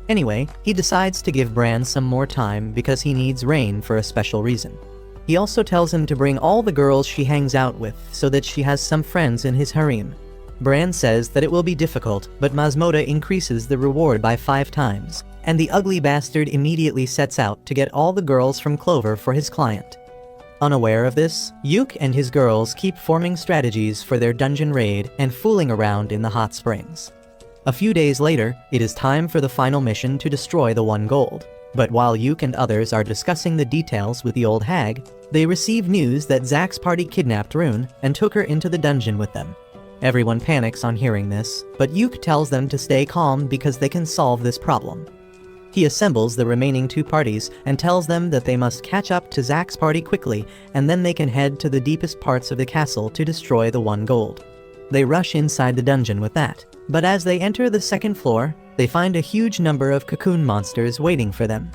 Anyway, he decides to give Bran some more time because he needs Rain for a special reason. He also tells him to bring all the girls she hangs out with so that she has some friends in his harem. Bran says that it will be difficult, but Masmoda increases the reward by 5 times, and the ugly bastard immediately sets out to get all the girls from Clover for his client. Unaware of this, Yuk and his girls keep forming strategies for their dungeon raid and fooling around in the hot springs. A few days later, it is time for the final mission to destroy the One Gold. But while Yuk and others are discussing the details with the old hag, they receive news that Zack's party kidnapped Rune and took her into the dungeon with them. Everyone panics on hearing this, but Yuk tells them to stay calm because they can solve this problem. He assembles the remaining 2 parties and tells them that they must catch up to Zack's party quickly, and then they can head to the deepest parts of the castle to destroy the One Gold. They rush inside the dungeon with that, but as they enter the 2nd floor, they find a huge number of cocoon monsters waiting for them.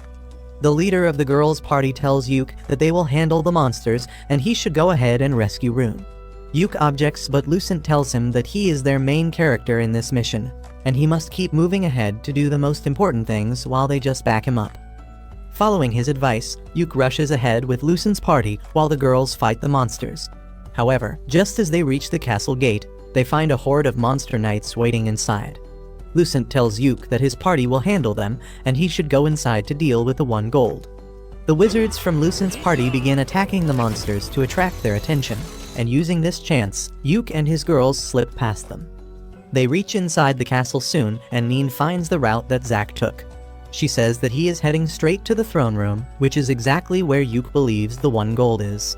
The leader of the girls' party tells Yuk that they will handle the monsters and he should go ahead and rescue Rune. Yuk objects, but Lucent tells him that he is their main character in this mission, and he must keep moving ahead to do the most important things while they just back him up. Following his advice, Yuk rushes ahead with Lucent's party while the girls fight the monsters. However, just as they reach the castle gate, they find a horde of monster knights waiting inside. Lucent tells Yuk that his party will handle them and he should go inside to deal with the One Gold. The wizards from Lucent's party begin attacking the monsters to attract their attention, and using this chance, Yuk and his girls slip past them. They reach inside the castle soon, and Neen finds the route that Zack took. She says that he is heading straight to the throne room, which is exactly where Yuk believes the One Gold is.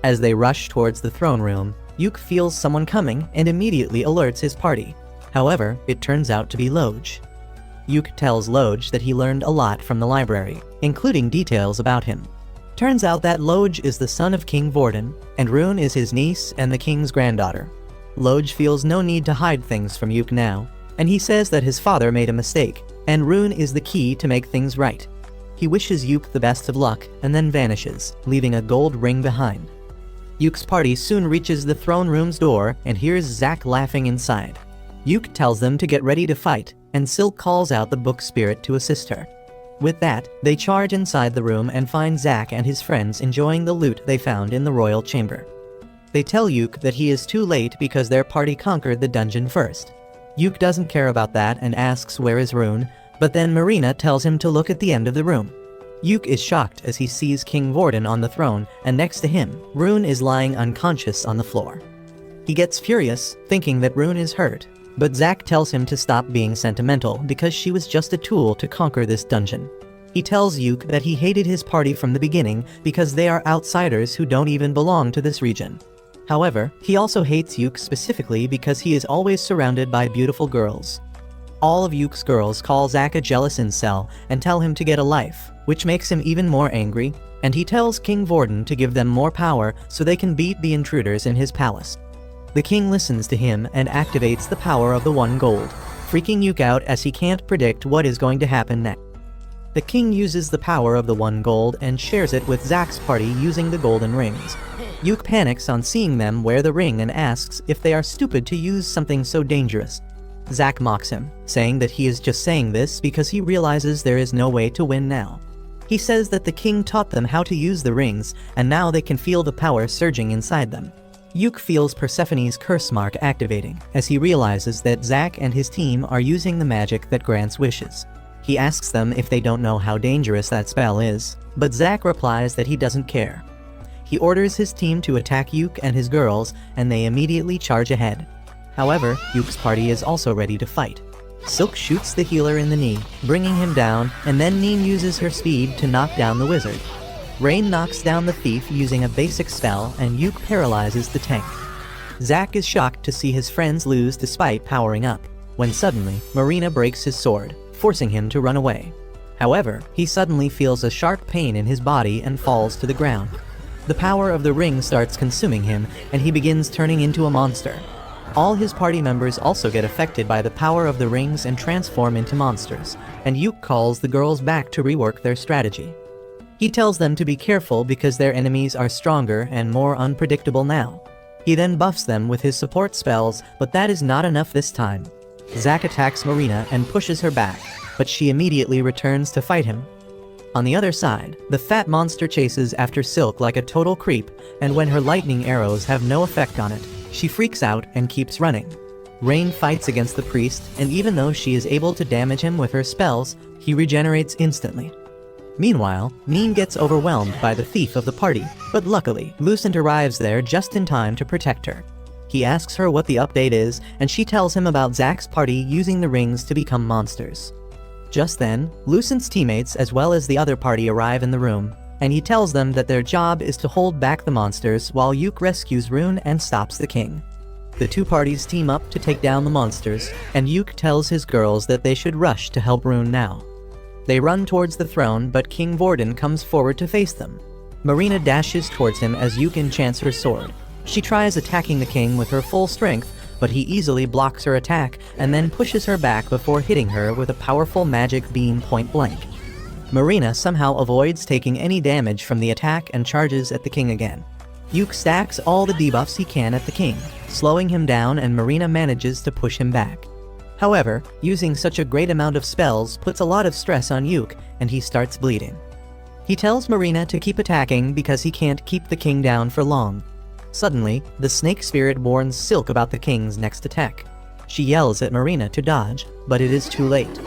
As they rush towards the throne room, Yuk feels someone coming and immediately alerts his party. However, it turns out to be Loj. Yuk tells Loj that he learned a lot from the library, including details about him. Turns out that Loj is the son of King Vorden, and Rune is his niece and the king's granddaughter. Loj feels no need to hide things from Yuk now, and he says that his father made a mistake, and Rune is the key to make things right. He wishes Yuk the best of luck and then vanishes, leaving a gold ring behind. Yuk's party soon reaches the throne room's door and hears Zack laughing inside. Yuk tells them to get ready to fight, and Silk calls out the book spirit to assist her. With that, they charge inside the room and find Zack and his friends enjoying the loot they found in the royal chamber. They tell Yuk that he is too late because their party conquered the dungeon first. Yuk doesn't care about that and asks where is Rune, but then Marina tells him to look at the end of the room. Yuk is shocked as he sees King Vorden on the throne, and next to him, Rune is lying unconscious on the floor. He gets furious, thinking that Rune is hurt, but Zack tells him to stop being sentimental because she was just a tool to conquer this dungeon. He tells Yuk that he hated his party from the beginning because they are outsiders who don't even belong to this region. However, he also hates Yuk specifically because he is always surrounded by beautiful girls. All of Yuk's girls call Zack a jealous incel and tell him to get a life, which makes him even more angry, and he tells King Vorden to give them more power so they can beat the intruders in his palace. The king listens to him and activates the power of the One Gold, freaking Yuk out as he can't predict what is going to happen next. The king uses the power of the 1 gold and shares it with Zack's party using the golden rings. Yuk panics on seeing them wear the ring and asks if they are stupid to use something so dangerous. Zack mocks him, saying that he is just saying this because he realizes there is no way to win now. He says that the king taught them how to use the rings, and now they can feel the power surging inside them. Yuk feels Persephone's curse mark activating, as he realizes that Zack and his team are using the magic that grants wishes. He asks them if they don't know how dangerous that spell is, but Zack replies that he doesn't care. He orders his team to attack Yuk and his girls, and they immediately charge ahead. However, Yuk's party is also ready to fight. Silk shoots the healer in the knee, bringing him down, and then Neen uses her speed to knock down the wizard. Rain knocks down the thief using a basic spell, and Yuk paralyzes the tank. Zack is shocked to see his friends lose despite powering up, when suddenly, Marina breaks his sword, forcing him to run away. However, he suddenly feels a sharp pain in his body and falls to the ground. The power of the ring starts consuming him, and he begins turning into a monster. All his party members also get affected by the power of the rings and transform into monsters, and Yuk calls the girls back to rework their strategy. He tells them to be careful because their enemies are stronger and more unpredictable now. He then buffs them with his support spells, but that is not enough this time. Zack attacks Marina and pushes her back, but she immediately returns to fight him. On the other side, the fat monster chases after Silk like a total creep, and when her lightning arrows have no effect on it, she freaks out and keeps running. Rain fights against the priest, and even though she is able to damage him with her spells, he regenerates instantly. Meanwhile, Neen gets overwhelmed by the thief of the party, but luckily, Lucent arrives there just in time to protect her. He asks her what the update is, and she tells him about Zack's party using the rings to become monsters. Just then, Lucent's teammates as well as the other party arrive in the room, and he tells them that their job is to hold back the monsters while Yuk rescues Rune and stops the king. The two parties team up to take down the monsters, and Yuk tells his girls that they should rush to help Rune now. They run towards the throne, but King Vorden comes forward to face them. Marina dashes towards him as Yuk enchants her sword. She tries attacking the king with her full strength, but he easily blocks her attack and then pushes her back before hitting her with a powerful magic beam point blank. Marina somehow avoids taking any damage from the attack and charges at the king again. Yuk stacks all the debuffs he can at the king, slowing him down, and Marina manages to push him back. However, using such a great amount of spells puts a lot of stress on Yuk, and he starts bleeding. He tells Marina to keep attacking because he can't keep the king down for long. Suddenly, the snake spirit warns Silk about the king's next attack. She yells at Marina to dodge, but it is too late.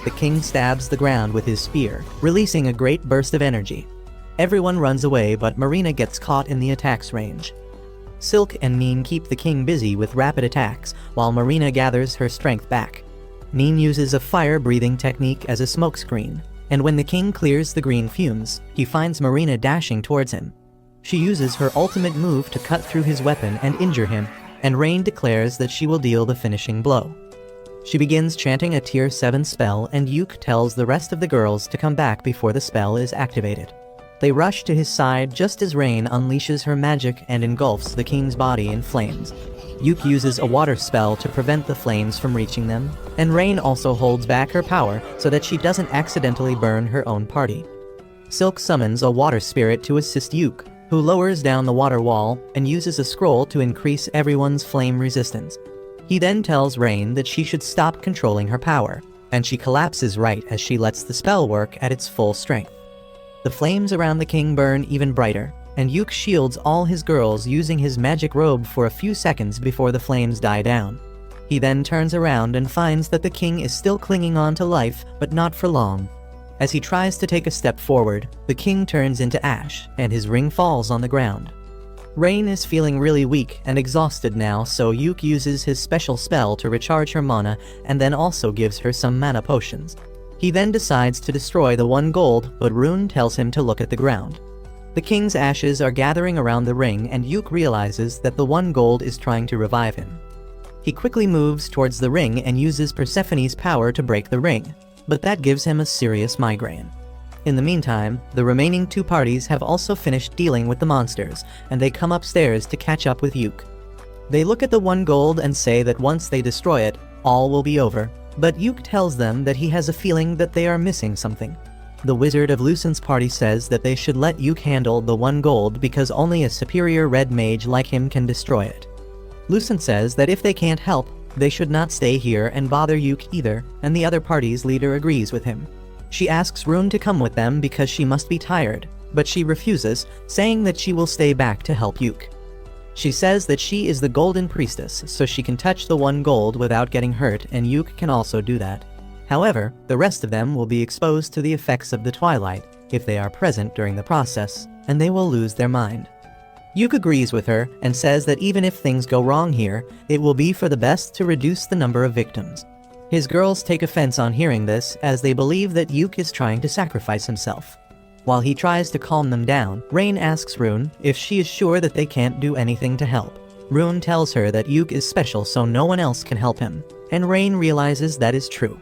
The king stabs the ground with his spear, releasing a great burst of energy. Everyone runs away, but Marina gets caught in the attack's range. Silk and Neen keep the king busy with rapid attacks, while Marina gathers her strength back. Neen uses a fire-breathing technique as a smokescreen, and when the king clears the green fumes, he finds Marina dashing towards him. She uses her ultimate move to cut through his weapon and injure him, and Rain declares that she will deal the finishing blow. She begins chanting a tier 7 spell, and Yuk tells the rest of the girls to come back before the spell is activated. They rush to his side just as Rain unleashes her magic and engulfs the king's body in flames. Yuk uses a water spell to prevent the flames from reaching them, and Rain also holds back her power so that she doesn't accidentally burn her own party. Silk summons a water spirit to assist Yuk, who lowers down the water wall and uses a scroll to increase everyone's flame resistance. He then tells Rain that she should stop controlling her power, and she collapses right as she lets the spell work at its full strength. The flames around the king burn even brighter, and Yuk shields all his girls using his magic robe for a few seconds before the flames die down. He then turns around and finds that the king is still clinging on to life, but not for long. As he tries to take a step forward, the king turns into ash, and his ring falls on the ground. Rain is feeling really weak and exhausted now, so Yuk uses his special spell to recharge her mana and then also gives her some mana potions. He then decides to destroy the 1 gold, but Rune tells him to look at the ground. The king's ashes are gathering around the ring, and Yuk realizes that the 1 gold is trying to revive him. He quickly moves towards the ring and uses Persephone's power to break the ring, but that gives him a serious migraine. In the meantime, the remaining 2 parties have also finished dealing with the monsters, and they come upstairs to catch up with Yuk. They look at the 1 gold and say that once they destroy it, all will be over, but Yuk tells them that he has a feeling that they are missing something. the wizard of Lucen's party says that they should let Yuke handle the 1 gold because only a superior red mage like him can destroy it. Lucen says that if they can't help, they should not stay here and bother Yuke either, and the other party's leader agrees with him. She asks Rune to come with them because she must be tired, but she refuses, saying that she will stay back to help Yuke. She says that she is the golden priestess, so she can touch the 1 gold without getting hurt, and Yuke can also do that. However, the rest of them will be exposed to the effects of the twilight if they are present during the process, and they will lose their mind. Yuke agrees with her and says that even if things go wrong here, it will be for the best to reduce the number of victims. His girls take offense on hearing this, as they believe that Yuke is trying to sacrifice himself. While he tries to calm them down, Rain asks Rune if she is sure that they can't do anything to help. Rune tells her that Yuke is special so no one else can help him, and Rain realizes that is true.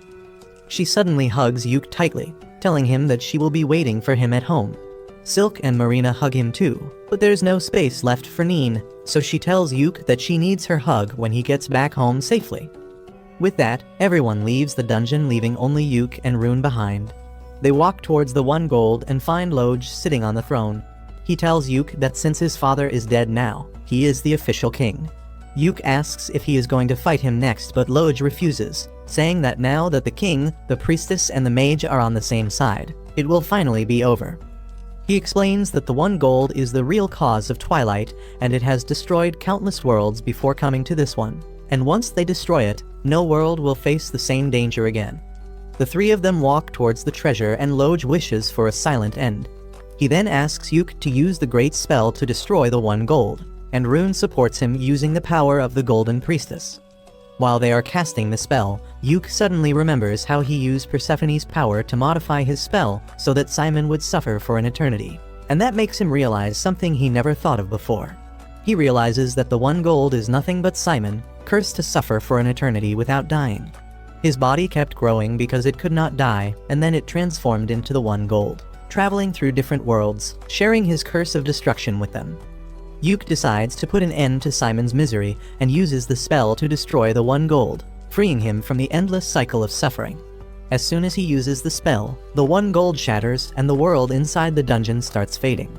She suddenly hugs Yuke tightly, telling him that she will be waiting for him at home. Silk and Marina hug him too, but there's no space left for Neen, so she tells Yuke that she needs her hug when he gets back home safely. With that, everyone leaves the dungeon, leaving only Yuke and Rune behind. They walk towards the 1 gold and find Loj sitting on the throne. He tells Yuke that since his father is dead now, he is the official king. Yuke asks if he is going to fight him next, but Loj refuses, saying that now that the king, the priestess, and the mage are on the same side, it will finally be over. He explains that the 1 gold is the real cause of Twilight, and it has destroyed countless worlds before coming to this one, and once they destroy it, no world will face the same danger again. The 3 of them walk towards the treasure, and Loj wishes for a silent end. He then asks Yuke to use the great spell to destroy the 1 gold, and Rune supports him using the power of the Golden Priestess. While they are casting the spell, Yuke suddenly remembers how he used Persephone's power to modify his spell so that Simon would suffer for an eternity, and that makes him realize something he never thought of before. He realizes that the 1 gold is nothing but Simon, cursed to suffer for an eternity without dying. His body kept growing because it could not die, and then it transformed into the 1 gold, traveling through different worlds, sharing his curse of destruction with them. Yuke decides to put an end to Simon's misery and uses the spell to destroy the 1 gold, freeing him from the endless cycle of suffering. As soon as he uses the spell, the 1 gold shatters and the world inside the dungeon starts fading.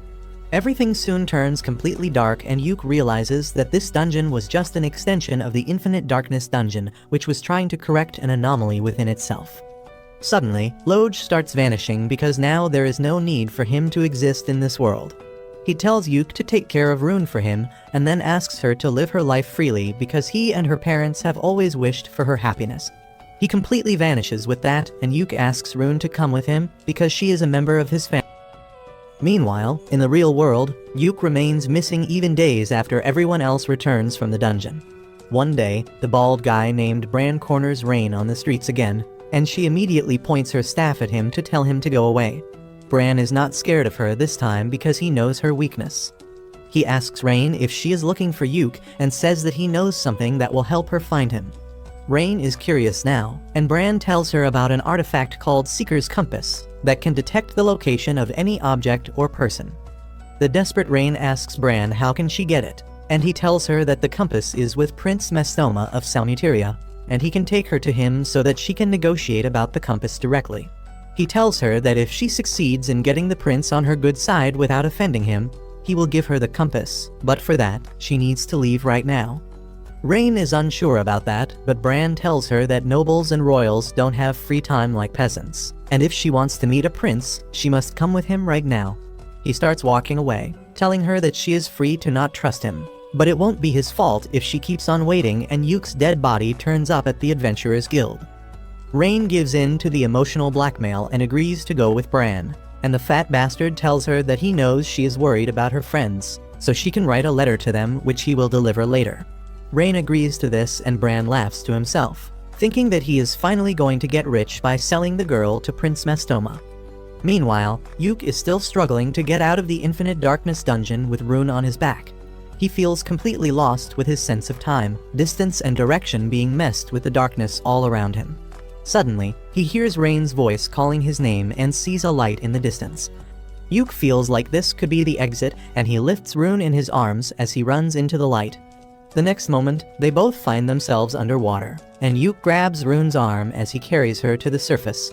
Everything soon turns completely dark, and Yuke realizes that this dungeon was just an extension of the Infinite Darkness dungeon, which was trying to correct an anomaly within itself. Suddenly, Loj starts vanishing because now there is no need for him to exist in this world. He tells Yuke to take care of Rune for him, and then asks her to live her life freely because he and her parents have always wished for her happiness. He completely vanishes with that, and Yuke asks Rune to come with him because she is a member of his family. Meanwhile, in the real world, Yuke remains missing even days after everyone else returns from the dungeon. One day, the bald guy named Bran corners Rain on the streets again, and she immediately points her staff at him to tell him to go away. Bran is not scared of her this time because he knows her weakness. He asks Rain if she is looking for Yuke and says that he knows something that will help her find him. Rain is curious now, and Bran tells her about an artifact called Seeker's Compass that can detect the location of any object or person. The desperate Rain asks Bran how can she get it, and he tells her that the compass is with Prince Mastoma of Salmuteria, and he can take her to him so that she can negotiate about the compass directly. He tells her that if she succeeds in getting the prince on her good side without offending him, he will give her the compass, but for that, she needs to leave right now. Rain is unsure about that, but Bran tells her that nobles and royals don't have free time like peasants, and if she wants to meet a prince, she must come with him right now. He starts walking away, telling her that she is free to not trust him, but it won't be his fault if she keeps on waiting and Yuke's dead body turns up at the Adventurers Guild. Rain gives in to the emotional blackmail and agrees to go with Bran, and the fat bastard tells her that he knows she is worried about her friends, so she can write a letter to them which he will deliver later. Rain agrees to this, and Bran laughs to himself, thinking that he is finally going to get rich by selling the girl to Prince Mastoma. Meanwhile, Yuke is still struggling to get out of the Infinite Darkness dungeon with Rune on his back. He feels completely lost with his sense of time, distance, and direction being messed with the darkness all around him. Suddenly, he hears Rain's voice calling his name and sees a light in the distance. Yuke feels like this could be the exit, and he lifts Rune in his arms as he runs into the light. The next moment, they both find themselves underwater, and Yuke grabs Rune's arm as he carries her to the surface.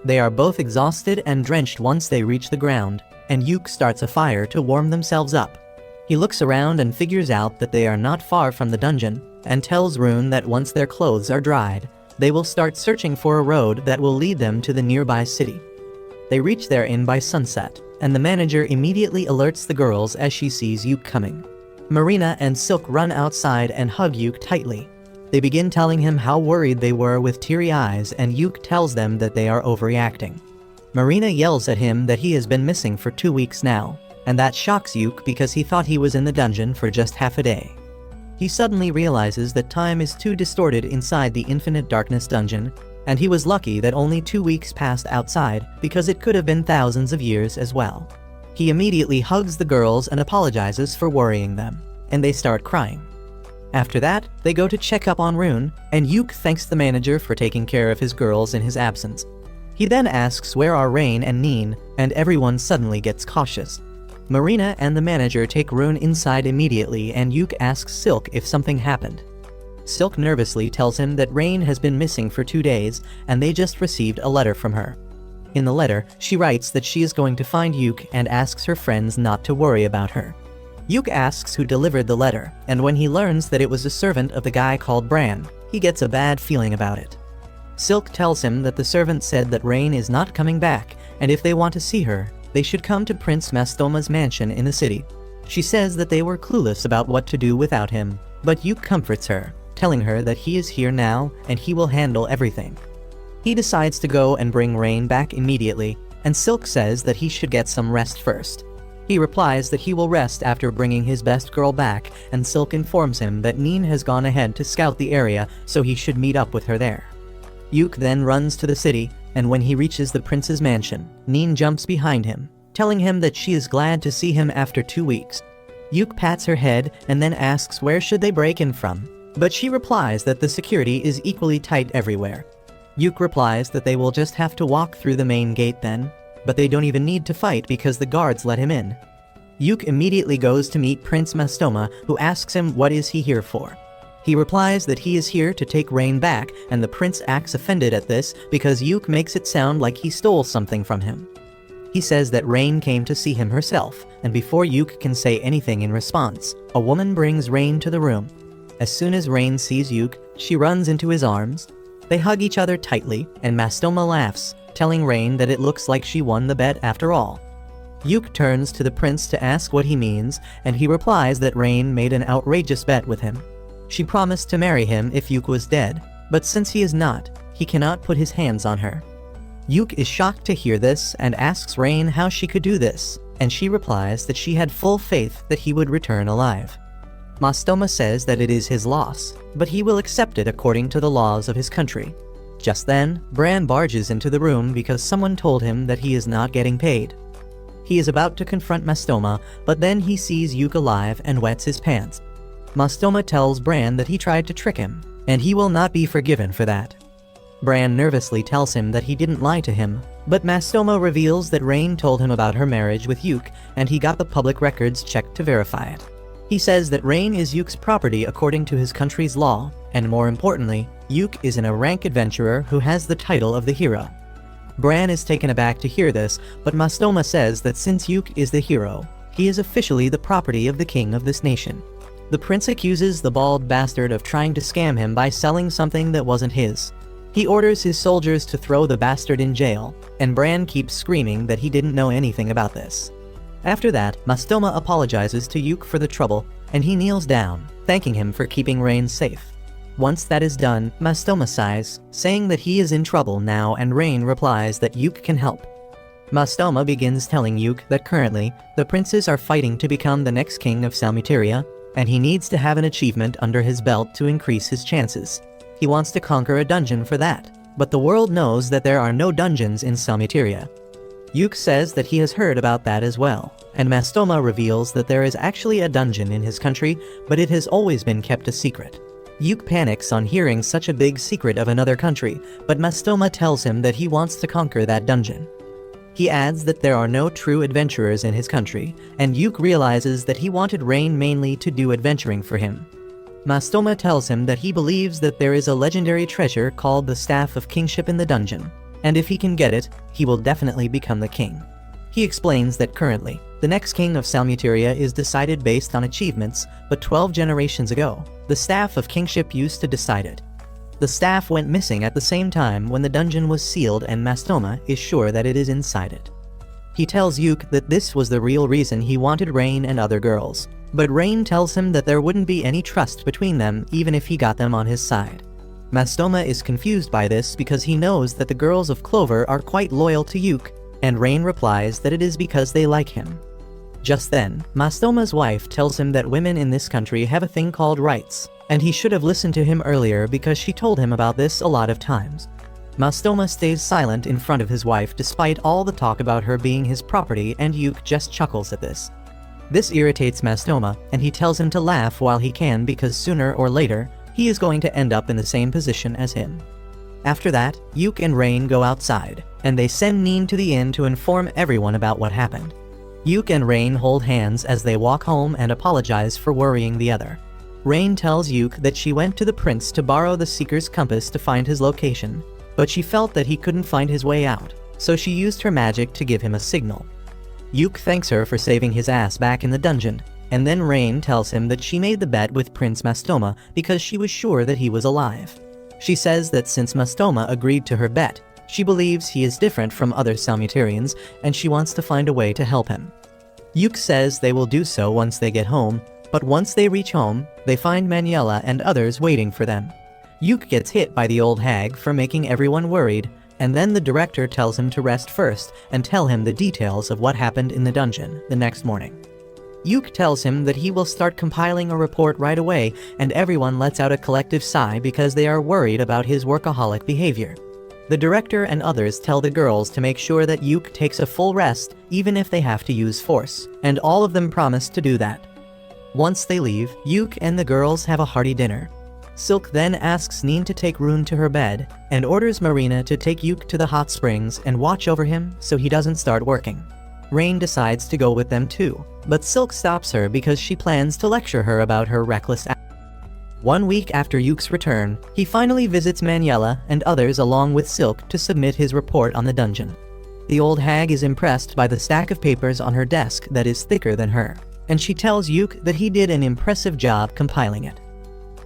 They are both exhausted and drenched once they reach the ground, and Yuk starts a fire to warm themselves up. He looks around and figures out that they are not far from the dungeon, and tells Rune that once their clothes are dried, they will start searching for a road that will lead them to the nearby city. They reach their inn by sunset, and the manager immediately alerts the girls as she sees Yuk coming. Marina and Silk run outside and hug Yuk tightly. They begin telling him how worried they were with teary eyes, and Yuk tells them that they are overreacting. Marina yells at him that he has been missing for 2 weeks now, and that shocks Yuk because he thought he was in the dungeon for just half a day. He suddenly realizes that time is too distorted inside the Infinite Darkness dungeon, and he was lucky that only 2 weeks passed outside because it could have been thousands of years as well. He immediately hugs the girls and apologizes for worrying them, and they start crying. After that, they go to check up on Rune, and Yuk thanks the manager for taking care of his girls in his absence. He then asks where are Rain and Neen, and everyone suddenly gets cautious. Marina and the manager take Rune inside immediately, and Yuk asks Silk if something happened. Silk nervously tells him that Rain has been missing for 2 days, and they just received a letter from her. In the letter, she writes that she is going to find Yuk and asks her friends not to worry about her. Yuk asks who delivered the letter, and when he learns that it was a servant of the guy called Bran, he gets a bad feeling about it. Silk tells him that the servant said that Rain is not coming back, and if they want to see her, they should come to Prince Mastoma's mansion in the city. She says that they were clueless about what to do without him, but Yuk comforts her, telling her that he is here now and he will handle everything. He decides to go and bring Rain back immediately, and Silk says that he should get some rest first. He replies that he will rest after bringing his best girl back, and Silk informs him that Neen has gone ahead to scout the area, so he should meet up with her there. Yuk then runs to the city, and when he reaches the prince's mansion, Neen jumps behind him, telling him that she is glad to see him after 2 weeks. Yuk pats her head and then asks where should they break in from, but she replies that the security is equally tight everywhere. Yuk replies that they will just have to walk through the main gate then, but they don't even need to fight because the guards let him in. Yuk immediately goes to meet Prince Mastoma, who asks him what is he here for. He replies that he is here to take Rain back, and the prince acts offended at this because Yuk makes it sound like he stole something from him. He says that Rain came to see him herself, and before Yuk can say anything in response, a woman brings Rain to the room. As soon as Rain sees Yuk, she runs into his arms. They hug each other tightly, and Mastoma laughs, telling Rain that it looks like she won the bet after all. Yuk turns to the prince to ask what he means, and he replies that Rain made an outrageous bet with him. She promised to marry him if Yuk was dead, but since he is not, he cannot put his hands on her. Yuk is shocked to hear this and asks Rain how she could do this, and she replies that she had full faith that he would return alive. Mastoma says that it is his loss, but he will accept it according to the laws of his country. Just then, Bran barges into the room because someone told him that he is not getting paid. He is about to confront Mastoma, but then he sees Yuk alive and wets his pants. Mastoma tells Bran that he tried to trick him, and he will not be forgiven for that. Bran nervously tells him that he didn't lie to him, but Mastoma reveals that Rain told him about her marriage with Yuk, and he got the public records checked to verify it. He says that Rain is Yuk's property according to his country's law, and more importantly, Yuk is a rank adventurer who has the title of the hero. Bran is taken aback to hear this, but Mastoma says that since Yuk is the hero, he is officially the property of the king of this nation. The prince accuses the bald bastard of trying to scam him by selling something that wasn't his. He orders his soldiers to throw the bastard in jail, and Bran keeps screaming that he didn't know anything about this. After that, Mastoma apologizes to Yuk for the trouble, and he kneels down, thanking him for keeping Rain safe. Once that is done, Mastoma sighs, saying that he is in trouble now, and Rain replies that Yuk can help. Mastoma begins telling Yuk that currently, the princes are fighting to become the next king of Salmuteria, and he needs to have an achievement under his belt to increase his chances. He wants to conquer a dungeon for that, but the world knows that there are no dungeons in Salmuteria. Yuk says that he has heard about that as well, and Mastoma reveals that there is actually a dungeon in his country, but it has always been kept a secret. Yuk panics on hearing such a big secret of another country, but Mastoma tells him that he wants to conquer that dungeon. He adds that there are no true adventurers in his country, and Yuk realizes that he wanted Rain mainly to do adventuring for him. Mastoma tells him that he believes that there is a legendary treasure called the Staff of Kingship in the dungeon. and if he can get it, he will definitely become the king. He explains that currently, the next king of Salmuteria is decided based on achievements, but 12 generations ago, the staff of kingship used to decide it. The staff went missing at the same time when the dungeon was sealed, and Mastoma is sure that it is inside it. He tells Yuke that this was the real reason he wanted Rain and other girls, but Rain tells him that there wouldn't be any trust between them even if he got them on his side. Mastoma is confused by this because he knows that the girls of Clover are quite loyal to Yuke, and Rain replies that it is because they like him. Just then, Mastoma's wife tells him that women in this country have a thing called rights, and he should have listened to him earlier because she told him about this a lot of times. Mastoma stays silent in front of his wife despite all the talk about her being his property, and Yuke just chuckles at this. This irritates Mastoma, and he tells him to laugh while he can because sooner or later, he is going to end up in the same position as him. After that, Yuke and Rain go outside, and they send Neen to the inn to inform everyone about what happened. Yuke and Rain hold hands as they walk home and apologize for worrying the other. Rain tells Yuke that she went to the prince to borrow the Seeker's compass to find his location, but she felt that he couldn't find his way out, so she used her magic to give him a signal. Yuke thanks her for saving his ass back in the dungeon, and then Rain tells him that she made the bet with Prince Mastoma because she was sure that he was alive. She says that since Mastoma agreed to her bet, she believes he is different from other Salmutarians, and she wants to find a way to help him. Yuke says they will do so once they get home, but once they reach home, they find Maniela and others waiting for them. Yuke gets hit by the old hag for making everyone worried, and then the director tells him to rest first and tell him the details of what happened in the dungeon the next morning. Yuke tells him that he will start compiling a report right away, and everyone lets out a collective sigh because they are worried about his workaholic behavior. The director and others tell the girls to make sure that Yuke takes a full rest even if they have to use force, and all of them promise to do that. Once they leave, Yuke and the girls have a hearty dinner. Silk then asks Neen to take Rune to her bed, and orders Marina to take Yuke to the hot springs and watch over him so he doesn't start working. Rain decides to go with them too, but Silk stops her because she plans to lecture her about her reckless act. 1 week after Yuke's return, he finally visits Maniela and others along with Silk to submit his report on the dungeon. The old hag is impressed by the stack of papers on her desk that is thicker than her, and she tells Yuke that he did an impressive job compiling it.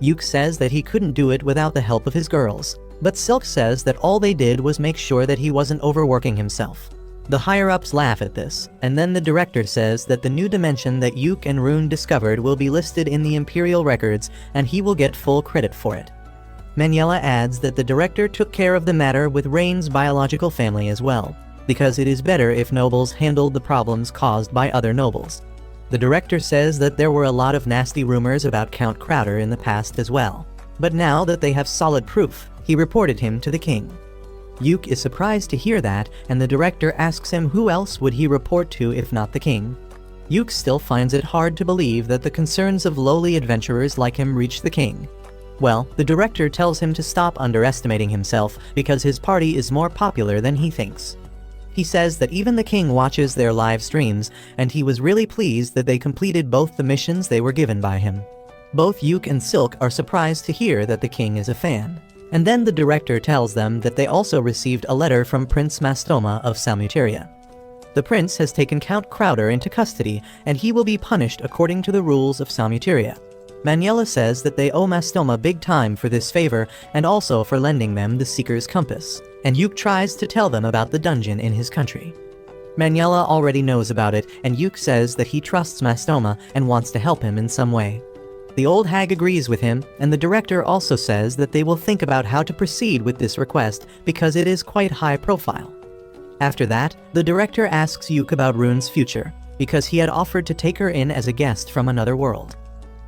Yuke says that he couldn't do it without the help of his girls, but Silk says that all they did was make sure that he wasn't overworking himself. The higher-ups laugh at this, and then the director says that the new dimension that Yuke and Rune discovered will be listed in the Imperial records and he will get full credit for it. Maniela adds that the director took care of the matter with Rain's biological family as well, because it is better if nobles handled the problems caused by other nobles. The director says that there were a lot of nasty rumors about Count Crowder in the past as well, but now that they have solid proof, he reported him to the king. Yuke is surprised to hear that, and the director asks him who else would he report to if not the king. Yuke still finds it hard to believe that the concerns of lowly adventurers like him reach the king. Well, the director tells him to stop underestimating himself because his party is more popular than he thinks. He says that even the king watches their live streams, and he was really pleased that they completed both the missions they were given by him. Both Yuke and Silk are surprised to hear that the king is a fan. And then the director tells them that they also received a letter from Prince Mastoma of Salmuteria. The prince has taken Count Crowder into custody, and he will be punished according to the rules of Salmuteria. Maniela says that they owe Mastoma big time for this favor, and also for lending them the Seeker's compass, and Yuke tries to tell them about the dungeon in his country. Maniela already knows about it, and Yuke says that he trusts Mastoma and wants to help him in some way. The old hag agrees with him, and the director also says that they will think about how to proceed with this request because it is quite high profile. After that, the director asks Yuke about Rune's future, because he had offered to take her in as a guest from another world.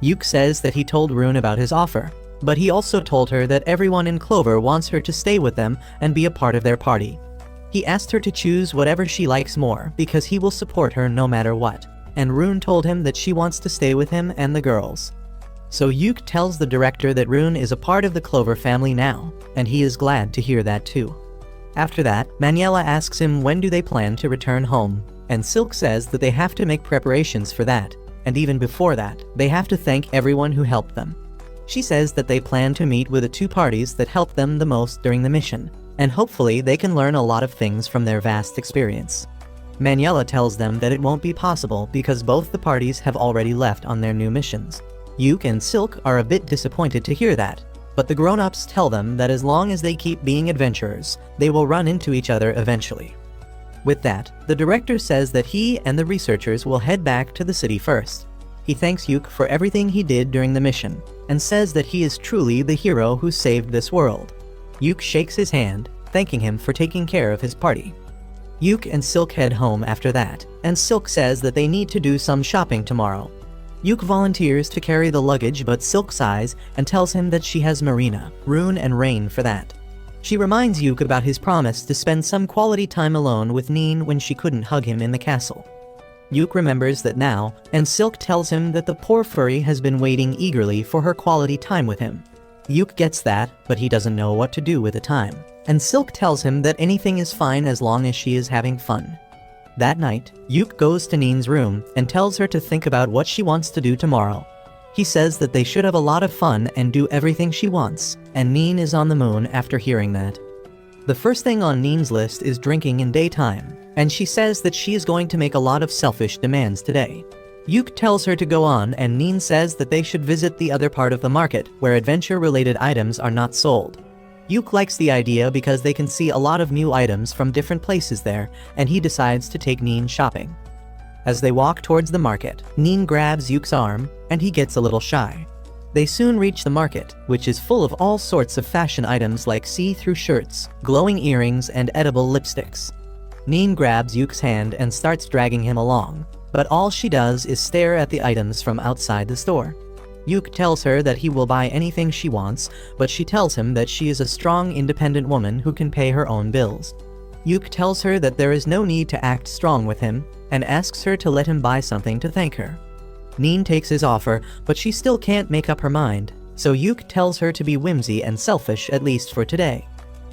Yuke says that he told Rune about his offer, but he also told her that everyone in Clover wants her to stay with them and be a part of their party. He asked her to choose whatever she likes more because he will support her no matter what, and Rune told him that she wants to stay with him and the girls. So Yuke tells the director that Rune is a part of the Clover family now, and he is glad to hear that too. After that, Maniela asks him when do they plan to return home, and Silk says that they have to make preparations for that, and even before that, they have to thank everyone who helped them. She says that they plan to meet with the two parties that helped them the most during the mission, and hopefully they can learn a lot of things from their vast experience. Manuela tells them that it won't be possible because both the parties have already left on their new missions. Yuke and Silk are a bit disappointed to hear that, but the grown-ups tell them that as long as they keep being adventurers, they will run into each other eventually. With that, the director says that he and the researchers will head back to the city first. He thanks Yuke for everything he did during the mission, and says that he is truly the hero who saved this world. Yuke shakes his hand, thanking him for taking care of his party. Yuke and Silk head home after that, and Silk says that they need to do some shopping tomorrow. Yuke volunteers to carry the luggage, but Silk sighs and tells him that she has Marina, Rune, and Rain for that. She reminds Yuke about his promise to spend some quality time alone with Neen when she couldn't hug him in the castle. Yuke remembers that now, and Silk tells him that the poor furry has been waiting eagerly for her quality time with him. Yuke gets that, but he doesn't know what to do with the time, and Silk tells him that anything is fine as long as she is having fun. That night, Yuke goes to Neen's room and tells her to think about what she wants to do tomorrow. He says that they should have a lot of fun and do everything she wants, and Neen is on the moon after hearing that. The first thing on Neen's list is drinking in daytime, and she says that she is going to make a lot of selfish demands today. Yuke tells her to go on, and Neen says that they should visit the other part of the market where adventure-related items are not sold. Yuke likes the idea because they can see a lot of new items from different places there, and he decides to take Neen shopping. As they walk towards the market, Neen grabs Yuke's arm, and he gets a little shy. They soon reach the market, which is full of all sorts of fashion items like see-through shirts, glowing earrings, and edible lipsticks. Neen grabs Yuke's hand and starts dragging him along, but all she does is stare at the items from outside the store. Yuke tells her that he will buy anything she wants, but she tells him that she is a strong, independent woman who can pay her own bills. Yuke tells her that there is no need to act strong with him, and asks her to let him buy something to thank her. Neen takes his offer, but she still can't make up her mind, so Yuke tells her to be whimsy and selfish at least for today.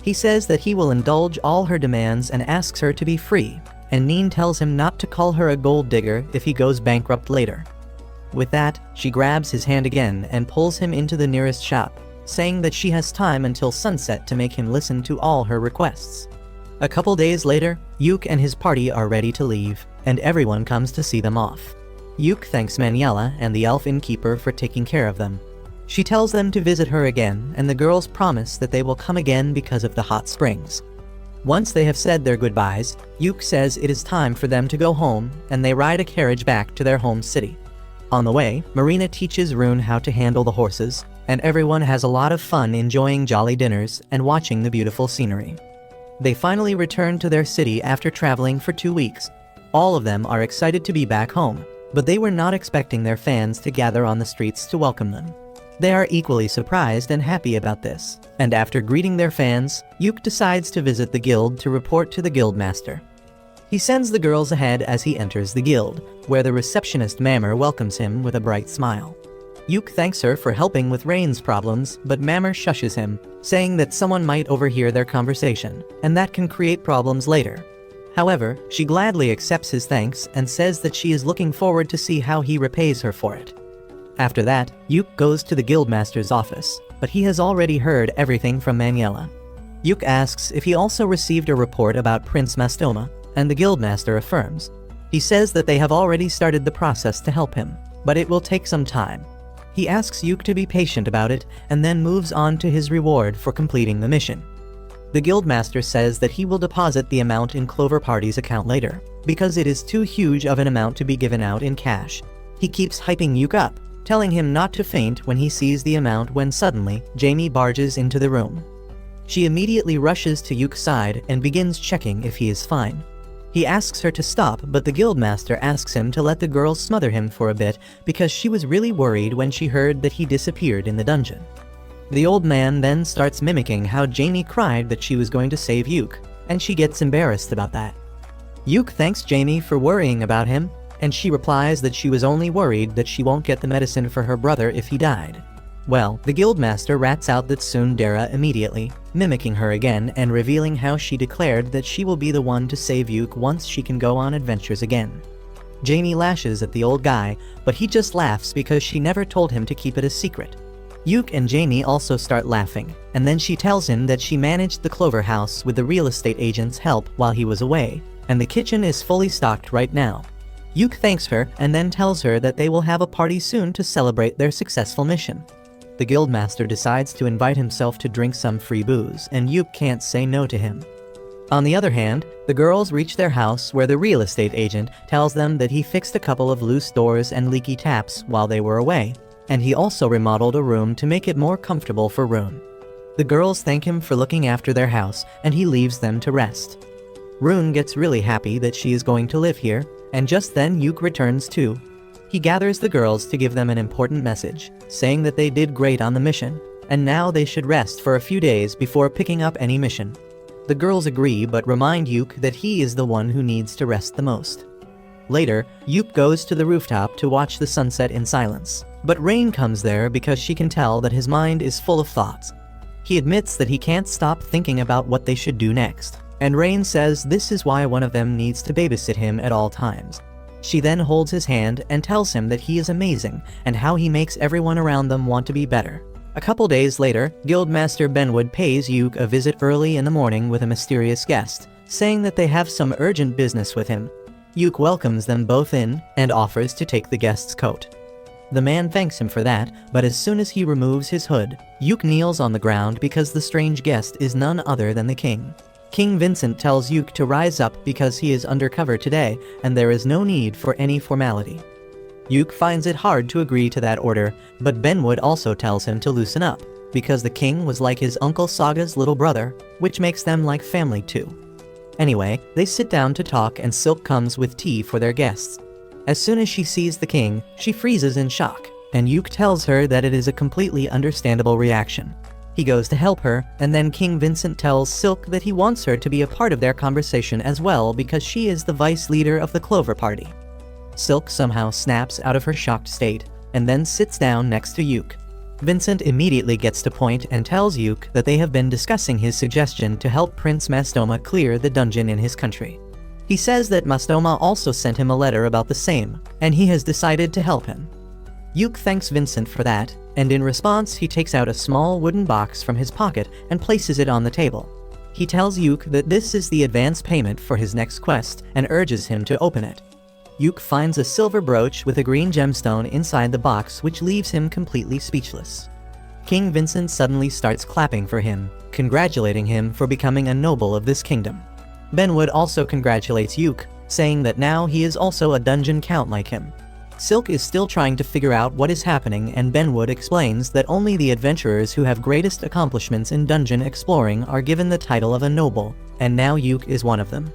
He says that he will indulge all her demands and asks her to be free, and Neen tells him not to call her a gold digger if he goes bankrupt later. With that, she grabs his hand again and pulls him into the nearest shop, saying that she has time until sunset to make him listen to all her requests. A couple days later, Yuke and his party are ready to leave, and everyone comes to see them off. Yuke thanks Manuela and the elf innkeeper for taking care of them. She tells them to visit her again, and the girls promise that they will come again because of the hot springs. Once they have said their goodbyes, Yuke says it is time for them to go home, and they ride a carriage back to their home city. On the way, Marina teaches Rune how to handle the horses, and everyone has a lot of fun enjoying jolly dinners and watching the beautiful scenery. They finally return to their city after traveling for 2 weeks. All of them are excited to be back home, but they were not expecting their fans to gather on the streets to welcome them. They are equally surprised and happy about this, and after greeting their fans, Yuke decides to visit the guild to report to the guildmaster. He sends the girls ahead as he enters the guild, where the receptionist Mammer welcomes him with a bright smile. Yuke thanks her for helping with Rain's problems, but Mammer shushes him, saying that someone might overhear their conversation, and that can create problems later. However, she gladly accepts his thanks and says that she is looking forward to see how he repays her for it. After that, Yuke goes to the guildmaster's office, but he has already heard everything from Manuela. Yuke asks if he also received a report about Prince Mastoma, and the guildmaster affirms. He says that they have already started the process to help him, but it will take some time. He asks Yuke to be patient about it, and then moves on to his reward for completing the mission. The guildmaster says that he will deposit the amount in Clover Party's account later, because it is too huge of an amount to be given out in cash. He keeps hyping Yuke up, telling him not to faint when he sees the amount when suddenly, Jamie barges into the room. She immediately rushes to Yuke's side and begins checking if he is fine. He asks her to stop, but the guildmaster asks him to let the girl smother him for a bit because she was really worried when she heard that he disappeared in the dungeon. The old man then starts mimicking how Jamie cried that she was going to save Yuke, and she gets embarrassed about that. Yuke thanks Jamie for worrying about him, and she replies that she was only worried that she won't get the medicine for her brother if he died. Well, the guildmaster rats out that tsundere immediately, mimicking her again and revealing how she declared that she will be the one to save Yuke once she can go on adventures again. Jamie lashes at the old guy, but he just laughs because she never told him to keep it a secret. Yuke and Jamie also start laughing, and then she tells him that she managed the Clover House with the real estate agent's help while he was away, and the kitchen is fully stocked right now. Yuke thanks her and then tells her that they will have a party soon to celebrate their successful mission. The guildmaster decides to invite himself to drink some free booze, and Yuke can't say no to him. On the other hand, the girls reach their house where the real estate agent tells them that he fixed a couple of loose doors and leaky taps while they were away, and he also remodeled a room to make it more comfortable for Rune. The girls thank him for looking after their house, and he leaves them to rest. Rune gets really happy that she is going to live here, and just then Yuke returns too. He gathers the girls to give them an important message, saying that they did great on the mission, and now they should rest for a few days before picking up any mission. The girls agree but remind Yuke that he is the one who needs to rest the most. Later, Yuke goes to the rooftop to watch the sunset in silence, but Rain comes there because she can tell that his mind is full of thoughts. He admits that he can't stop thinking about what they should do next, and Rain says this is why one of them needs to babysit him at all times. She then holds his hand and tells him that he is amazing and how he makes everyone around them want to be better. A couple days later, Guildmaster Benwood pays Yuke a visit early in the morning with a mysterious guest, saying that they have some urgent business with him. Yuke welcomes them both in and offers to take the guest's coat. The man thanks him for that, but as soon as he removes his hood, Yuke kneels on the ground because the strange guest is none other than the king. King Vincent tells Yuke to rise up because he is undercover today and there is no need for any formality. Yuke finds it hard to agree to that order, but Benwood also tells him to loosen up, because the king was like his uncle Saga's little brother, which makes them like family too. Anyway, they sit down to talk and Silk comes with tea for their guests. As soon as she sees the king, she freezes in shock, and Yuke tells her that it is a completely understandable reaction. He goes to help her, and then King Vincent tells Silk that he wants her to be a part of their conversation as well because she is the vice leader of the Clover Party. Silk somehow snaps out of her shocked state, and then sits down next to Yuke. Vincent immediately gets to point and tells Yuke that they have been discussing his suggestion to help Prince Mastoma clear the dungeon in his country. He says that Mastoma also sent him a letter about the same, and he has decided to help him. Yuke thanks Vincent for that, and in response he takes out a small wooden box from his pocket and places it on the table. He tells Yuke that this is the advance payment for his next quest and urges him to open it. Yuke finds a silver brooch with a green gemstone inside the box, which leaves him completely speechless. King Vincent suddenly starts clapping for him, congratulating him for becoming a noble of this kingdom. Benwood also congratulates Yuke, saying that now he is also a dungeon count like him. Silk is still trying to figure out what is happening, and Benwood explains that only the adventurers who have greatest accomplishments in dungeon exploring are given the title of a noble, and now Yuke is one of them.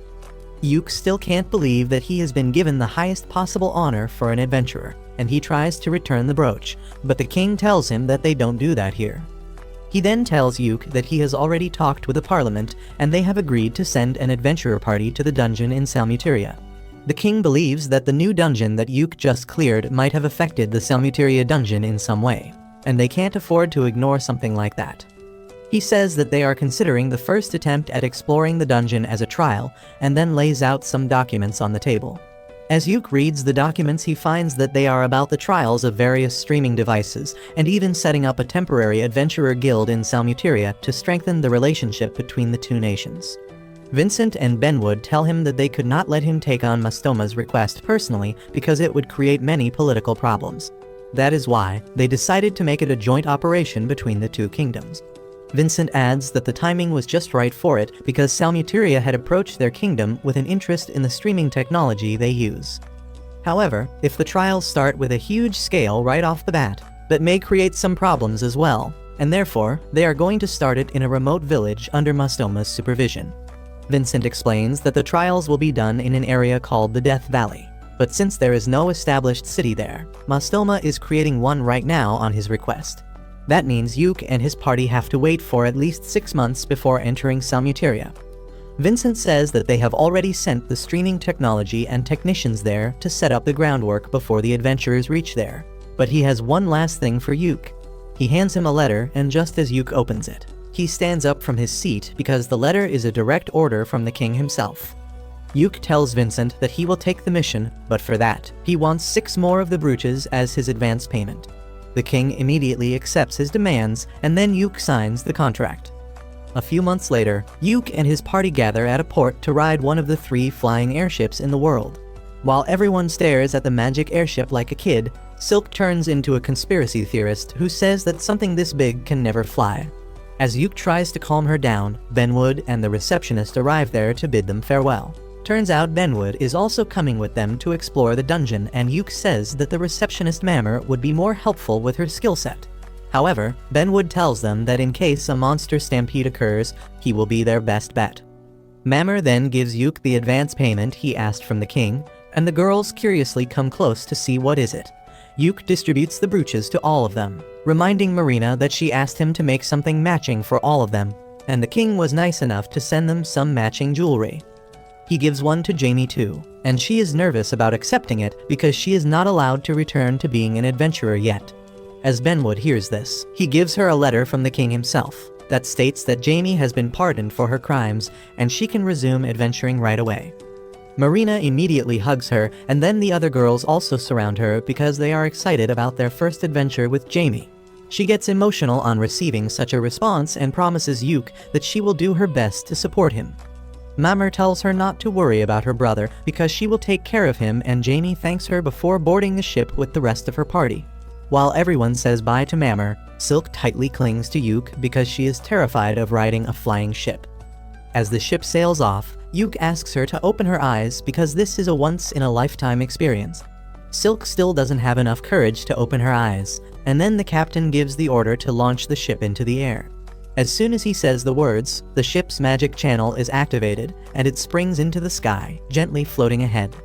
Yuke still can't believe that he has been given the highest possible honor for an adventurer, and he tries to return the brooch, but the king tells him that they don't do that here. He then tells Yuke that he has already talked with the parliament, and they have agreed to send an adventurer party to the dungeon in Salmuteria. The king believes that the new dungeon that Yuke just cleared might have affected the Salmuteria dungeon in some way, and they can't afford to ignore something like that. He says that they are considering the first attempt at exploring the dungeon as a trial, and then lays out some documents on the table. As Yuke reads the documents, he finds that they are about the trials of various streaming devices, and even setting up a temporary adventurer guild in Salmuteria to strengthen the relationship between the two nations. Vincent and Benwood tell him that they could not let him take on Mastoma's request personally because it would create many political problems. That is why they decided to make it a joint operation between the two kingdoms. Vincent adds that the timing was just right for it because Salmuteria had approached their kingdom with an interest in the streaming technology they use. However, if the trials start with a huge scale right off the bat, that may create some problems as well, and therefore they are going to start it in a remote village under Mastoma's supervision. Vincent explains that the trials will be done in an area called the Death Valley, but since there is no established city there, Mastoma is creating one right now on his request. That means Yuke and his party have to wait for at least 6 months before entering Salmuteria. Vincent says that they have already sent the streaming technology and technicians there to set up the groundwork before the adventurers reach there, but he has one last thing for Yuke. He hands him a letter, and just as Yuke opens it, he stands up from his seat because the letter is a direct order from the king himself. Yuke tells Vincent that he will take the mission, but for that, he wants 6 more of the brooches as his advance payment. The king immediately accepts his demands, and then Yuke signs the contract. A few months later, Yuke and his party gather at a port to ride one of the 3 flying airships in the world. While everyone stares at the magic airship like a kid, Silk turns into a conspiracy theorist who says that something this big can never fly. As Yuke tries to calm her down, Benwood and the receptionist arrive there to bid them farewell. Turns out Benwood is also coming with them to explore the dungeon, and Yuke says that the receptionist Mammer would be more helpful with her skill set. However, Benwood tells them that in case a monster stampede occurs, he will be their best bet. Mammer then gives Yuke the advance payment he asked from the king, and the girls curiously come close to see what is it. Yuke distributes the brooches to all of them, reminding Marina that she asked him to make something matching for all of them, and the king was nice enough to send them some matching jewelry. He gives one to Jamie too, and she is nervous about accepting it because she is not allowed to return to being an adventurer yet. As Benwood hears this, he gives her a letter from the king himself that states that Jamie has been pardoned for her crimes and she can resume adventuring right away. Marina immediately hugs her, and then the other girls also surround her because they are excited about their first adventure with Jamie. She gets emotional on receiving such a response and promises Yuke that she will do her best to support him. Mammer tells her not to worry about her brother because she will take care of him, and Jamie thanks her before boarding the ship with the rest of her party. While everyone says bye to Mammer, Silk tightly clings to Yuke because she is terrified of riding a flying ship. As the ship sails off, Yuke asks her to open her eyes because this is a once-in-a-lifetime experience. Silk still doesn't have enough courage to open her eyes, and then the captain gives the order to launch the ship into the air. As soon as he says the words, the ship's magic channel is activated, and it springs into the sky, gently floating ahead.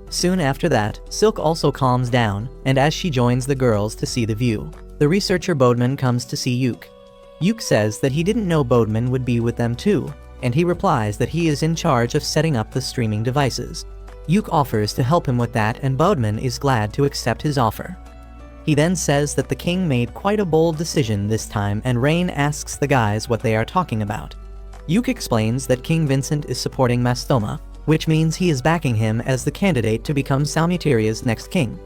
Soon after that, Silk also calms down, and as she joins the girls to see the view, the researcher Bodeman comes to see Yuke. Yuke says that he didn't know Bodeman would be with them too, and he replies that he is in charge of setting up the streaming devices. Yuke offers to help him with that, and Bodeman is glad to accept his offer. He then says that the king made quite a bold decision this time, and Rain asks the guys what they are talking about. Yuke explains that King Vincent is supporting Mastoma, which means he is backing him as the candidate to become Salmuteria's next king.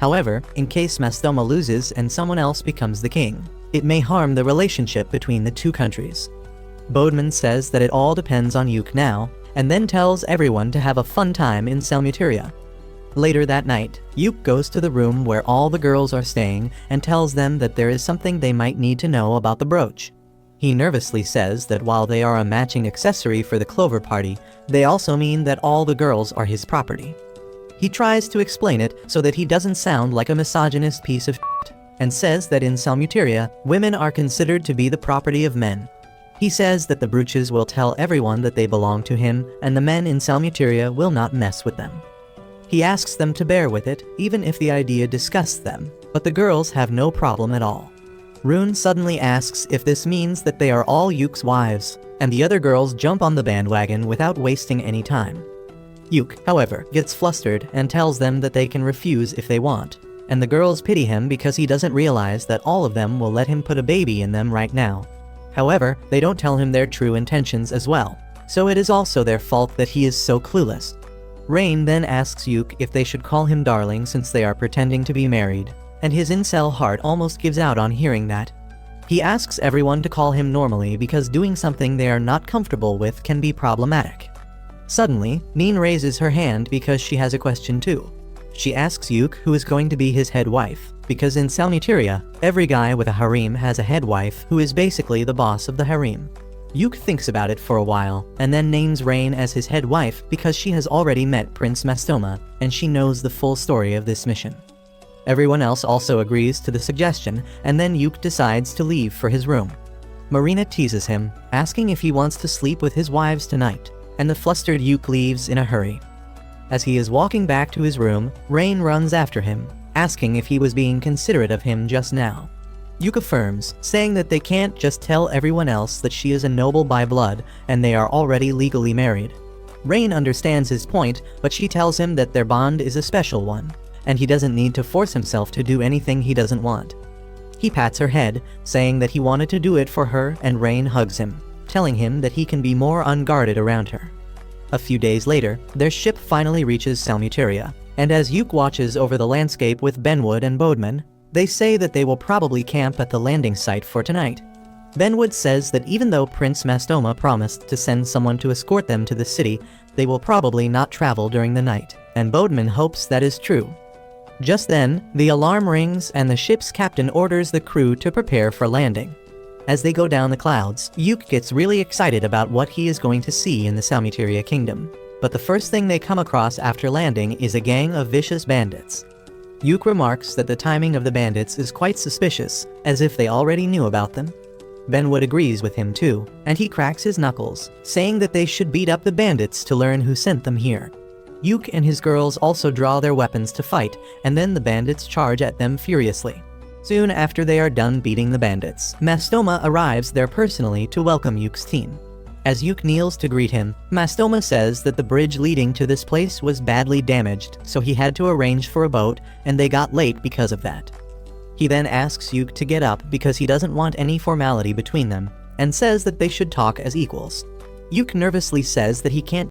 However, in case Mastoma loses and someone else becomes the king, it may harm the relationship between the 2 countries. Bodeman says that it all depends on Yuke now, and then tells everyone to have a fun time in Salmuteria. Later that night, Yuke goes to the room where all the girls are staying and tells them that there is something they might need to know about the brooch. He nervously says that while they are a matching accessory for the Clover Party, they also mean that all the girls are his property. He tries to explain it so that he doesn't sound like a misogynist piece of shit, and says that in Salmuteria, women are considered to be the property of men. He says that the brooches will tell everyone that they belong to him, and the men in Salmuteria will not mess with them. He asks them to bear with it, even if the idea disgusts them, but the girls have no problem at all. Rune suddenly asks if this means that they are all Yuke's wives, and the other girls jump on the bandwagon without wasting any time. Yuke, however, gets flustered and tells them that they can refuse if they want, and the girls pity him because he doesn't realize that all of them will let him put a baby in them right now. However, they don't tell him their true intentions as well, so it is also their fault that he is so clueless. Rain then asks Yuke if they should call him darling since they are pretending to be married, and his incel heart almost gives out on hearing that. He asks everyone to call him normally because doing something they are not comfortable with can be problematic. Suddenly, Min raises her hand because she has a question too. She asks Yuke who is going to be his head wife, because in Salmuteria, every guy with a harem has a head wife who is basically the boss of the harem. Yuke thinks about it for a while, and then names Rain as his head wife because she has already met Prince Mastoma, and she knows the full story of this mission. Everyone else also agrees to the suggestion, and then Yuke decides to leave for his room. Marina teases him, asking if he wants to sleep with his wives tonight, and the flustered Yuke leaves in a hurry. As he is walking back to his room, Rain runs after him, asking if he was being considerate of him just now. Yuke affirms, saying that they can't just tell everyone else that she is a noble by blood and they are already legally married. Rain understands his point, but she tells him that their bond is a special one, and he doesn't need to force himself to do anything he doesn't want. He pats her head, saying that he wanted to do it for her, and Rain hugs him, telling him that he can be more unguarded around her. A few days later, their ship finally reaches Salmuteria, and as Yuke watches over the landscape with Benwood and Bodeman, They say that they will probably camp at the landing site for tonight. Benwood says that even though Prince Mastoma promised to send someone to escort them to the city, they will probably not travel during the night, and Bodeman hopes that is true. Just then, the alarm rings and the ship's captain orders the crew to prepare for landing. As they go down the clouds, Yuke gets really excited about what he is going to see in the Salmuteria Kingdom. But the first thing they come across after landing is a gang of vicious bandits. Yuke remarks that the timing of the bandits is quite suspicious, as if they already knew about them. Benwood agrees with him too, and he cracks his knuckles, saying that they should beat up the bandits to learn who sent them here. Yuke and his girls also draw their weapons to fight, and then the bandits charge at them furiously. Soon after they are done beating the bandits, Mastoma arrives there personally to welcome Yuke's team. As Yuke kneels to greet him, Mastoma says that the bridge leading to this place was badly damaged, so he had to arrange for a boat, and they got late because of that. He then asks Yuke to get up because he doesn't want any formality between them, and says that they should talk as equals. Yuke nervously says that he can't